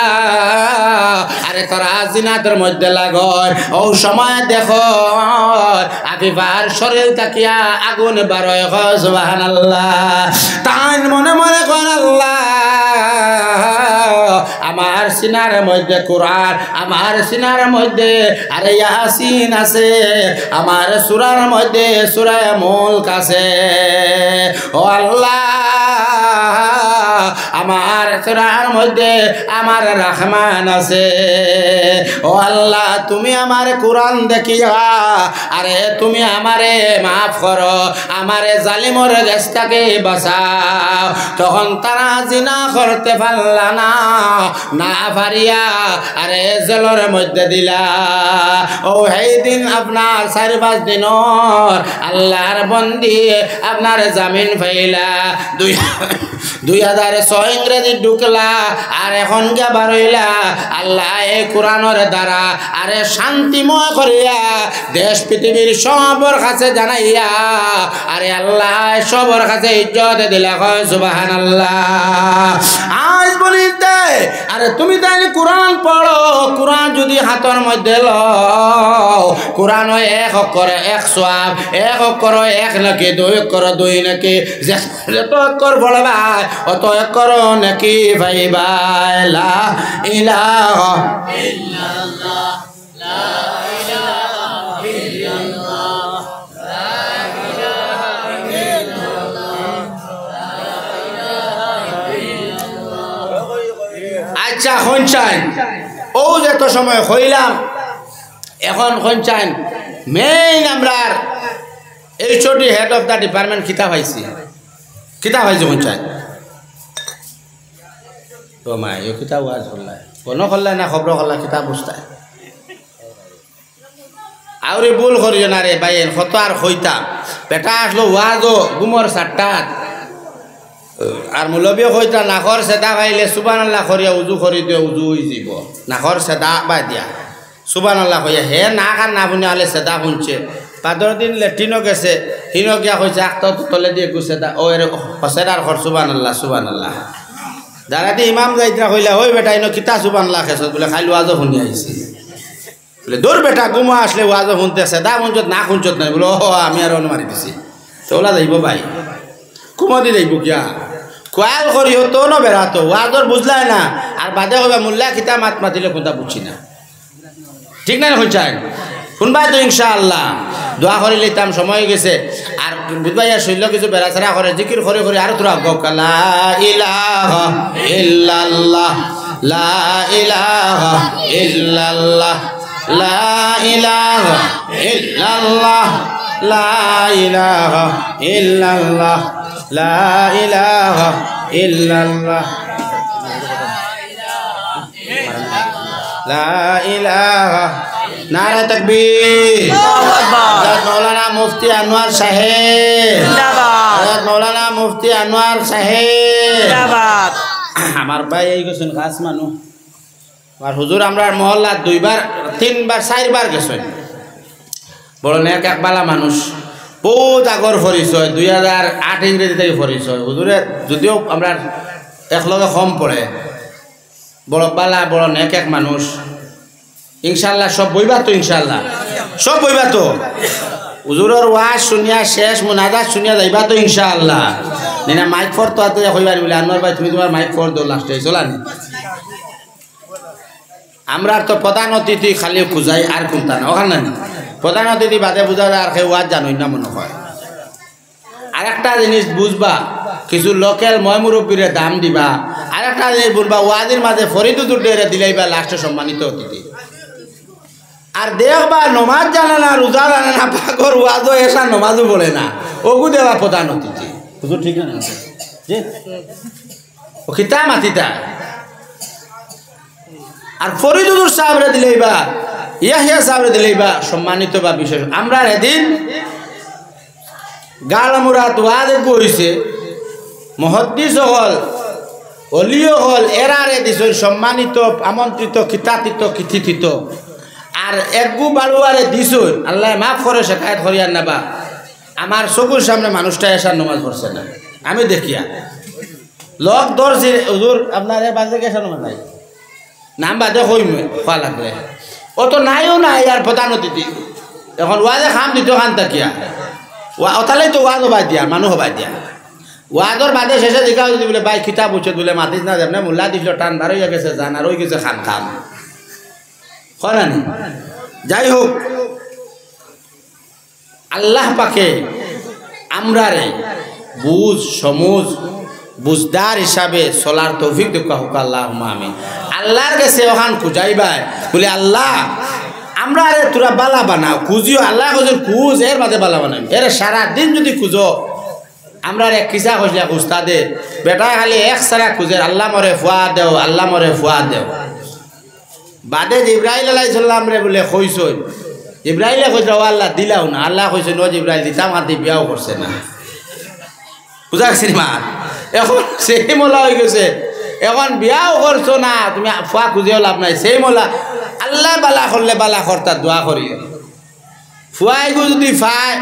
আরে তারা জিনাতের মধ্যে লাগর। ও সময় দেখো আফিফার শরীর তাকিয়া আগুন বারোয় সুবহানাল্লাহ। তাই মনে মনে কর আল্লাহ আমার সিনার মধ্যে কোরআন, আমার সিনার মধ্যে আরে ইয়াসিন আছে, আমার সূরার মধ্যে সূরা মুলক আছে। ও আল্লাহ, আমার সূরার মধ্যে আমার রহমান আছে। ও আল্লাহ, তুমি আমার কোরআন দেখিয়া আরে তুমি আমারে মাফ করো, আমারে জালিমর গেছটাকে বাঁচাও। তখন তারা জিনা করতে পারলা না, না পারিয়া আরে জেলের মধ্যে দিলা। ও সেই দিন আপনার 4-5 দিনর আল্লাহর বন্দি আপনার জামিন পাইলা, 2006 ইংরেজি ঢুকলা, আর এখন গা বারইলা আল্লাহ এই কোরআনের দ্বারা আরে শান্তিময় করিয়া দেশ পৃথিবীর সবর কাছে জানাইয়া আরে আল্লাহ সবর কাছে ইজ্জত দিলা। কয় সুবহানাল্লাহ। আজ বলিতে আরে তুমি তাই কোরআন পড়ো, কোরআন যদি হাতের মধ্যে লও, কোরআন 1 অক্ষর 1 সওয়াব, 1 অক্ষর 1 নাকি, 2 অক্ষর 2 নাকি, যত অক্ষর পড়বা অত অক্ষর নাকি পাইবা। লা ইলাহা ইল্লাল্লাহ, লা ইলাহা ইল্লাল্লাহ, লা ইলাহা ইল্লাল্লাহ, লা ইলাহা ইল্লাল্লাহ। আচ্ছা শুনছেন, ও যত সময় হইলাম, এখন শুনছেন মেইন আমরা এই ছোটি হেড অফ দ্য ডিপার্টমেন্ট কিতাব পাইছি, কিতাব পাইছি শুনছেন তো মা এই কিতাব ওয়াজ করলায় কোনো করলায় না খবর করলা কিতাব বুঝতায় আউরি ভুল করিও না রে ভাই, কত আর হইতাম বেটা আসলো ওয়াজও গুমর 7টাত, আর মৌলবীও কইতা নাখর সেদা খাইলে সুবহানাল্লাহ করিয়া উজু করি দিয়ে উজু হয়ে যাব, নাখর সেদা বাদ দিয়া সুবহানাল্লাহ কইয়া হে না খান না শুনে হলে সেদা শুনছে। 15 দিন লেট্রিনও গেছে, হিনো গিয়া কইছে আখটা তলে দিয়ে গুছে দা ও এর হসেদার খর সুবহানাল্লাহ সুবহানাল্লাহ। দাঁড়াতে ইমাম যাইতরা কইলা ওই বেটা ইনো কিতা সুবহানাল্লাহ খেছ বলে খাইল ওয়াজও শুনি আইছি, বলে দূর বেটা গুমা আসলে ওয়াজও শুনতেছে দা শুনছত না শুনছত নাই, বলে ও আমি আর মারি দিছি তো ওলা যাইব ভাই কুমদি যাইব কিয়া কোয়াল করিও তো ন বেড়াতো ওয়াজর বুঝলাই না, আর বাদে কইবা মোল্লা কিতা মাত মাতিলে কোনটা বুঝছি না, ঠিক না শুনছেন শুনবাই তো ইনশাআল্লাহ। দোয়া করে লইতাম, সময় গেছে আর বুধবাইয়া শৈল কিছু বেড়াচারা করে জিকির করে করে আর তোরা গকা লা ইলাহা ইল্লাল্লাহ, লা ইলাহা ইল্লাল্লাহ, লা ইলাহা ইল্লাল্লাহ, লা ইলাহা ইল্লাল্লাহ, লা ইলাহা ইল্লাল্লাহ, লা ইলাহা। নারে তাকবীর, হযরত মাওলানা মুফতি আনোয়ার সাহেব জিন্দাবাদ, হযরত মাওলানা মুফতি আনোয়ার সাহেব জিন্দাবাদ। আমার ভাই এই গেছেন খাস মানুষ, আর হুজুর আমরা মহল্লা 2বার 3বার 4বার গেছেন, বড় নেক একবালা মানুষ, বহুত আগর পরিচয়, 2008 ইংরেজি থেকে পরিচয়। হুজুরে যদিও আমরা একলগে কম পড়ে, বড় বালা বড় নেক এক মানুষ, ইনশাল্লাহ সব বইবা তো, ইনশাল্লাহ সব বইবা তো, হুজুরের ওয়াজ শুনিয়া শেষ মুনাজাত শুনিয়া যাইবা তো ইনশাআল্লাহ। নিনা মাইক ফর তো আতে কইবা বলে আনোয়ার ভাই তুমি তোমার মাইক ফর দাও লাস্টে চলানি। আমরা তো প্রধান অতিথি খালি খুঁজাই আর কোনটা না, ওখানে না প্রধান অতিথি বাদে বুঝা যায় আর সেই ওয়াজ জানোই না মনে হয়। আর একটা জিনিস বুঝবা, কিছু লোকাল ময় মুরব্বীরে দাম দিবা, আর একটা জিনিস বুঝবা ওয়াজের মাঝে ফরিদুর ডেরে দিলাইবা লাস্টে সম্মানিত অতিথি। আর দেখবা নমাজ জানে না, রোজা জানে না, পাগর ওয়াজও এসা নমাজও বলে না, ওগু দেবা প্রধান অতিথি। হুজুর ঠিক না জি ও খিতা মাতিতা। আর ফরিদুর সাহেবরে দিলেইবা, ইয়াহিয়া সাহেবরে দিলেইবা সম্মানিত বা বিশেষ। আমরা এদিন গালমুরাত ওয়াজ হইছে, মুহাদ্দিস হল অলিও হল এরারে দিছ সম্মানিত আমন্ত্রিত খিতাতিত কিথিত, আর একগু বাড়ুয়ারে দিছ আল্লাহ মাফ করে শেখায়ত করিয়ার নাবা। আমার চকুর সামনে মানুষটা এসার নমাজ পড়ছে না, আমি দেখিয়া লোক ধরছি হুজুর আপনার বাজে গেছে নমাজ নাই নাম বাদে কই খোয়া লাগলে ও তো নাইও নাই। আর প্রধান অতিথি এখন ওয়াজে খাম দিত খান তাকিয়া ওতালাই তো ওয়াজও বাদ দিয়া মানুষও বাদ দিয়া। ওয়াদর বাদে শেষে জিজ্ঞাসা যদি বলে ভাই কিতাব উচিত বলে মাতিস না যেমন মোল্লা দিছিল টান বার হইয়া গেছে জান আর ওই গেছে খান খান করেন। যাই হোক আল্লাহ পাকে আমরা রে বুঝ সমুজ বুঝদার হিসাবে চলার তৌফিক দেখা হোক আল্লাহ আমিন। আল্লাহর কাছে ওখান খুঁজাইবাই বলে আল্লাহ আমরা রে তোরা বালা বানাও খুঁজিও আল্লাহ খুঁজেন খুঁজ এর বাদে বালা বানাই এর সারাদিন যদি খুঁজো আমরা এক কিসা খুঁজলে উস্তাদে বেটা খালি এক সারা খুঁজে আল্লাহ মরে ফুয়া দেও আল্লাহ মরে ফুয়া দেও বাদে জিব্রাইল আলাইহিস সালাম রে বলে কইছই জিব্রাইলে কইছে ও আল্লাহ দিলাও না আল্লাহ কইছে নো জিব্রাইল দিতাম হাতে বিয়াও করছে না বুঝা গেছি মা এখন সেই মোলা হয়ে গেছে এখন বিয়াও করছো না তুমি ফুয়া খুঁজেও লাভ নাই সেই মোলা আল্লাহ বালা করলে বালা কর্তা দোয়া করি ফুয়াই যদি ফায়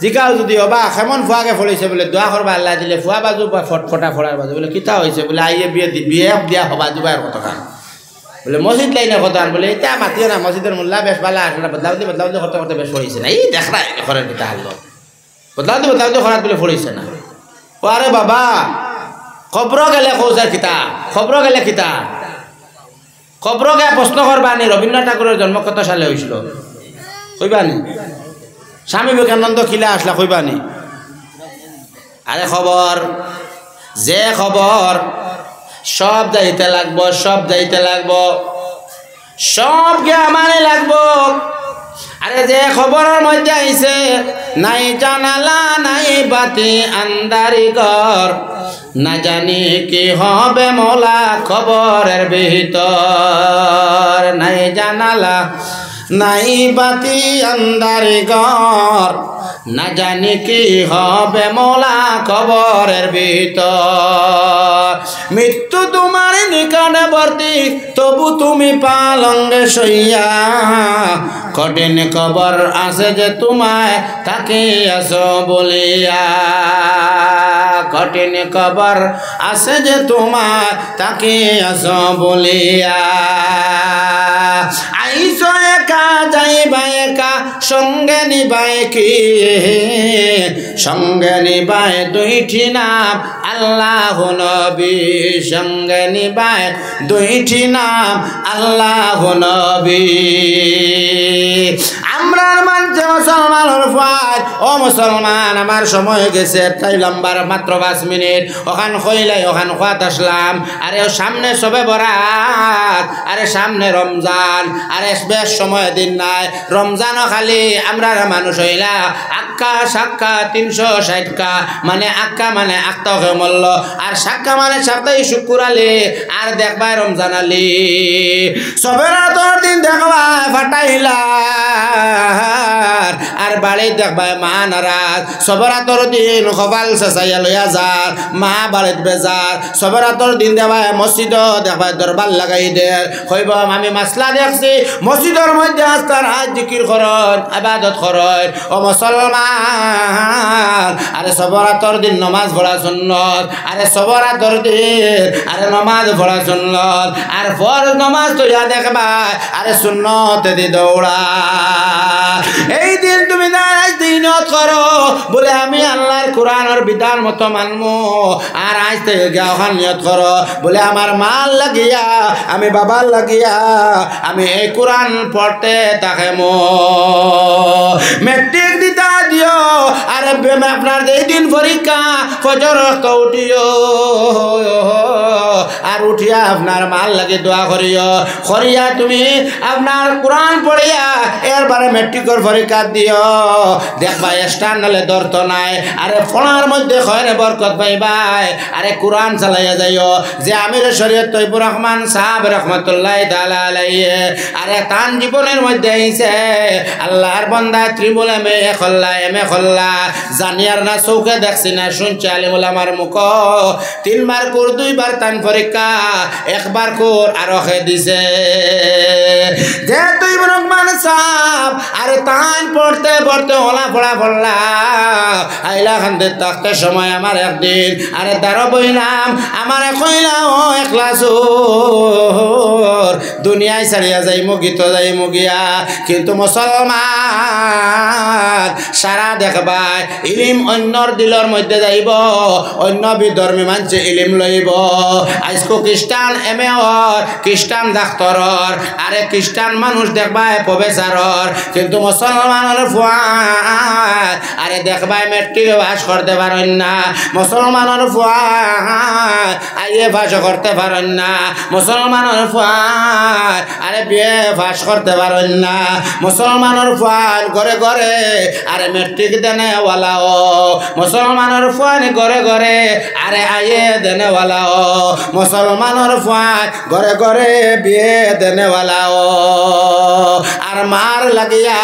জিকাও যদি অবা কেমন ফুয়াকে ফলাইছে বলে দোয়া করবা আল্লাহ দিলে ফুয়া বাজু বা ফটফটা ফোড়ার বাজু বলে কিতা হয়েছে বলে আইয়ে বিয়ে দিয়া হবা দিবার কথা বলে মসজিদ লাইনে কথা বলে এটা মাতিও না মসজিদের মোল্লা বেশ বালা আসলে বদলাউদি করতে করতে বেশ ফলাইছে না এই দেখ না ঘরের কিতা আল্লাহ বদলাউদি খরাত বলে ফলাইছে না ও আরে বাবা খবর গেলে কৌজার কিতা খবর গেলে কিতা খবর গে প্রশ্ন করবানি রবীন্দ্রনাথ ঠাকুরের জন্ম কত সালে হয়েছিল কইবানি স্বামী বিবেকানন্দ কিলা আসলা কইবানি আরে খবর যে খবর সব যাইতে লাগবো সব যাইতে লাগবো সবকে আমারে লাগবো আরে যে খবরের মধ্যে আইছে নাই জানালা নাই বাতি আন্দারি ঘর না জানি কি হবে মোলা খবরের ভিতর নাই জানালা নাই বাতি আন্দারি ঘর না জানি কি হবে মোলা খবরের ভিতর মৃত্যু তোমার নিকটবর্তী তবু তুমি পালঙ্গে সইয়া কঠিন খবর আছে যে তোমায় তাকে আসো বলিয়া কঠিন খবর আছে যে তোমায় তাকে আসো বলিয়া আইসো একা যাইবা একা সঙ্গে নিবাই কি সঙ্গে নিবাই দুইটি নাম আল্লাহ নবী সঙ্গে নিবাই দুইটি নাম আল্লাহ নবী আমরা মানছে মুসলমানের ফাজ ও মুসলমান আমার সময় গেছে তাই লম্বার মাত্র 5 মিনিট ওখান কইলাই ওখান খাত আসলাম আরে সামনে সবে বরাত আরে সামনে রমজান আরে বেশ সময় দিন নাই রমজানও খালি আমরা মানুষ হইলা আক্কা সাক্কা 360কা মানে আক্কা মানে আক্তাকে মল্ল আর সাক্কা মানে সাপ্তাহিক শুক্র আলী আর দেখবা রমজান আলী সবের তোর দিন দেখবা ফাটাইলা আর বাড়ি দেখবা মা নারাজ সবরাতর দিন খবাল চেঁচাইয়া লইয়া যার মা বাড়িত বেজার সবরাতর দিন দেবা মসজিদ দেখবা দরবার লাগাই দে কইব আমি মাসলা দেখছি মসজিদের মধ্যে আস্তার হাত জিকির করেন ইবাদত করেন ও মুসলমান আরে সবরাতর দিন নমাজ পড়া সুন্নত আরে সবরাতর দিন আরে নমাজ পড়া সুন্নত আর ফরজ নমাজ তো ইয়া দেখবা আরে সুন্নত দি দৌড়া এই দিন তুমি দাঁড়াই দিনত করো বলে আমি আল্লাহর কোরআনের বিধান মতো মানবো আর আজ থেকে গাওখান নিয়ত করো বলে আমার মাল লাগিয়া আমি বাবার লাগিয়া আমি এই কোরআন পড়তে তাকে মেট্রিক দিতা দিও আরে আপনার এই দিন পরীক্ষা ফজর উঠিও আর উঠিয়া আপনার মাল লাগে দোয়া করিও করিয়া তুমি আপনার কোরআন পড়িয়া এরবারে মেট্রিকের পরীক্ষা দিও দেখবা স্ট্যান্ডালে দর্ত নাই আরে ফোনার মধ্যে খয়রে বরকত পাইবাই আরে কোরআন চালাইয়া যাইও যে আমির শরীয়ত তৈবুর রহমান সাহেব রহমতুল্লাহ তাআলা আলাইহি আরে তান জীবনের মধ্যে আইছে আল্লাহর বান্দা ত্রিবুল এম এ খল্লা জানিয়ার না চৌকে দেখছি না শুনছি আলিমুল আমার মুখ 3 বার কোর 2 বার তান পরীক্ষা 1 বার কোর আর খে দিছে যে তৈবুর রহমান সাহেব আরে তান পড়তে পড়তে ওলা পড়া পড়লা আইলা খান্দে থাকতে সময় আমার একদিন আরে তারও বইলাম আমার কইলা ও একলাস দুনিয়ায় ছাড়িয়া যাই মুগিত যাই মুগিয়া কিন্তু মুসলমান সারা দেখবাই ইলিম অন্যর দিলর মধ্যে যাইব অন্য বিধর্মী মানুষ ইলিম লইব আজকো খ্রিস্টান এমেওর খ্রিস্টান ডাক্তরর আরে খ্রিস্টান মানুষ দেখবাই প্রফেসরর কিন্তু মুসলমানের ফুয়ার আরে দেখবাই মেট্রিক পাস করতে পারেন না মুসলমানের ফুয়ার আইএ পাস করতে পারেন না মুসলমানের ফুয়ার আরে বিয়ে পাস করতে পারেন না মুসলমানের ফুয়ার ঘরে ঘরে আরে মেট্রিক দেনেওয়ালাও মুসলমানের ফুয়ার ঘরে ঘরে আরে আইএ দেনেওয়ালাও মুসলমানের ফুয়ার ঘরে ঘরে বিয়ে দেনেওয়ালাও আর মার লাগিয়া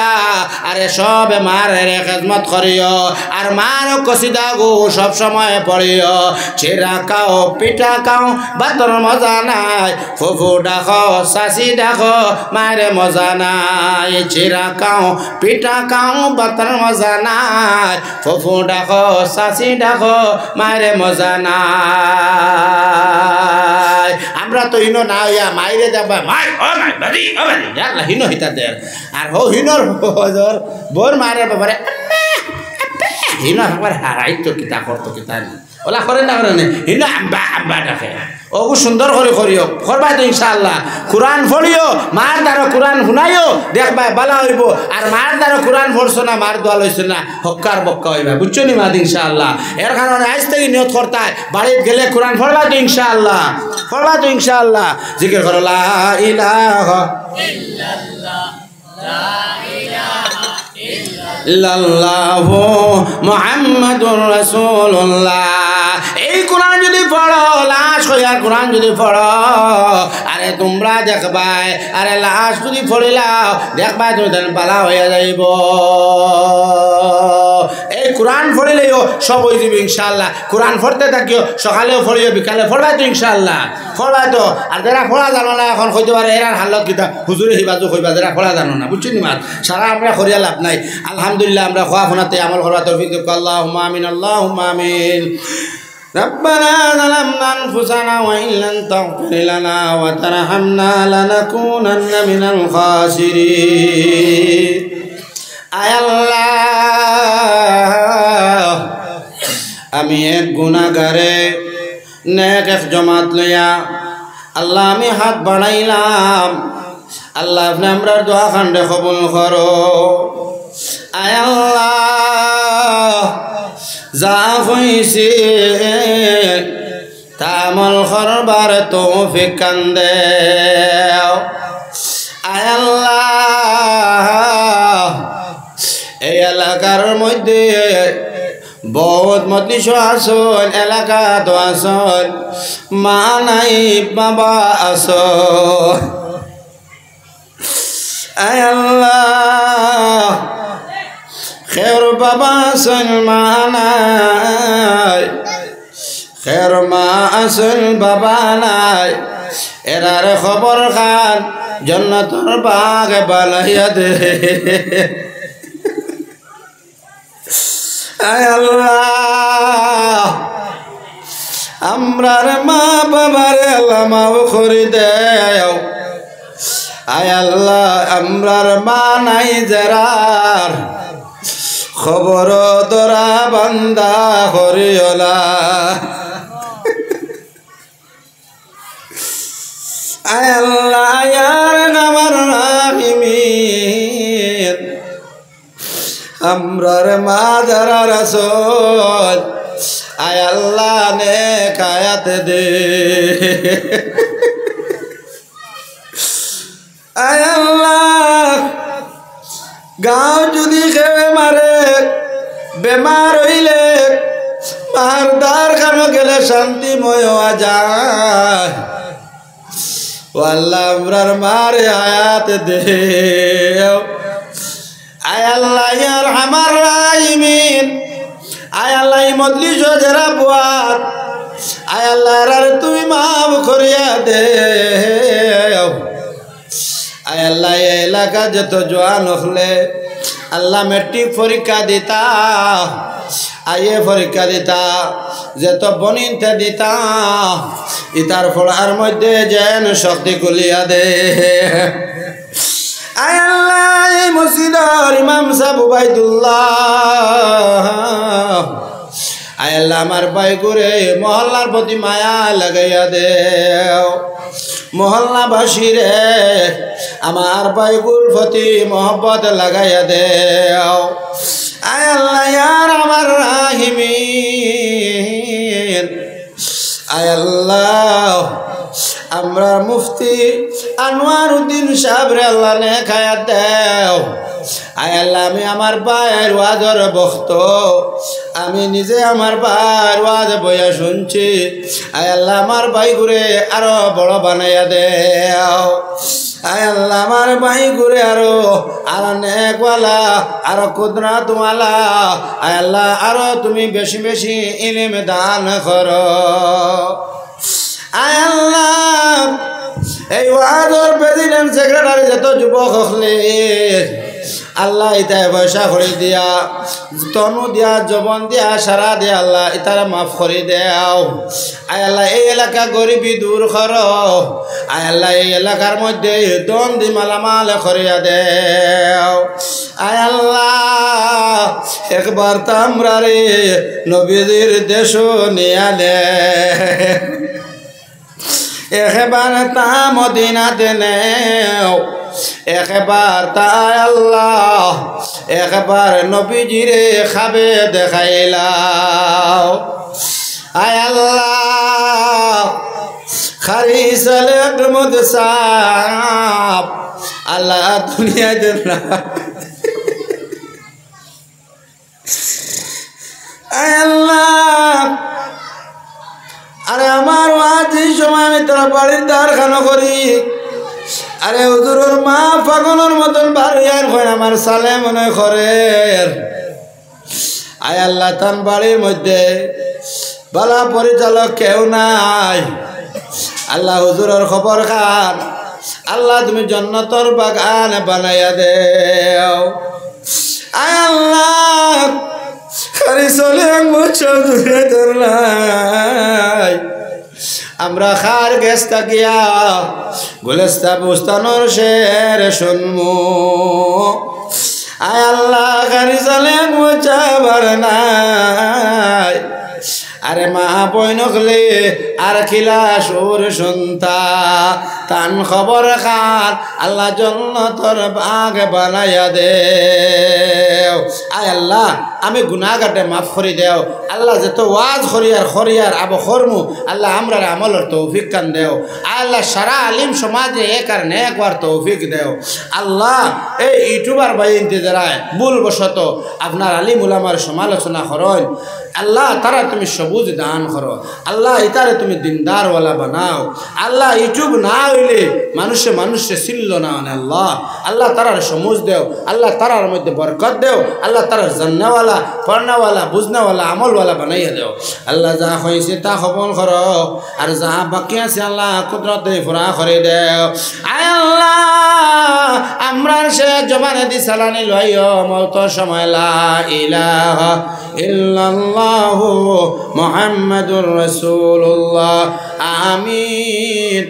আরে সব মারের খেদমত করিও আর মার কসিদা গো সব সময় পড়িও চিরা খাও পিঠা খাও বাতর মজা নাই ফুফু ডাকো শাশি ডাকো মায়ের মজা নাই চিরা খাও পিঠা খাও বাতর মজা নাই ফুফু ডাকো শাশি ডাকো মায়ের মজা নাই আমরা তো হিনো না হইয়া মাইরে যাবা মাই ও মাই বাড়ি ও বাড়ি দেখলা হিনো হিতা দের আর হো হিনোর বোর মারে বাবারে হিনো একবার হারাইতো কিতা করতো কিতা নি ওলা করে না করে হিনো আব্বা আব্বা ডাকে ওগু সুন্দর করে করিও করবাই তো ইনশাআল্লাহ কোরআন পড়িও মার দ্বারা কোরআন শুনাইও দেখবাই বালা হইব আর মার দ্বারা কোরআন পড়ছো না মার দোয়া লইছো না হক্কার বক্কা হইবা বুঝছো নি মা ইনশাআল্লাহ এর কারণে আজ থেকে নিয়ত করতাই বাড়িতে গেলে কোরআন পড়বা তো ইনশাআল্লাহ পড়বা তো ইনশাআল্লাহ জিকির করো লা ইলাহা ইল্লাল্লাহ লা ইলাহা ইল্লাল্লাহু মুহাম্মাদুর রাসূলুল্লাহ এই কোরআন যদি পড়ো লাশ হইয়ার কোরআন যদি পড়ো আরে তোমরা দেখবাই আরে লাশ যদি পড়িলাও দেখবাই তুমি তেন পালা হইয়া যাইব এই কোরআন পড়িলেও সব হয়ে যাবে ইনশাআল্লাহ কোরআন পড়তে থাকিও সকালেও পড়িও বিকালে পড়বাই তো ইনশাআল্লাহ পড়বাই তো আর যারা পড়া জানো না এখন হইতে পারে এরার হালত কিতা হুজুরে হিবাজু হইবা যারা পড়া জানো না বুঝছি নি মাত সারা আমরা করিয়া লাভ নাই আলহামদুলিল্লাহ আমরা খোয়া ফোনাতে আমল করা তৌফিক দিক আল্লাহুম্মা আমিন আল্লাহুম্মা আমিন ربنا ظلمنا أنفسنا وإن لم تغفر لنا وترحمنا لنكونن من الخاسرين আয় আল্লাহ আমি এক গুনাহগারে নেক এক জমাত লইয়া আল্লাহ আমি হাত বাড়াইলাম আল্লাহ আপনি আমরার দোয়া খান্ডে কবুল করো আয় আল্লাহ যা হইছে তামল করবার তৌফিক কান্দে আয় আল্লাহ এই এলাকার মধ্যে বহুত মজলিস আসন এলাকা তো আসন মা নাই বাবা আসন আয় আল্লাহ খের বাবা আসন মা নাই খের মা আসন বাবা নাই এরার খবর খান জন্নতর বাগে বানাইয়া দে আয় আল্লাহ আমরার মা বাবারে আল্লাহ মাও করে দেও আয় আল্লাহ আমরার মা নাই যারার খবর দরা বান্দা করিওলা আয় আল্লাহ ইয়ার নামার রাহিমিন আমরার মা যারা রাসূল আয় আল্লাহ নেক আয়াত দে আয় আল্লাহ গাঁও যদি খেয়ে মারে বেমার হইলে মার দার খানো গেলে শান্তিময় হওয়া যায় ও আল্লাহ আমরার মারে আয়াত দে আয় আল্লাহ ইয়ার আমার রাহিমিন আয় আল্লাহ মজলিস যারা বুয়াত আয় আল্লাহ রে তুই মাফ করিয়া দে আয় আল্লাহ এলাকা যত জোয়ান হলে আল্লাহ মেট্রিক পরীক্ষা দিতা আইয়ে পরীক্ষা দিতা যেত বনিনতে দিতা ইতার ফলার মধ্যে যেন শক্তি কুলিয়া দে আয় আল্লাহ এই মসজিদের ইমাম সাহেব উবাইদুল্লাহ আয় আল্লাহ আমার ভাই করে মহল্লার প্রতি মায়া লাগাইয়া দেও মহল্লাবাসী রে আমার ভাইগুর প্রতি মহব্বত লাগাইয়া দেও আয় আল্লাহ ইয়ার আমার রাহিমিন আয় আল্লাহ আমরা মুফতি আনোয়ার উদ্দিন সাহেব রে আল্লাহ নে খায়া দেও আয় আল্লাহ আমি আমার ভাইয়ের ওয়াজের বক্ত আমি নিজে আমার ভাইয়ের ওয়াজ বইয়া শুনছি আয় আল্লাহ আমার ভাই ঘুরে আরো বড় বানাইয়া দেও আয় আল্লাহ আমার ভাই ঘুরে আরো নেকওয়ালা আরো কুদরতওয়ালা আয় আল্লাহ আরো তুমি বেশি বেশি ইলম দান করো আয় আল্লাহ এই ওয়াজের প্রেসিডেন্ট সেক্রেটারি যত যুবক হলে আল্লাহ ইতায় পয়সা করে দিয়া তনু দিয়া জবন দিয়া সারা দিয়া আল্লাহ ইতারা মাফ করে দেও আয় আল্লাহ এই এলাকা গরিবি দূর কর আয় আল্লাহ এই এলাকার মধ্যে দন দি মালামাল করিয়া দেও আয় আল্লাহ একবার তামরা রে নবীজির দেশ নিয়া দে একবার তা মদিনাতে নেও একবার তাই আল্লাহ একবার নবীজিরে খাবে দেখাইলাও আয় আল্লাহ খারি সালে মদ সাপ আল্লাহ দুনিয়ায় দেন না আয় আল্লাহ আরে আমার ওয়াজি সময় আমি তোরা বাড়ির দ্বারখানা করি আরে হুজুরের মা পাগলের মতন বাড়িয়ার হয় আমার সালে মনে করে আয় আল্লাহ তান বাড়ির মধ্যে বালা পরিচালক কেউ নাই আল্লাহ হুজুরের খবর খান আল্লাহ তুমি জান্নাতের বাগান বানাইয়া দেও আয় আল্লাহ খালি চলে এক বছর দূরে ধরলাই আমরা খার গেছ থাকিয়া গুলেস্তা বুস্তানোর শের শুনমু আয় আল্লাহ খালি চলে এক বছর নাই আরে মা বই নকলে আর খিলা সুর শুনতা তান খবর খান আল্লাহ জন্নতর বাগ বানাইয়া দেও আয় আল্লাহ আমি গুনাহগারটা মাফ করে দেও আল্লাহ যত ওয়াজ খরিয়ার আবো খরমু আল্লাহ আমরা আমলের তৌফিক কান দেও আল্লাহ সারা আলিম সমাজে একার নেকবার তৌফিক দেও আল্লাহ এই ইউটিউবার ভাই ইন্তজারায় ভুল বশত আপনার আলিম উলামার সমালোচনা করেন আল্লাহ তারা তুমি সবুজ দান করো আল্লাহ ইতারে তুমি দিনদারওয়ালা বানাও আল্লাহ ইউটিউব না হইলে মানুষে চিনল না আল্লাহ আল্লাহ তারার সমুজ দেও আল্লাহ তারার মধ্যে বরকত দেও আল্লাহ তারার জান্নাওয়ালা পড়নাওয়ালা বুঝনাওয়ালা আমলওয়ালা বানাইয়া দেও আল্লাহ যা হয়েছে তা খবর করো আর যা বাকি আছে আল্লাহ কুদরতে ফুরা করে দেও আয় আল্লাহ আমরা সে জমানে দি সালানি লইও মত সময় লা ইলাহা ইল্লাল্লাহু মুহাম্মাদুর রাসূলুল্লাহ আমিন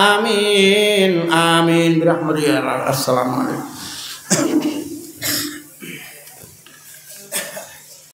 আমিন আমিন বিরহমাতিকা আসসালামু আলাইকুম